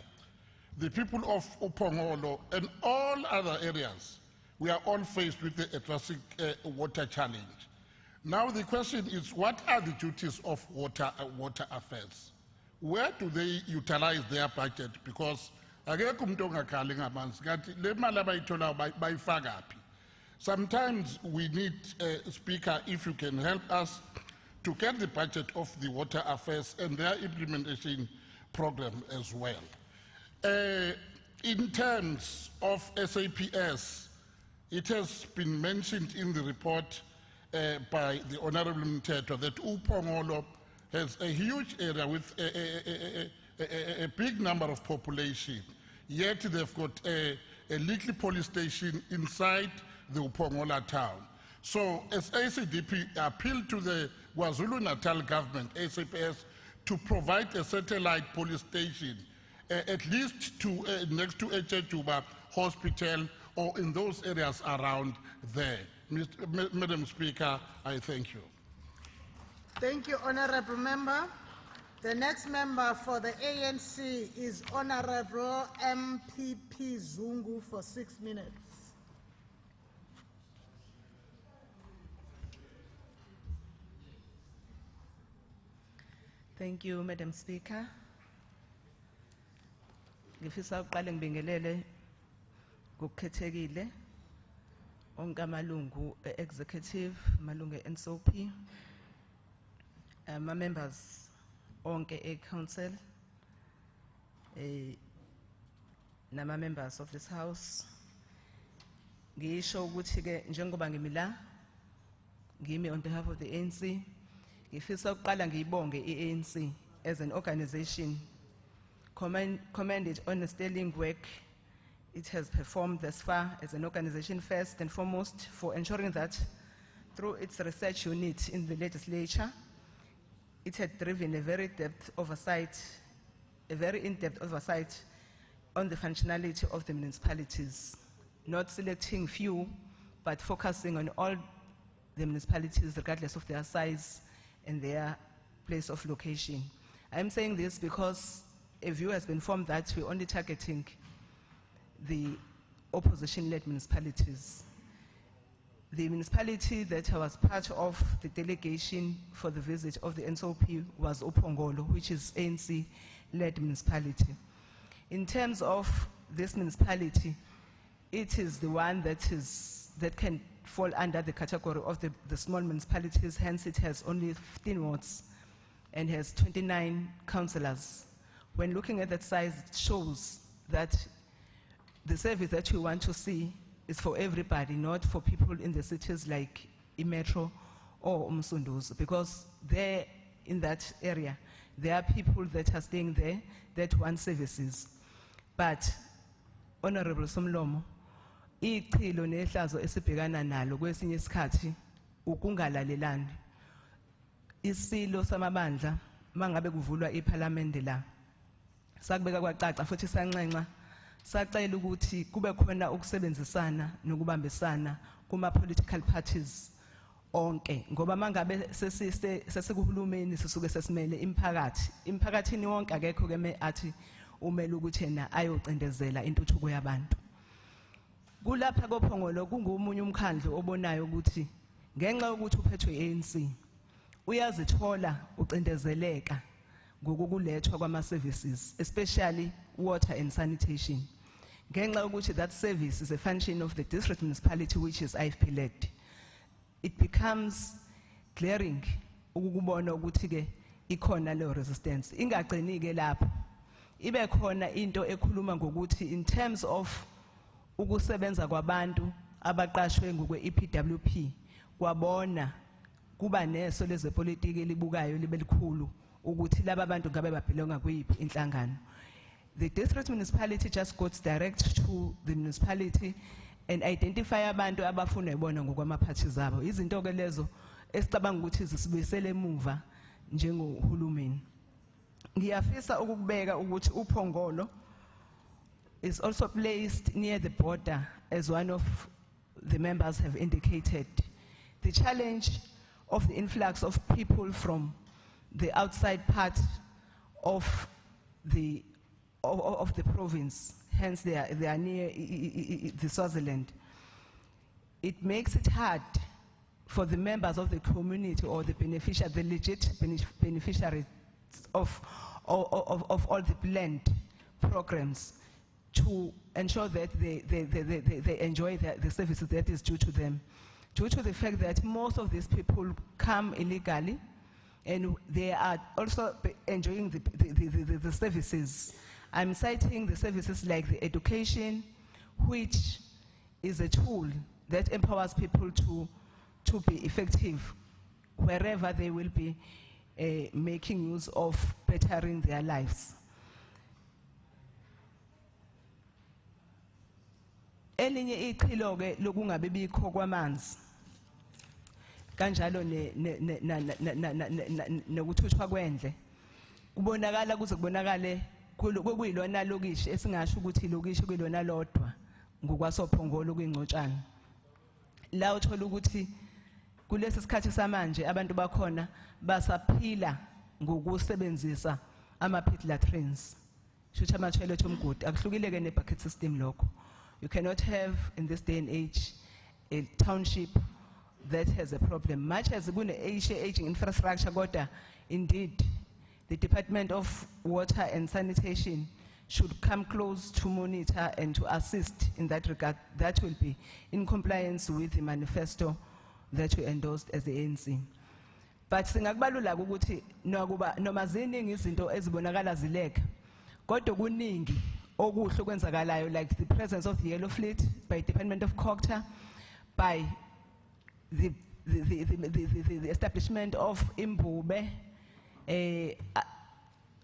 the people of Upongolo and all other areas, we are all faced with a drastic water challenge. Now the question is, what are the duties of water affairs? Where do they utilize their budget? Because sometimes we need, Speaker, if you can help us to get the budget of the water affairs and their implementation program as well. In terms of SAPS, it has been mentioned in the report by the Honorable Mteto that Upongolo has a huge area with a big number of population, yet they've got a little police station inside the Upongola town. So as ACDP appeal to the Kwazulu Natal government, SAPS, to provide a satellite police station at least next to Echetuba Hospital or in those areas around there. Madam Speaker, I thank you. Thank you, Honorable Member. The next member for the ANC is Honorable MPP Zungu for 6 minutes. Thank you, Madam Speaker. Ngifisa uqale ngibingelele ngokukhethekile onke amalungu executive, amalungu NSOP, members onke e-council, nama members of this house. Ngisho ukuthi ke njengoba ngimila ngimi on behalf of the ANC, ngifisa ukuqala ngiyibonge i-ANC as an organization, commend it on the sterling work it has performed thus far as an organization, first and foremost, for ensuring that through its research unit in the legislature, it had driven a very in-depth oversight on the functionality of the municipalities, not selecting few, but focusing on all the municipalities regardless of their size and their place of location. I'm saying this because a view has been formed that we're only targeting the opposition-led municipalities. The municipality that was part of the delegation for the visit of the NSOP was Upongolo, which is ANC-led municipality. In terms of this municipality, it is the one that can fall under the category of the small municipalities, hence it has only 15 wards and has 29 councillors. When looking at that size, it shows that the service that we want to see is for everybody, not for people in the cities like Imetro or Umsunduzi, because there in that area, there are people that are staying there that want services. But, Honorable Somlomo, ichilo nehlazo esibhekana nalo kwesinye isikhathi ukungalalelani. Isilo samabandla mangabe kuvulwa iParliament la. Sakubeka kwacaca futhi sanxenxa sacela ukuthi kube khona ukusebenzisana nokubambisana kuma political parties onke, ngoba mangabe sesikuhulumeni sisuke sesimele imphakathini wonke akekho ke athi umele ukuthi yena ayocindezela intuthuko yabantu. Kulapha koPhongolo kungomunye umkhandlu obonayo ukuthi ngenxa yokuthi uphethwe ANC uyazithola ucindezeleka ngokulethwa kwama-services, especially water and sanitation. Ngenxa yokuthi that service is a function of the district municipality which is IFP led. It becomes glaring ukubona ukuthi ke ikhona leyo resistance. Ingagcini ke lapho. Ibe khona into ekhuluma ngokuthi in terms of ukusebenza kwabantu abaqashwe ngokwe-EPWP kwabona kuba neso lezepolitiki elibukayo libe likhulu ukuthi laba bantu ngabe babelonga kuyiphi inhlangano. The district municipality just goes direct to the municipality and identify abantu abafuna ibona ngokwama-parties abo. Izinto ke lezo esicabanga ukuthi zisibuyisele emuva njengohulumeni. Ngiyafisa ukubeka ukuthi uPhongolo is also placed near the border, as one of the members have indicated. The challenge of the influx of people from the outside part of the province, hence they are near the Swaziland. It makes it hard for the members of the community or the beneficiary, the legit beneficiaries of all the planned programs to ensure that they enjoy the services that is due to them. Due to the fact that most of these people come illegally and they are also enjoying the services. I'm citing the services like the education, which is a tool that empowers people to be effective wherever they will be making use of bettering their lives. Elinye ichilo ke lokungabe bikho kwamanzi kanjalo nekuthuthwa kwendle kubonakala kuze kubonakale kuyilona lokishi esingasho ukuthi lokishi kuyilona lodwa ngokwasophongolo kuyingcotshana la uthola ukuthi kulesi sikhathi samanje abantu bakhona basaphila ngokusebenzisa ama-pit latrines shuthi ama-toilet omgodi akuhlukile ke ne-bucket system lokho. You cannot have in this day and age a township that has a problem. Much as aging infrastructure, kodwa, indeed, the Department of Water and Sanitation should come close to monitor and to assist in that regard. That will be in compliance with the manifesto that we endorsed as the ANC. But singakubalula ukuthi noma ziningi izinto ezibonakala zileka kodwa kuningi okuhle okwenzakalayo, like the presence of the Yellow Fleet by Department of Culture, by the establishment of Imbube,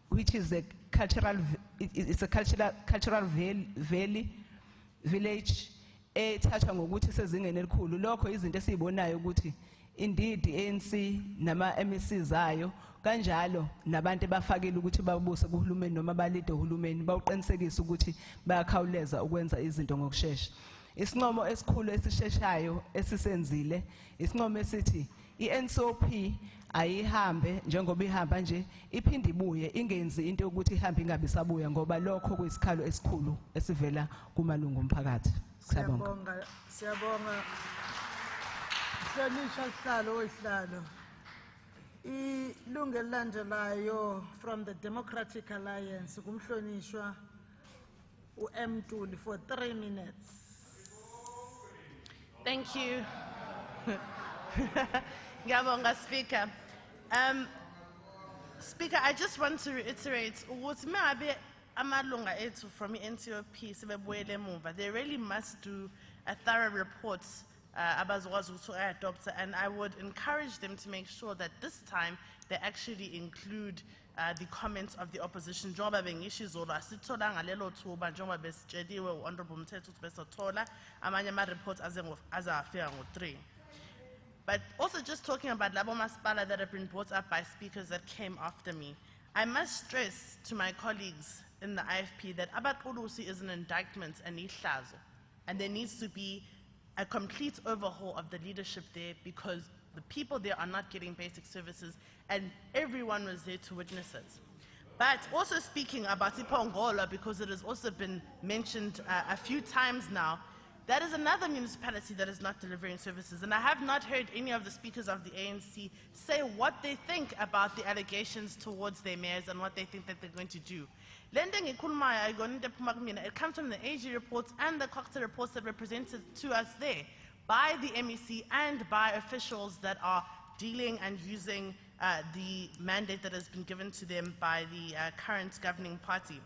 which is a cultural village. Ethathwa ngokuthi sezingeni elikhulu lokho izinto esizibonayo ukuthi indeed ANC nama MEC zayo kanjalo nabantu bafakile ukuthi babuse kuhulumeni noma balide uhulumeni bawuqinisekisa ukuthi bayakhawuleza ukwenza izinto ngokusheshsha. Isinqumo esikhulu esisheshayo esisenzile isinqumo esithi iNCOP ayihambe njengoba ihamba nje iphinde ibuye ingenzi into ukuthi ihambe ingabe sabuya ngoba lokho kuyisikhalo esikhulu esivela kumalungu omphakathi. Siyabonga. Hlonishwa sihlalo wesihlalo. Ilungu elilandelayo from the Democratic Alliance kumhlonishwa uMtuli for 3 minutes. Thank you. Ngiyabonga, Speaker. Speaker, I just want to reiterate ukuthi maybe amalunga ethu from iNCOP sebebuyele emuva, they really must do a thorough report abazokwazi ukuthi adopt, and I would encourage them to make sure that this time they actually include the comments of the opposition. Njengoba bengisho izolo asitholanga lelo thuba njengoba besitsheliwe u-Honorable Mthetho ukuthi besothola amanye ama-reports azafika ngo-3. But also just talking about labo masipala that have been brought up by speakers that came after me, I must stress to my colleagues in the IFP that abaqulusi is an indictment and ihlazo, and there needs to be a complete overhaul of the leadership there because the people there are not getting basic services and everyone was there to witness it. But also speaking about iPongola, because it has also been mentioned a few times now, that is another municipality that is not delivering services. And I have not heard any of the speakers of the ANC say what they think about the allegations towards their mayors and what they think that they're going to do. It comes from the AG reports and the Cocktail reports that were presented to us there by the MEC and by officials that are dealing and using the mandate that has been given to them by the current governing party.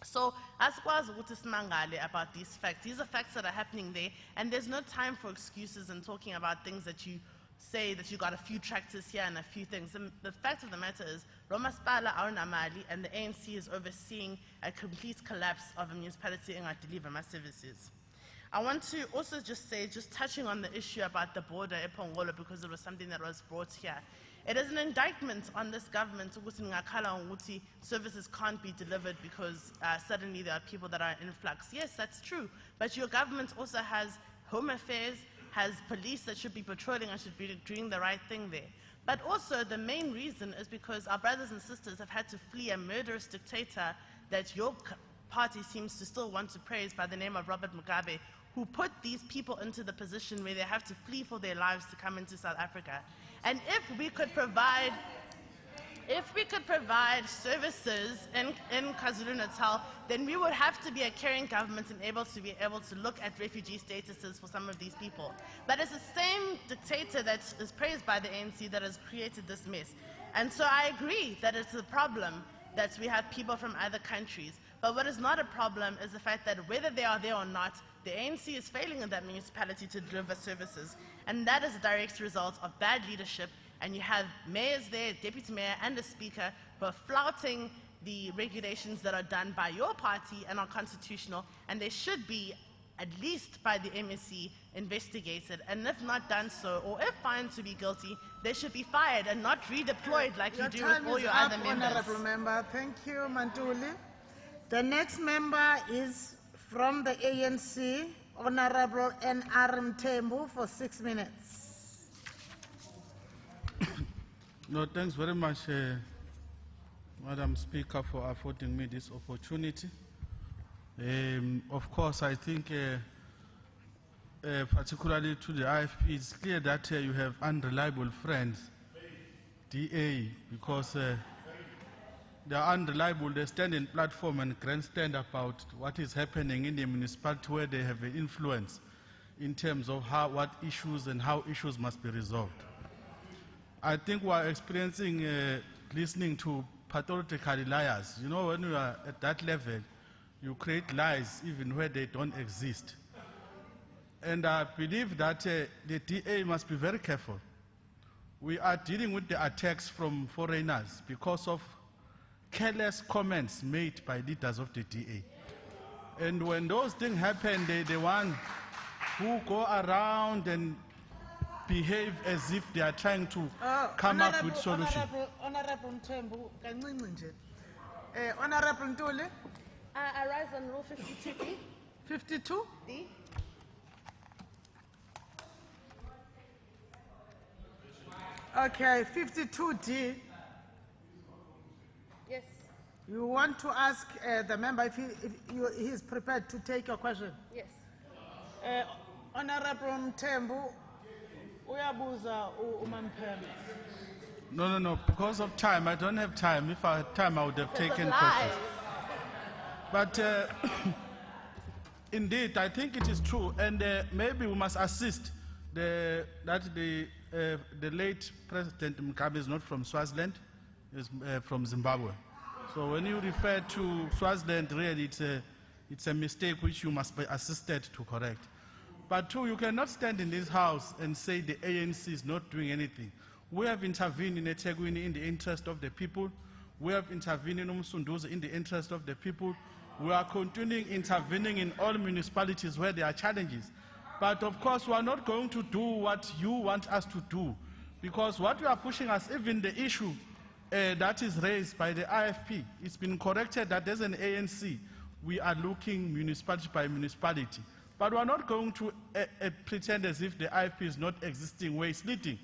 So, as far as about these facts, these are facts that are happening there, and there's no time for excuses and talking about things that you say that you got a few tractors here and a few things. The fact of the matter is, Roma Spala Aunamali and the ANC is overseeing a complete collapse of a municipality and deliver my services. I want to also just say, just touching on the issue about the border at Pongolo, because it was something that was brought here. It is an indictment on this government ukuthi services can't be delivered because suddenly there are people that are in flux. Yes, that's true, but your government also has home affairs, has police that should be patrolling and should be doing the right thing there. But also the main reason is because our brothers and sisters have had to flee a murderous dictator that your party seems to still want to praise by the name of Robert Mugabe, who put these people into the position where they have to flee for their lives to come into South Africa. And if we could provide services in Kwazulu Natal, then we would have to be a caring government and be able to look at refugee statuses for some of these people. But it's the same dictator that is praised by the ANC that has created this mess. And so I agree that it's a problem that we have people from other countries. But what is not a problem is the fact that whether they are there or not, the ANC is failing in that municipality to deliver services. And that is a direct result of bad leadership. And you have mayors there, deputy mayor and a speaker who are flouting the regulations that are done by your party and are constitutional. And they should be, at least by the MEC, investigated. And if not done so, or if found to be guilty, they should be fired and not redeployed like you do with all your other members. Honorable member. Thank you, Mantuli. The next member is from the ANC, Honorable N.R. Mthembu, for 6 minutes. No, thanks very much, Madam Speaker, for affording me this opportunity. Of course, I think, particularly to the IFP, it's clear that you have unreliable friends, DA, because they are unreliable. They stand in platform and grandstand about what is happening in the municipality where they have an influence in terms of what issues and how issues must be resolved. I think we are experiencing listening to pathological liars. You know, when you are at that level, you create lies even where they don't exist. And I believe that the DA must be very careful. We are dealing with the attacks from foreigners because of careless comments made by leaders of the DA. And when those things happen, they're the ones who go around and behave as if they are trying to come up with solutions. Honorable Mthembu, Honorable Ntuli. I rise on Rule 52D. 52? D. Okay, 52D. Yes. You want to ask the member if he is prepared to take your question? Yes. Honorable Mthembu, uyabuza uMamphemba. No, because of time, I don't have time. If I had time, I would have taken questions. But indeed, I think it is true, and maybe we must assist that the late President Mugabe is not from Swaziland, is from Zimbabwe. So when you refer to Swaziland, really it's a mistake which you must be assisted to correct. But two, you cannot stand in this house and say the ANC is not doing anything. We have intervened in eThekwini in the interest of the people. We have intervened in Umsunduzi in the interest of the people. We are continuing intervening in all municipalities where there are challenges. But of course, we are not going to do what you want us to do, because what you are pushing us, even the issue that is raised by the IFP, it's been corrected that there's an ANC. We are looking municipality by municipality. But we are not going to pretend as if the IFP is not existing where it's leading.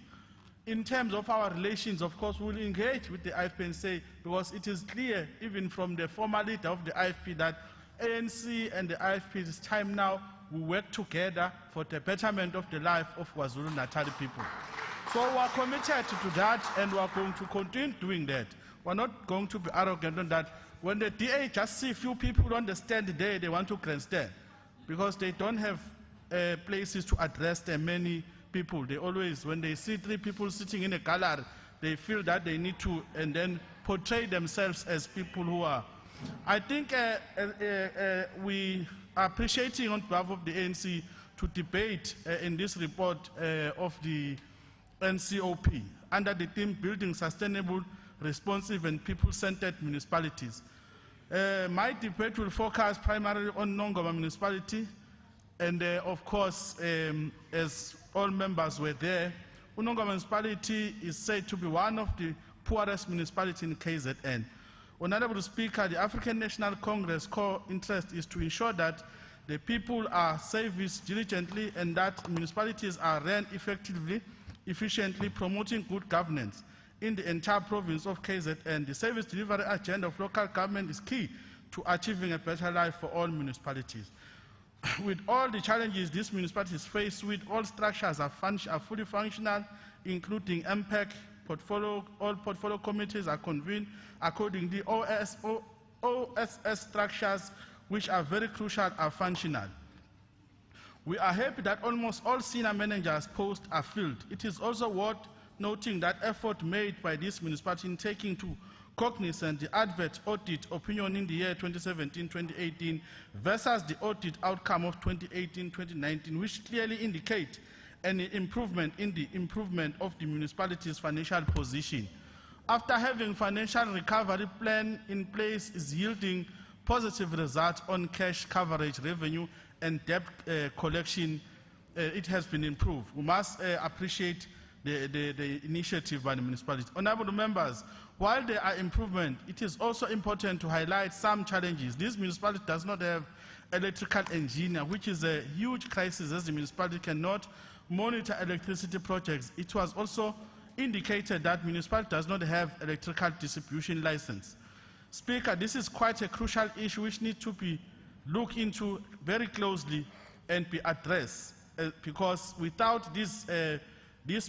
In terms of our relations, of course, we'll engage with the IFP and say, because it is clear, even from the former leader of the IFP, that ANC and the IFP, it is time now we work together for the betterment of the life of Kwazulu Natal people. So we are committed to that, and we are going to continue doing that. We're not going to be arrogant on that. When the DA just see few people on the stand there, they want to grandstand because they don't have places to address the many people. They always, when they see 3 people sitting in a gallery, they feel that they need to and then portray themselves as people who are. I think we are appreciating on behalf of the ANC to debate in this report of the NCOP under the theme Building Sustainable, Responsive and People-Centered Municipalities. My debate will focus primarily on Nongoma municipality, and of course, as all members were there, Unongoma municipality is said to be one of the poorest municipalities in KZN. Honorable Speaker, the African National Congress core interest is to ensure that the people are serviced diligently and that municipalities are run effectively, efficiently, promoting good governance in the entire province of KZN. The service delivery agenda of local government is key to achieving a better life for all municipalities. With all the challenges these municipalities face, with all structures are fully functional, including MPEC, all portfolio committees are convened according to OSS structures, which are very crucial, are functional. We are happy that almost all senior managers' posts are filled. It is also worth noting that effort made by this municipality in taking to cognizance the advert audit opinion in the year 2017-2018 versus the audit outcome of 2018-2019, which clearly indicate an improvement in the improvement of the municipality's financial position. After having financial recovery plan in place is yielding positive results on cash coverage, revenue, and debt collection, it has been improved. We must appreciate the initiative by the municipality. Honorable members, while there are improvements, it is also important to highlight some challenges. This municipality does not have electrical engineer, which is a huge crisis as the municipality cannot monitor electricity projects. It was also indicated that municipality does not have electrical distribution license. Speaker, this is quite a crucial issue which needs to be looked into very closely and be addressed because without this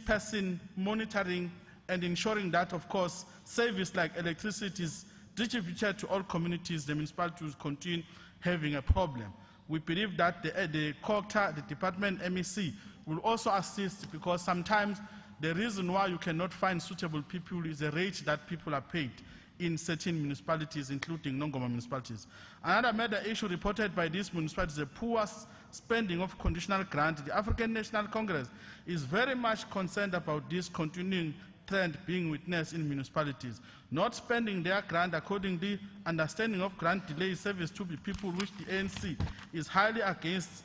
person monitoring and ensuring that, of course, service like electricity is distributed to all communities, the municipality will continue having a problem. We believe that the COCTA, the department MEC, will also assist because sometimes the reason why you cannot find suitable people is the rate that people are paid in certain municipalities, including Nongoma municipalities. Another major issue reported by these municipalities is the poor spending of conditional grant. The African National Congress is very much concerned about this continuing trend being witnessed in municipalities. Not spending their grant according to the understanding of grant delay service to the people which the ANC is highly against.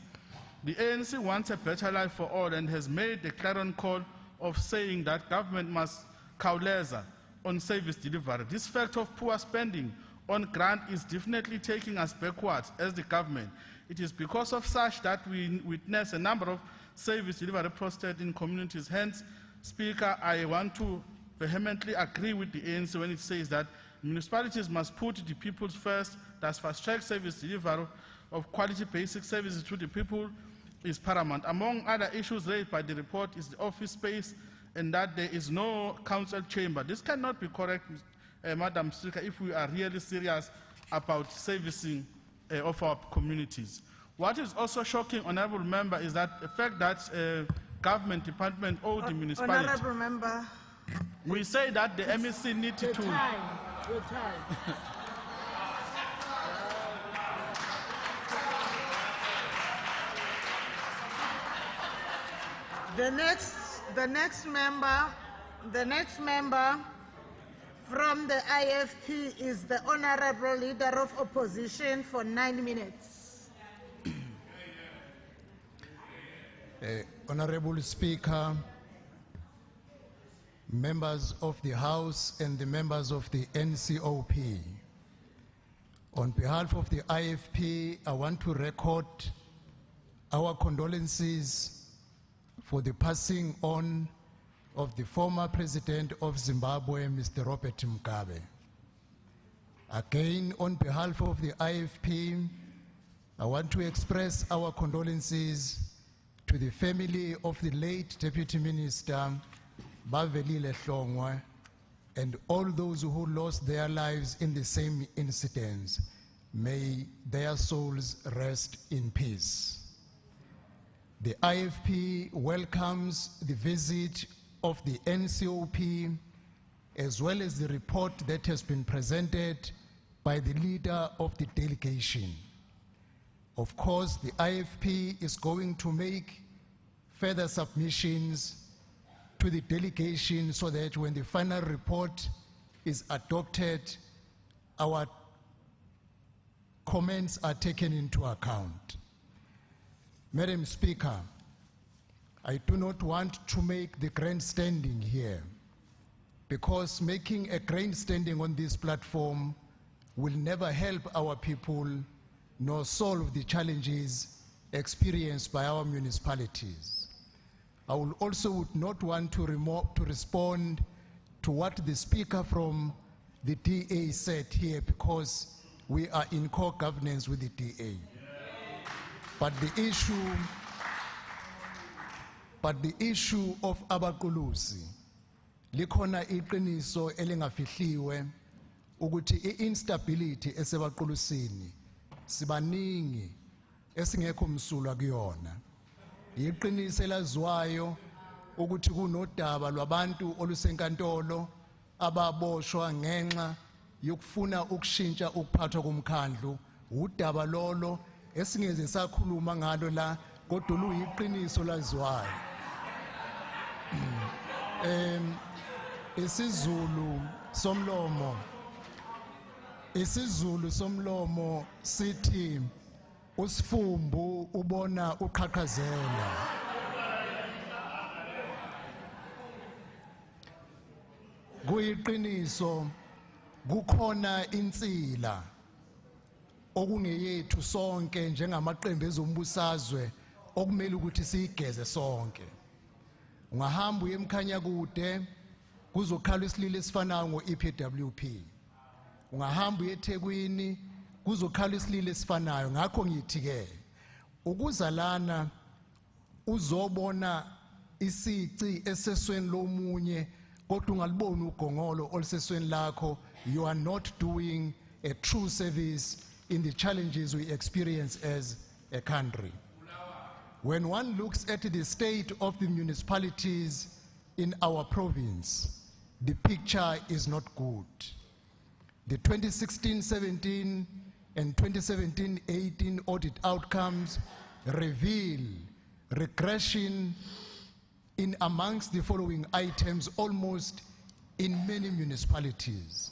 The ANC wants a better life for all and has made the clarion call of saying that government must coalesce on service delivery. This fact of poor spending on grant is definitely taking us backwards as the government. It is because of such that we witness a number of service delivery prostrate in communities. Hence, Speaker, I want to vehemently agree with the ANC when it says that municipalities must put the people first, thus fast-track service delivery of quality basic services to the people is paramount. Among other issues raised by the report is the office space and that there is no council chamber. This cannot be correct, Madam Speaker, if we are really serious about servicing of our communities. What is also shocking, Honourable Member, is that the fact that government department or the municipality. Honourable Member. We say that the MEC need to. Your time. The next member from the IFP is the Honourable Leader of Opposition for 9 minutes. Honourable Speaker, members of the House and the members of the NCOP, on behalf of the IFP, I want to record our condolences for the passing on of the former President of Zimbabwe, Mr. Robert Mugabe. Again, on behalf of the IFP, I want to express our condolences to the family of the late Deputy Minister, Bavelile Hlongwa, and all those who lost their lives in the same incidents. May their souls rest in peace. The IFP welcomes the visit of the NCOP as well as the report that has been presented by the leader of the delegation. Of course, the IFP is going to make further submissions to the delegation so that when the final report is adopted, our comments are taken into account. Madam Speaker, I do not want to make the grandstanding here, because making a grandstanding on this platform will never help our people nor solve the challenges experienced by our municipalities. I will also would not want to respond to what the speaker from the DA said here, because we are in co-governance with the DA. But the issue of abaqulusi likhona iqiniso elingafihliwe ukuthi i-instability esebaqulusini sibaningi esingekho msulwa kuyona. Iqiniso elaziwayo ukuthi kunodaba lwabantu olusenkantolo ababoshwa ngenxa yokufuna ukushintsha ukuphathwa komkhandlu. Udaba lolo esingeze sakhuluma ngalo la kodwa luyiqiniso laziwayo. Isizulu somlomo sithi usifumbu ubona uqhaqhazela. Kuyiqiniso kukhona insila okungeyethu sonke njengamaqembu ezombusazwe okumele ukuthi siyigeze sonke. Ungahamba uye emkhanya kude kuzokhala isililo esifanayo ngo-EPWP. Ungahamba uye eThekwini kuzokhala isililo esifanayo. Ngakho ngithi-ke ukuza lana uzobona isici esesweni lomunye kodwa ungaliboni ugongolo olusesweni lakho, you are not doing a true service in the challenges we experience as a country. When one looks at the state of the municipalities in our province, the picture is not good. The 2016-17 and 2017-18 audit outcomes reveal regression in amongst the following items almost in many municipalities.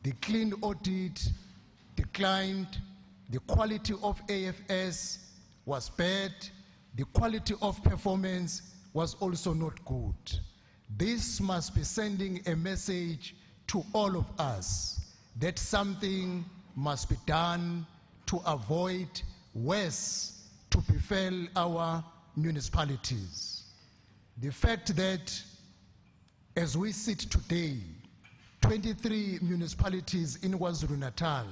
The clean audit declined, the quality of AFS was bad, the quality of performance was also not good. This must be sending a message to all of us that something must be done to avoid worse to befall our municipalities. The fact that as we sit today, 23 municipalities in Kwazulu Natal,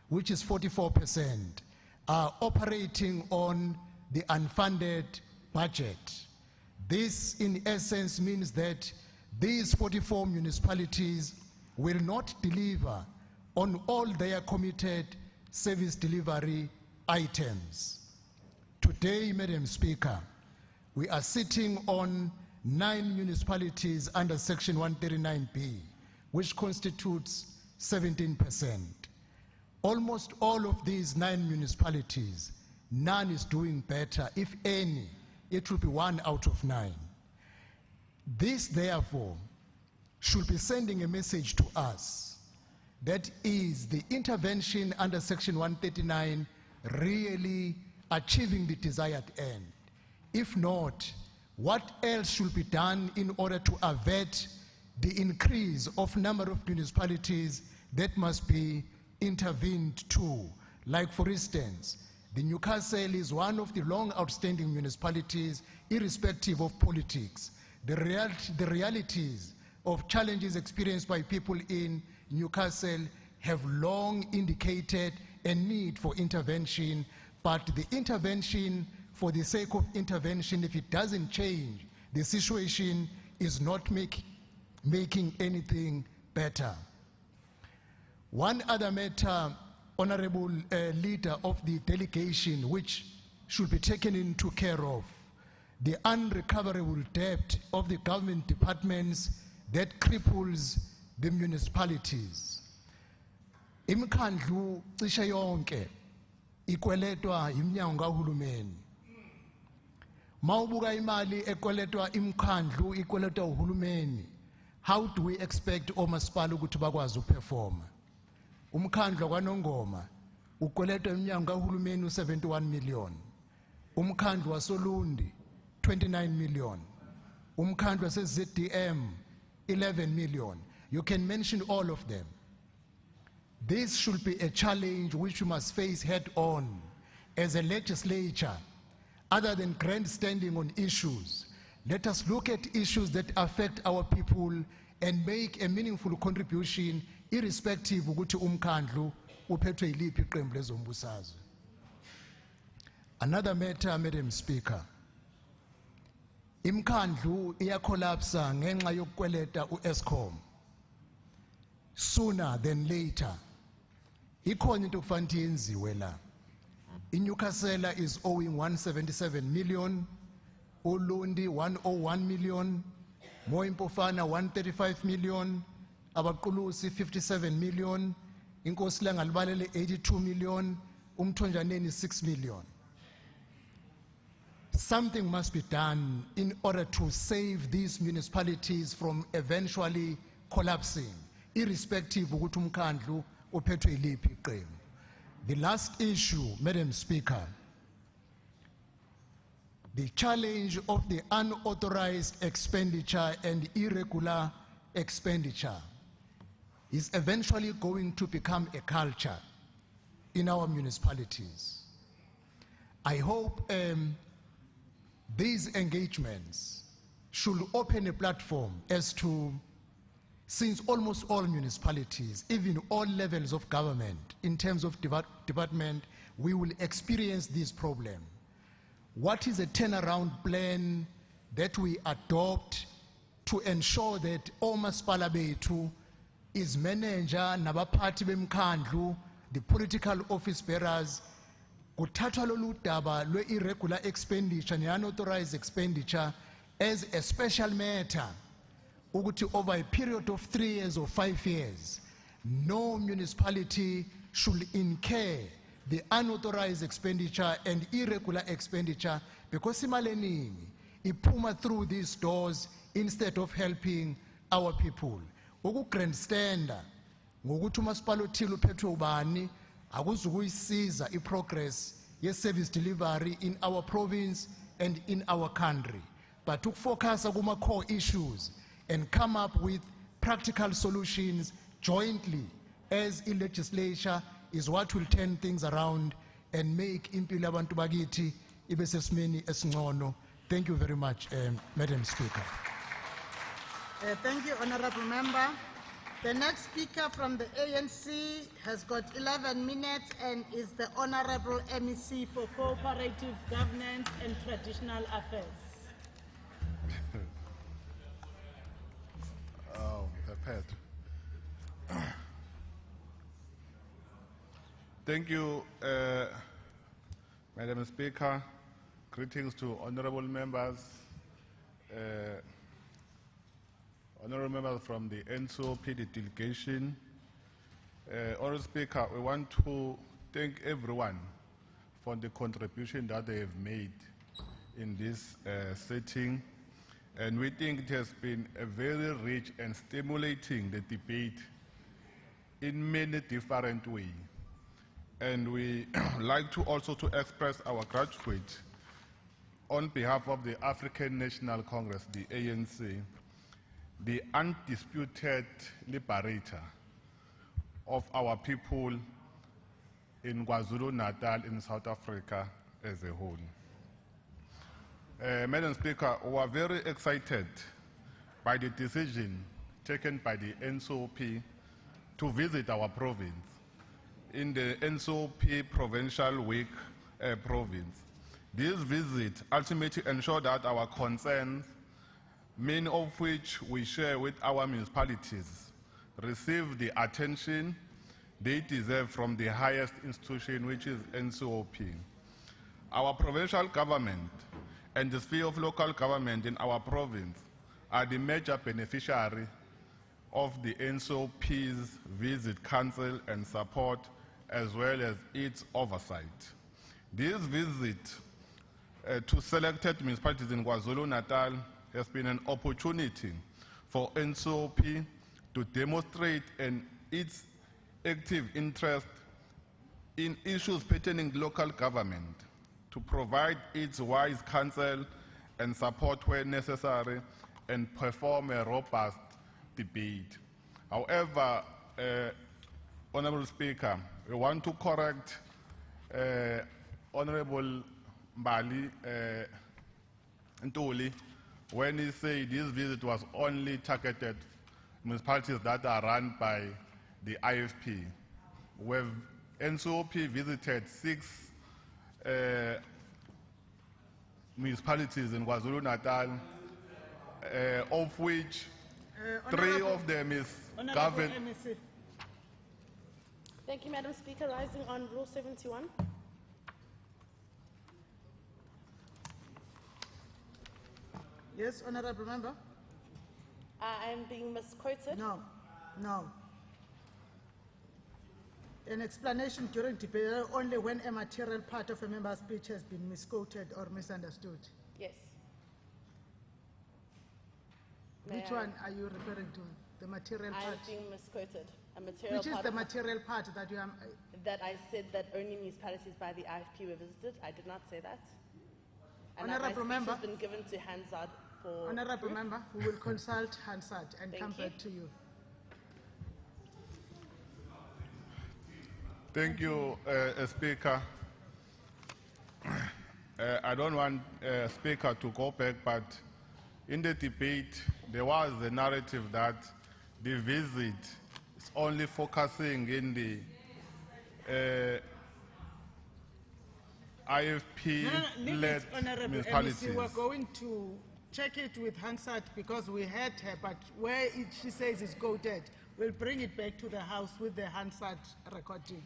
which is 44%, are operating on the unfunded budget. This, in essence, means that these 44 municipalities will not deliver on all their committed service delivery items. Today, Madam Speaker, we are sitting on 9 municipalities under Section 139B, which constitutes 17%. Almost all of these 9 municipalities, none is doing better. If any, it will be 1 out of 9. This, therefore, should be sending a message to us. That is the intervention under Section 139 really achieving the desired end? If not, what else should be done in order to avert the increase of number of municipalities that must be intervened to? Like, for instance, the Newcastle is one of the long outstanding municipalities, irrespective of politics. The realities of challenges experienced by people in Newcastle have long indicated a need for intervention, but the intervention for the sake of intervention, if it doesn't change, the situation is not making anything better. One other matter, Honorable Leader of the delegation, which should be taken into care of, the unrecoverable debt of the government departments that cripples the municipalities. Imkhandlu cishe yonke ikweletwa iminyango kahulumeni. Mawubuka imali ekweletwa imkhandlu ikweletwa uhulumeni, how do we expect omasipala ukuthi bakwazi ukuperforma? Umkhandlu kwaNongoma ukweletwa iminyango kahulumeni u71 million. Umkhandlu waSolundi 29 million. Umkhandlu waseZDM 11 million. You can mention all of them. This should be a challenge which we must face head on as a legislature. Other than grandstanding on issues, let us look at issues that affect our people and make a meaningful contribution irrespective ukuthi umkhandlu uphethwe yiliphi iqembu lezombusazwe. Another matter, Madam Speaker. Imkhandlu iyakolapsa ngenxa yokukweleta uEskom. Sooner than later. Ikhona into kufanele yenziwe la. INewcastle is owing 177 million, uLundi 101 million, Moimpofana 135 million, Abaqulusi 57 million, Inkosi Langalibalele 82 million, Umthonjaneni 6 million. Something must be done in order to save these municipalities from eventually collapsing, irrespective of ukuthi umkhandlu uphethwe yiliphi iqembu. The last issue, Madam Speaker, the challenge of the unauthorized expenditure and irregular expenditure is eventually going to become a culture in our municipalities. I hope these engagements should open a platform as to, since almost all municipalities, even all levels of government, in terms of department, we will experience this problem. What is a turnaround plan that we adopt to ensure that omasipala bethu is manager nabaphathi bemkhandlu, the political office bearers, kuthathwa lolu daba lwe-irregular expenditure ne-unauthorized expenditure as a special matter, ukuthi over a period of 3 years or 5 years, no municipality should incur the unauthorized expenditure and irregular expenditure because imali eningi iphuma through these doors instead of helping our people. Ukugrandstanda ngokuthi umasipala othile uphethwe ubani akuzukuyisiza iprogress ye-service delivery in our province and in our country, but to focus on core issues and come up with practical solutions jointly as a legislature is what will turn things around and make impilo yabantu bakithi ibe sesimeni esingcono. Thank you very much, Madam Speaker. Thank you, Honorable Member. The next speaker from the ANC has got 11 minutes and is the Honorable MEC for Cooperative Governance and Traditional Affairs. Thank you, Madam Speaker. Greetings to honorable members, honorable members from the NCOP delegation. Honorable Speaker, we want to thank everyone for the contribution that they have made in this setting. And we think it has been a very rich and stimulating the debate in many different ways. And we like to also to express our gratitude on behalf of the African National Congress, the ANC, the undisputed liberator of our people in Kwazulu Natal in South Africa as a whole. Madam Speaker, we are very excited by the decision taken by the NCOP to visit our province. In the NCOP Provincial Week province. This visit ultimately ensured that our concerns, many of which we share with our municipalities, receive the attention they deserve from the highest institution, which is NCOP. Our provincial government and the sphere of local government in our province are the major beneficiary of the NCOP's visit, counsel, and support, as well as its oversight. This visit to selected municipalities in Kwazulu Natal has been an opportunity for NCOP to demonstrate its active interest in issues pertaining to local government, to provide its wise counsel and support where necessary, and perform a robust debate. However, Honorable Speaker, we want to correct Honorable Mbali Ntuli when he said this visit was only targeted municipalities that are run by the IFP. We've NCOP visited 6 municipalities in KwaZulu Natal, of which 3 of them is governed. Thank you, Madam Speaker. Rising on Rule 71. Yes, Honorable Member? I am being misquoted. No, no. An explanation during debate only when a material part of a member's speech has been misquoted or misunderstood. Yes. Which one are you referring to? The material I am part? being misquoted. A material Which is part the of- material part that you are... That I said that only municipalities by the IFP were visited. I did not say that. And that my Honourable speech Member. has been given to Hansard for... Honorable proof. Member, we will consult Hansard and Thank come you. back to you. Thank you, Speaker. I don't want Speaker to go back, but in the debate, there was a narrative that the visit is only focusing in the Leave IFP-led it, Honorable municipalities. MEC, we're going to check it with Hansard because we heard her, but where she says it's quoted, we'll bring it back to the House with the Hansard recording.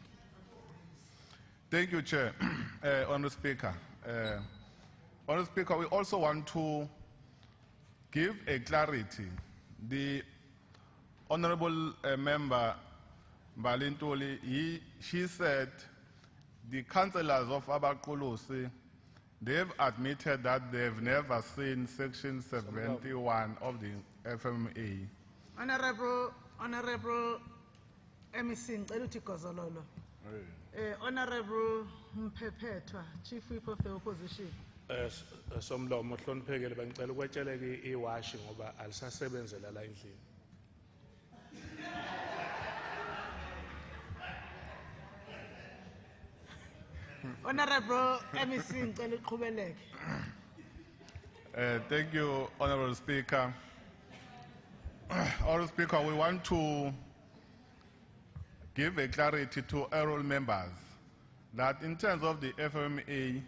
Thank you, Chair. Honourable Speaker. Honourable Speaker, we also want to give a clarity. The Honourable Member Mbalintuli, she said the councillors of Abakulusi, they've admitted that they've never seen Section 71 of the FMA. Honorable MEC ngicela uthi gozololo. Honorable Mphephetwa, Chief Whip of the Opposition. Somlomo hloniphekile bengicela ukwetsheleke iwashi ngoba alisasebenzela la endlini. Honorable MEC ngicela uqhubeleke. Thank you, Honourable Speaker. Honourable Speaker, we want to give a clarity to all members that in terms of the FMA,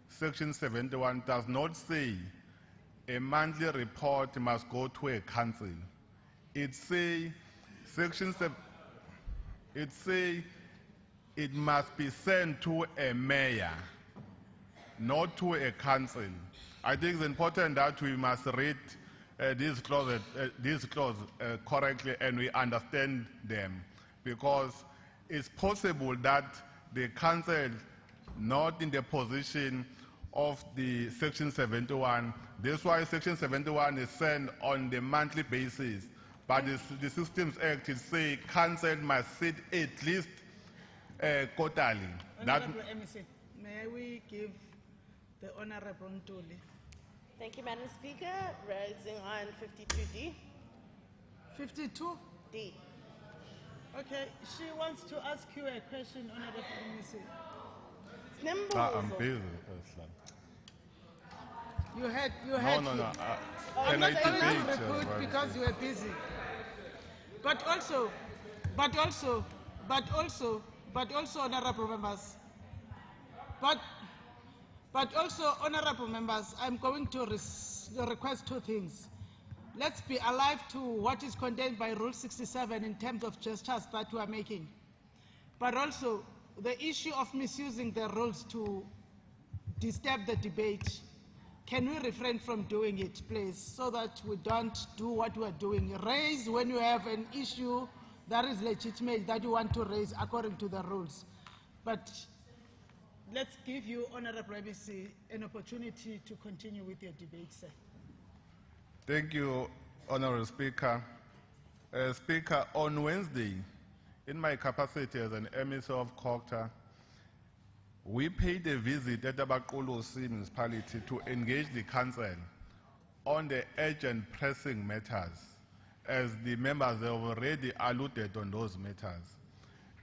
Section 71 does not say a monthly report must go to a council. It say it must be sent to a mayor, not to a council. I think it's important that we must read these clauses correctly and we understand them, because it's possible that the council not in the position of the Section 71. That's why Section 71 is sent on the monthly basis. But the Systems Act is say council must sit at least quarterly. Honorable MEC, may we give the Honorable Ntuli? Thank you, Madam Speaker. Rising on 52D. 52? D. Okay, she wants to ask you a question, Honorable MEC. I'm busy. You had No. I'm Can not I going to debate? repeat because you were busy. But also, honorable members, but But also, honorable members, I'm going to request two things. Let's be alive to what is contained by Rule 67 in terms of gestures that we are making. But also, the issue of misusing the rules to disturb the debate, can we refrain from doing it, please, so that we don't do what we are doing? Raise when you have an issue that is legitimate that you want to raise according to the rules. But let's give you, Honorable MEC, an opportunity to continue with your debate, sir. Thank you, Honorable Speaker. Speaker, on Wednesday, in my capacity as an MEC of Kokta, we paid a visit at Abaqolosi municipality to engage the council on the urgent pressing matters, as the members have already alluded on those matters.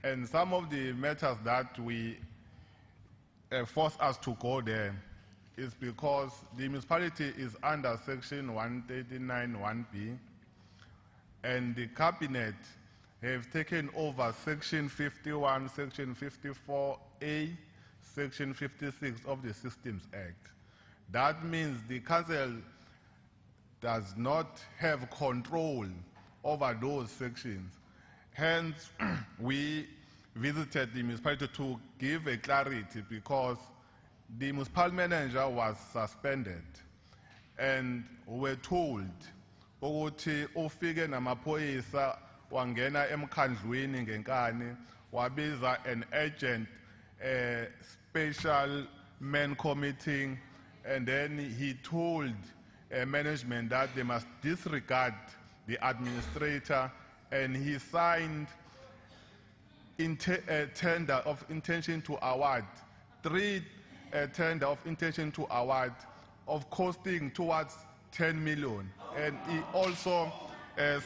And some of the matters that we forced us to go there is because the municipality is under Section 139(1)B, and the cabinet have taken over Section 51, Section 54A, Section 56 of the Systems Act. That means the council does not have control over those sections. Hence, we visited the municipality to give a clarity, because the municipal manager was suspended and we were told ukuthi ufike namaphoyisa wangena emkhandlwini ngenkani wabiza an urgent special man committee, and then he told management that they must disregard the administrator, and he signed a tender of intention to award, three tender of intention to award of costing towards 10 million. And he also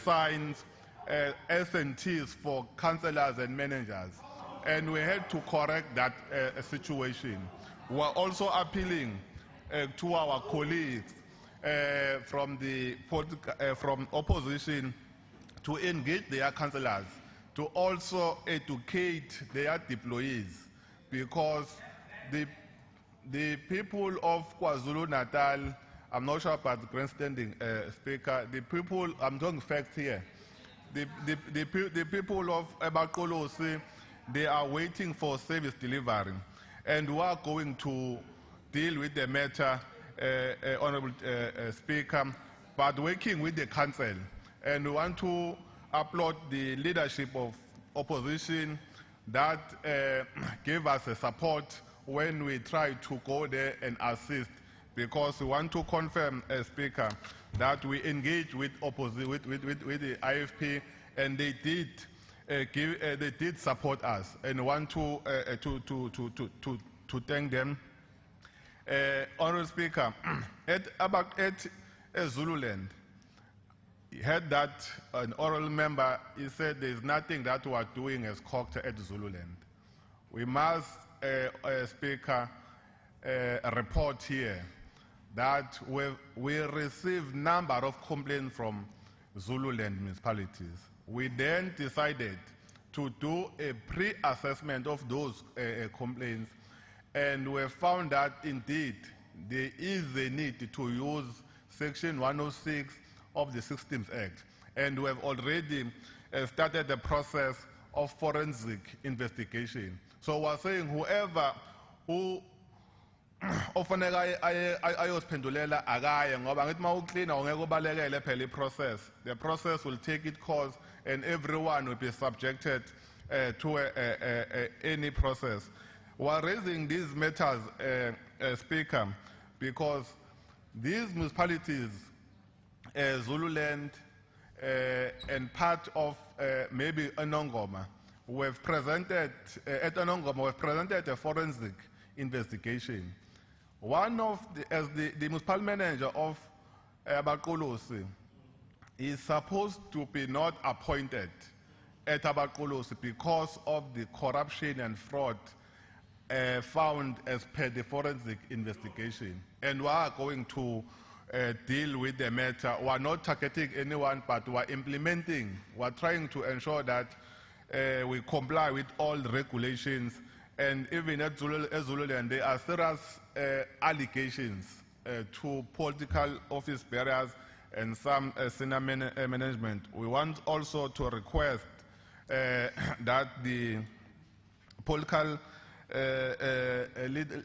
signed S&Ts for councillors and managers. And we had to correct that situation. We are also appealing to our colleagues from opposition to engage their councillors, to also educate their deployees, because the people of Kwazulu Natal, I'm not sure about the grandstanding speaker, the people, I'm talking facts here, the people of Abaqolosi, they are waiting for service delivery, and we are going to deal with the matter, Honorable Speaker, but working with the council, and we want to applaud the leadership of opposition that gave us a support when we tried to go there and assist, because we want to confirm, Speaker, that we engage with with the IFP, and they did support us, and want to thank them. Honorable Speaker, at Zululand, he heard that an oral member, he said there's nothing that we are doing as Kokta at Zululand. We must, Speaker, report here that we received number of complaints from Zululand municipalities. We then decided to do a pre-assessment of those complaints, and we found that indeed there is a need to use Section 106 of the Systems Act, and we have already started the process of forensic investigation. So we're saying whoever who ofaneka ayosiphendulela akaye, ngoba ngithi mawucleana ungeke ubalekele phela process. The process will take its course, and everyone will be subjected to any process. We're raising these matters, Speaker, because these municipalities, Zululand and part of maybe Anongoma, we've presented at Anongoma, we've presented a forensic investigation. One of the municipal manager of Abaqolosi is supposed to be not appointed at Abaqolosi because of the corruption and fraud found as per the forensic investigation. And we are going to deal with the matter. We are not targeting anyone, but we are implementing, we are trying to ensure that we comply with all the regulations And even at Zululand, there are serious allegations to political office bearers and some senior management. We want also to request that the political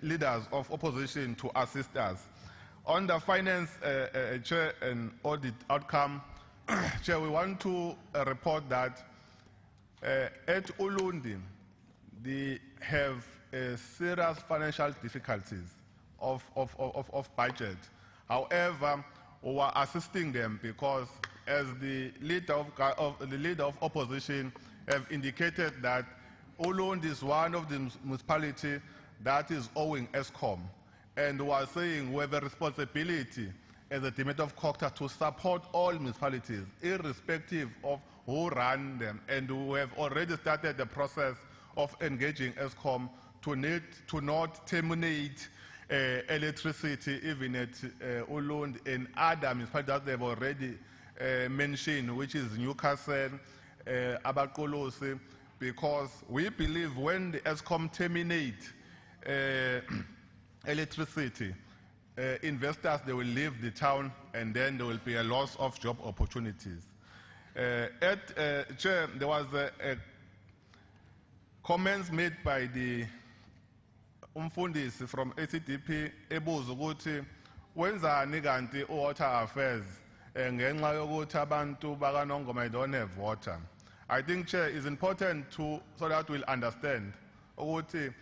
leaders of opposition to assist us. On the finance chair and audit outcome, Chair, we want to report that at Ulundi, they have serious financial difficulties of budget. However, we are assisting them because, as the leader of opposition have indicated, that Ulundi is one of the municipalities that is owing ESCOM, and we are saying we have a responsibility as a Department of Culture to support all municipalities, irrespective of who run them, and we have already started the process of engaging ESCOM to not terminate electricity even at Ulundi and other municipalities that they've already mentioned, which is Newcastle, Abakolosi, because we believe when the ESCOM terminate electricity, investors, they will leave the town, and then there will be a loss of job opportunities. Chair, there was a comments made by the umfundisi from ACDP ebuza ukuthi wenzani kanti water affairs ngenxa yokuthi abantu bakaNongoma don't have water. I think, Chair, it's important so that we'll understand ukuthi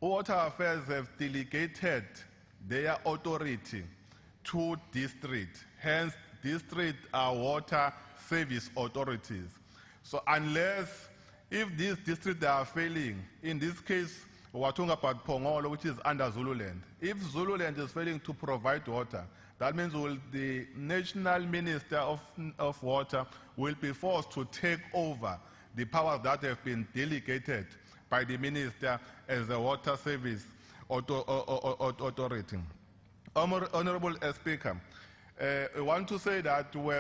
water affairs have delegated their authority to district. Hence, district are water service authorities. So if these districts are failing, in this case, we're talking about Pongolo, which is under Zululand. If Zululand is failing to provide water, that means the National Minister of Water will be forced to take over the powers that have been delegated by the Minister as a water service authority. Honorable Speaker, I want to say that we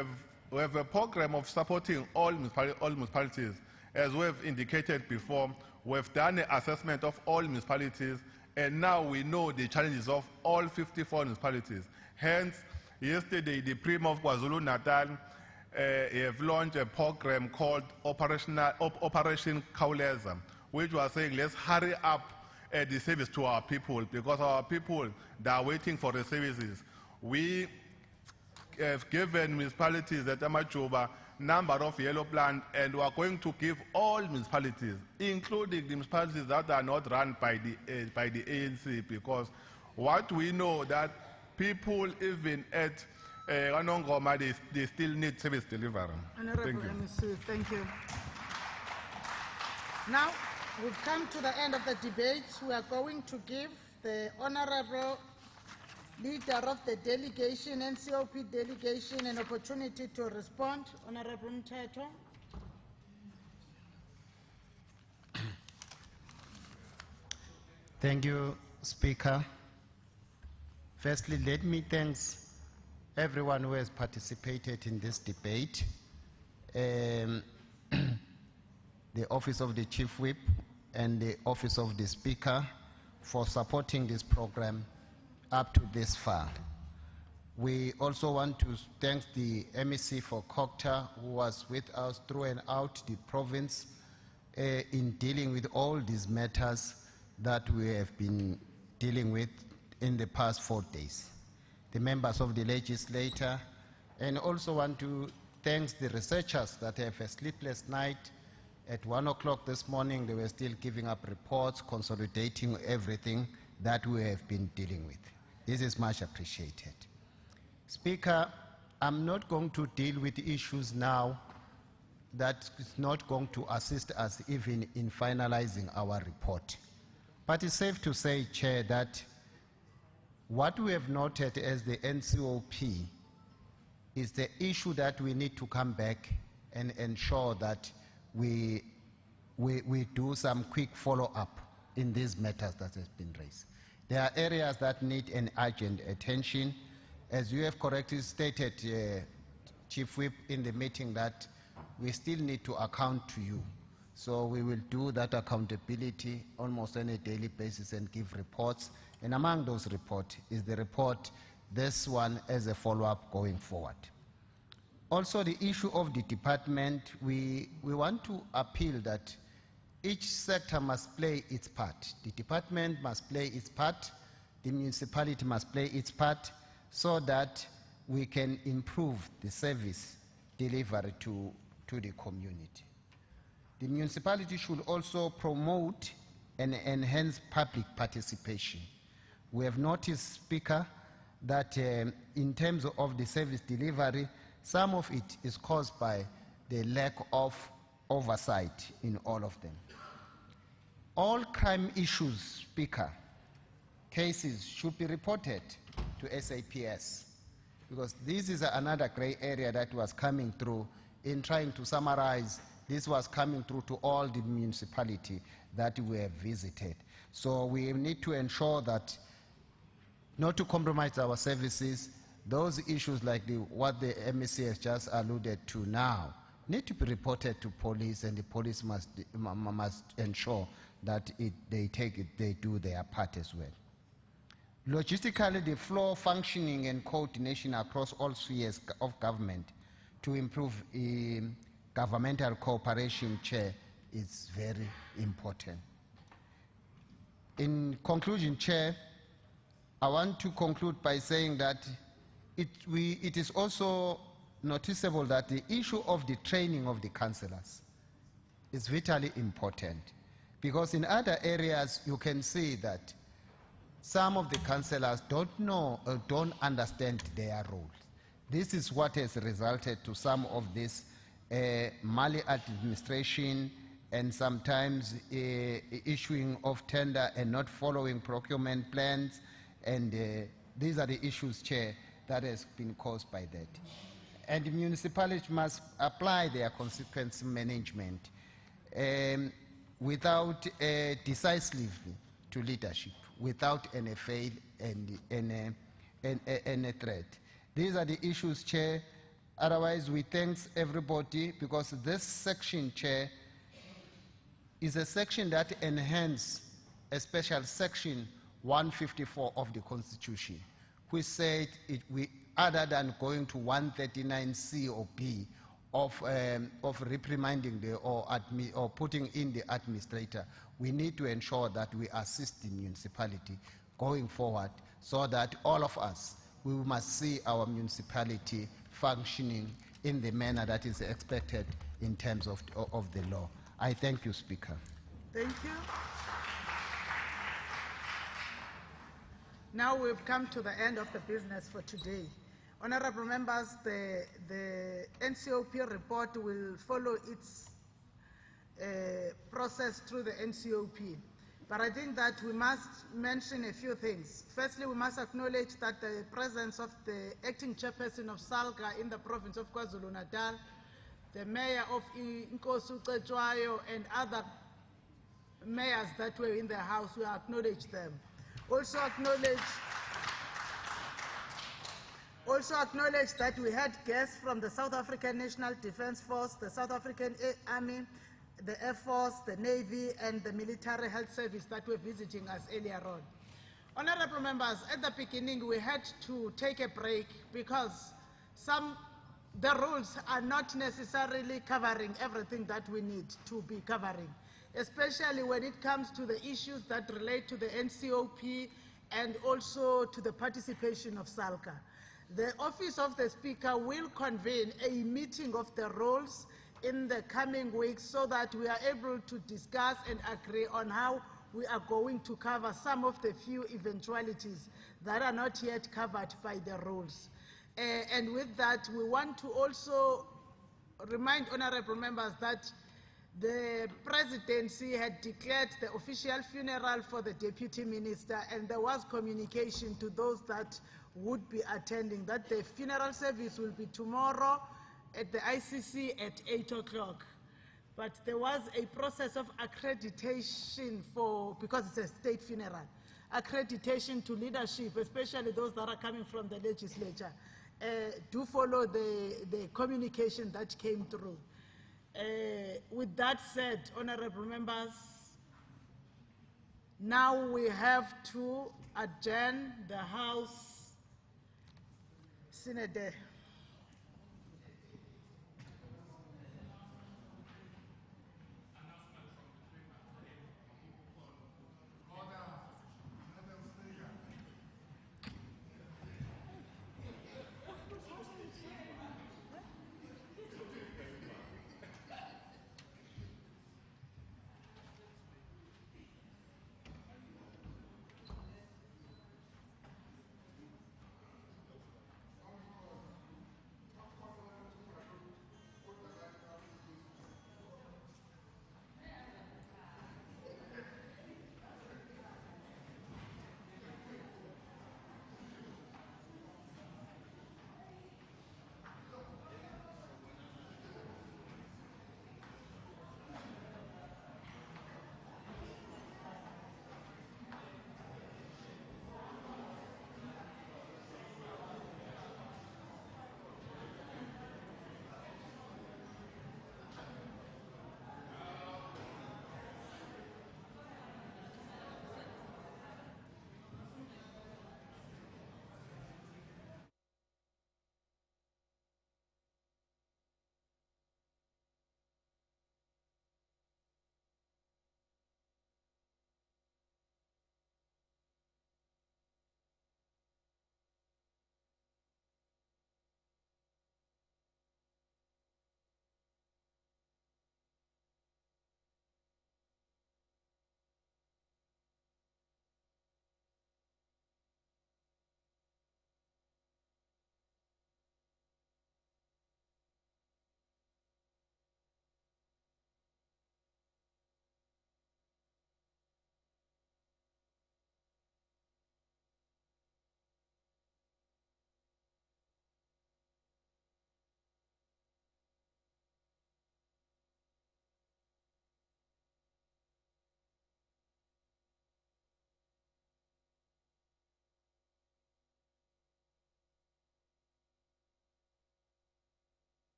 have a program of supporting all municipalities. As we have indicated before, we have done an assessment of all municipalities, and now we know the challenges of all 54 municipalities. Hence, yesterday, the Prime of Kwazulu Natal have launched a program called Operation Kauleza, which was saying, let's hurry up the service to our people, because our people, they are waiting for the services. We have given municipalities at Amachuba number of yellow plans, and we are going to give all municipalities, including the municipalities that are not run by the ANC, because what we know that people even at Ranongoma, they still need service delivery. Honorable MEC, thank you. Now, we've come to the end of the debate. We are going to give the Honorable Leader of the delegation, NCOP delegation, an opportunity to respond. Honorable Mteto. Thank you, Speaker. Firstly, let me thank everyone who has participated in this debate. The Office of the Chief Whip and the Office of the Speaker for supporting this program up to this far. We also want to thank the MEC for Cocta, who was with us through and out the province in dealing with all these matters that we have been dealing with in the past 4 days. The members of the legislature, and also want to thank the researchers that have a sleepless night. At 1 o'clock this morning, they were still giving up reports, consolidating everything that we have been dealing with. This is much appreciated. Speaker, I'm not going to deal with issues now that is not going to assist us even in finalizing our report. But it's safe to say, Chair, that what we have noted as the NCOP is the issue that we need to come back and ensure that we do some quick follow-up in these matters that have been raised. There are areas that need an urgent attention. As you have correctly stated, Chief Whip, in the meeting, that we still need to account to you. So we will do that accountability almost on a daily basis and give reports. And among those reports is the report, this one as a follow-up going forward. Also, the issue of the department, we want to appeal that each sector must play its part. The department must play its part, the municipality must play its part, so that we can improve the service delivery to the community. The municipality should also promote and enhance public participation. We have noticed, Speaker, that in terms of the service delivery, some of it is caused by the lack of oversight in all of them. All crime issues, Speaker, cases should be reported to SAPS, because this is another gray area that was coming through. In trying to summarize, this was coming through to all the municipalities that we have visited. So we need to ensure that not to compromise our services. Those issues like what the MEC has just alluded to now need to be reported to police, and the police must ensure that they do their part as well. Logistically, the flow, functioning and coordination across all spheres of government to improve governmental cooperation, Chair, is very important. In conclusion, Chair, I want to conclude by saying that it is also noticeable that the issue of the training of the councillors is vitally important, because in other areas you can see that some of the councillors don't know or don't understand their roles. This is what has resulted to some of this maladministration and sometimes issuing of tender and not following procurement plans, and these are the issues, Chair, that has been caused by that. And the municipalities must apply their consequence management without decisively to leadership, without any fail and a threat. These are the issues, Chair. Otherwise, we thank everybody, because this section, Chair, is a section that enhances a special section 154 of the Constitution, which said other than going to 139C or B of reprimanding or putting in the administrator, we need to ensure that we assist the municipality going forward, so that all of us, we must see our municipality functioning in the manner that is expected in terms of the law. I thank you, Speaker. Thank you. Now we've come to the end of the business for today. Honorable members, the NCOP report will follow its process through the NCOP. But I think that we must mention a few things. Firstly, we must acknowledge that the presence of the acting chairperson of SALGA in the province of Kwazulu Natal, the mayor of Nkosi Cetshwayo, and other mayors that were in the house, we acknowledge them. Also acknowledge that we had guests from the South African National Defence Force, the South African Army, the Air Force, the Navy, and the Military Health Service that were visiting us earlier on. Honorable members, at the beginning we had to take a break because the rules are not necessarily covering everything that we need to be covering, especially when it comes to the issues that relate to the NCOP and also to the participation of SALGA. The Office of the Speaker will convene a meeting of the roles in the coming weeks so that we are able to discuss and agree on how we are going to cover some of the few eventualities that are not yet covered by the rules. And with that, we want to also remind honorable members that the presidency had declared the official funeral for the deputy minister, and there was communication to those that would be attending that the funeral service will be tomorrow at the ICC at 8 o'clock. But there was a process of accreditation because it's a state funeral, accreditation to leadership, especially those that are coming from the legislature, do follow the communication that came through. With that said, honorable members, now we have to adjourn the House. Senator.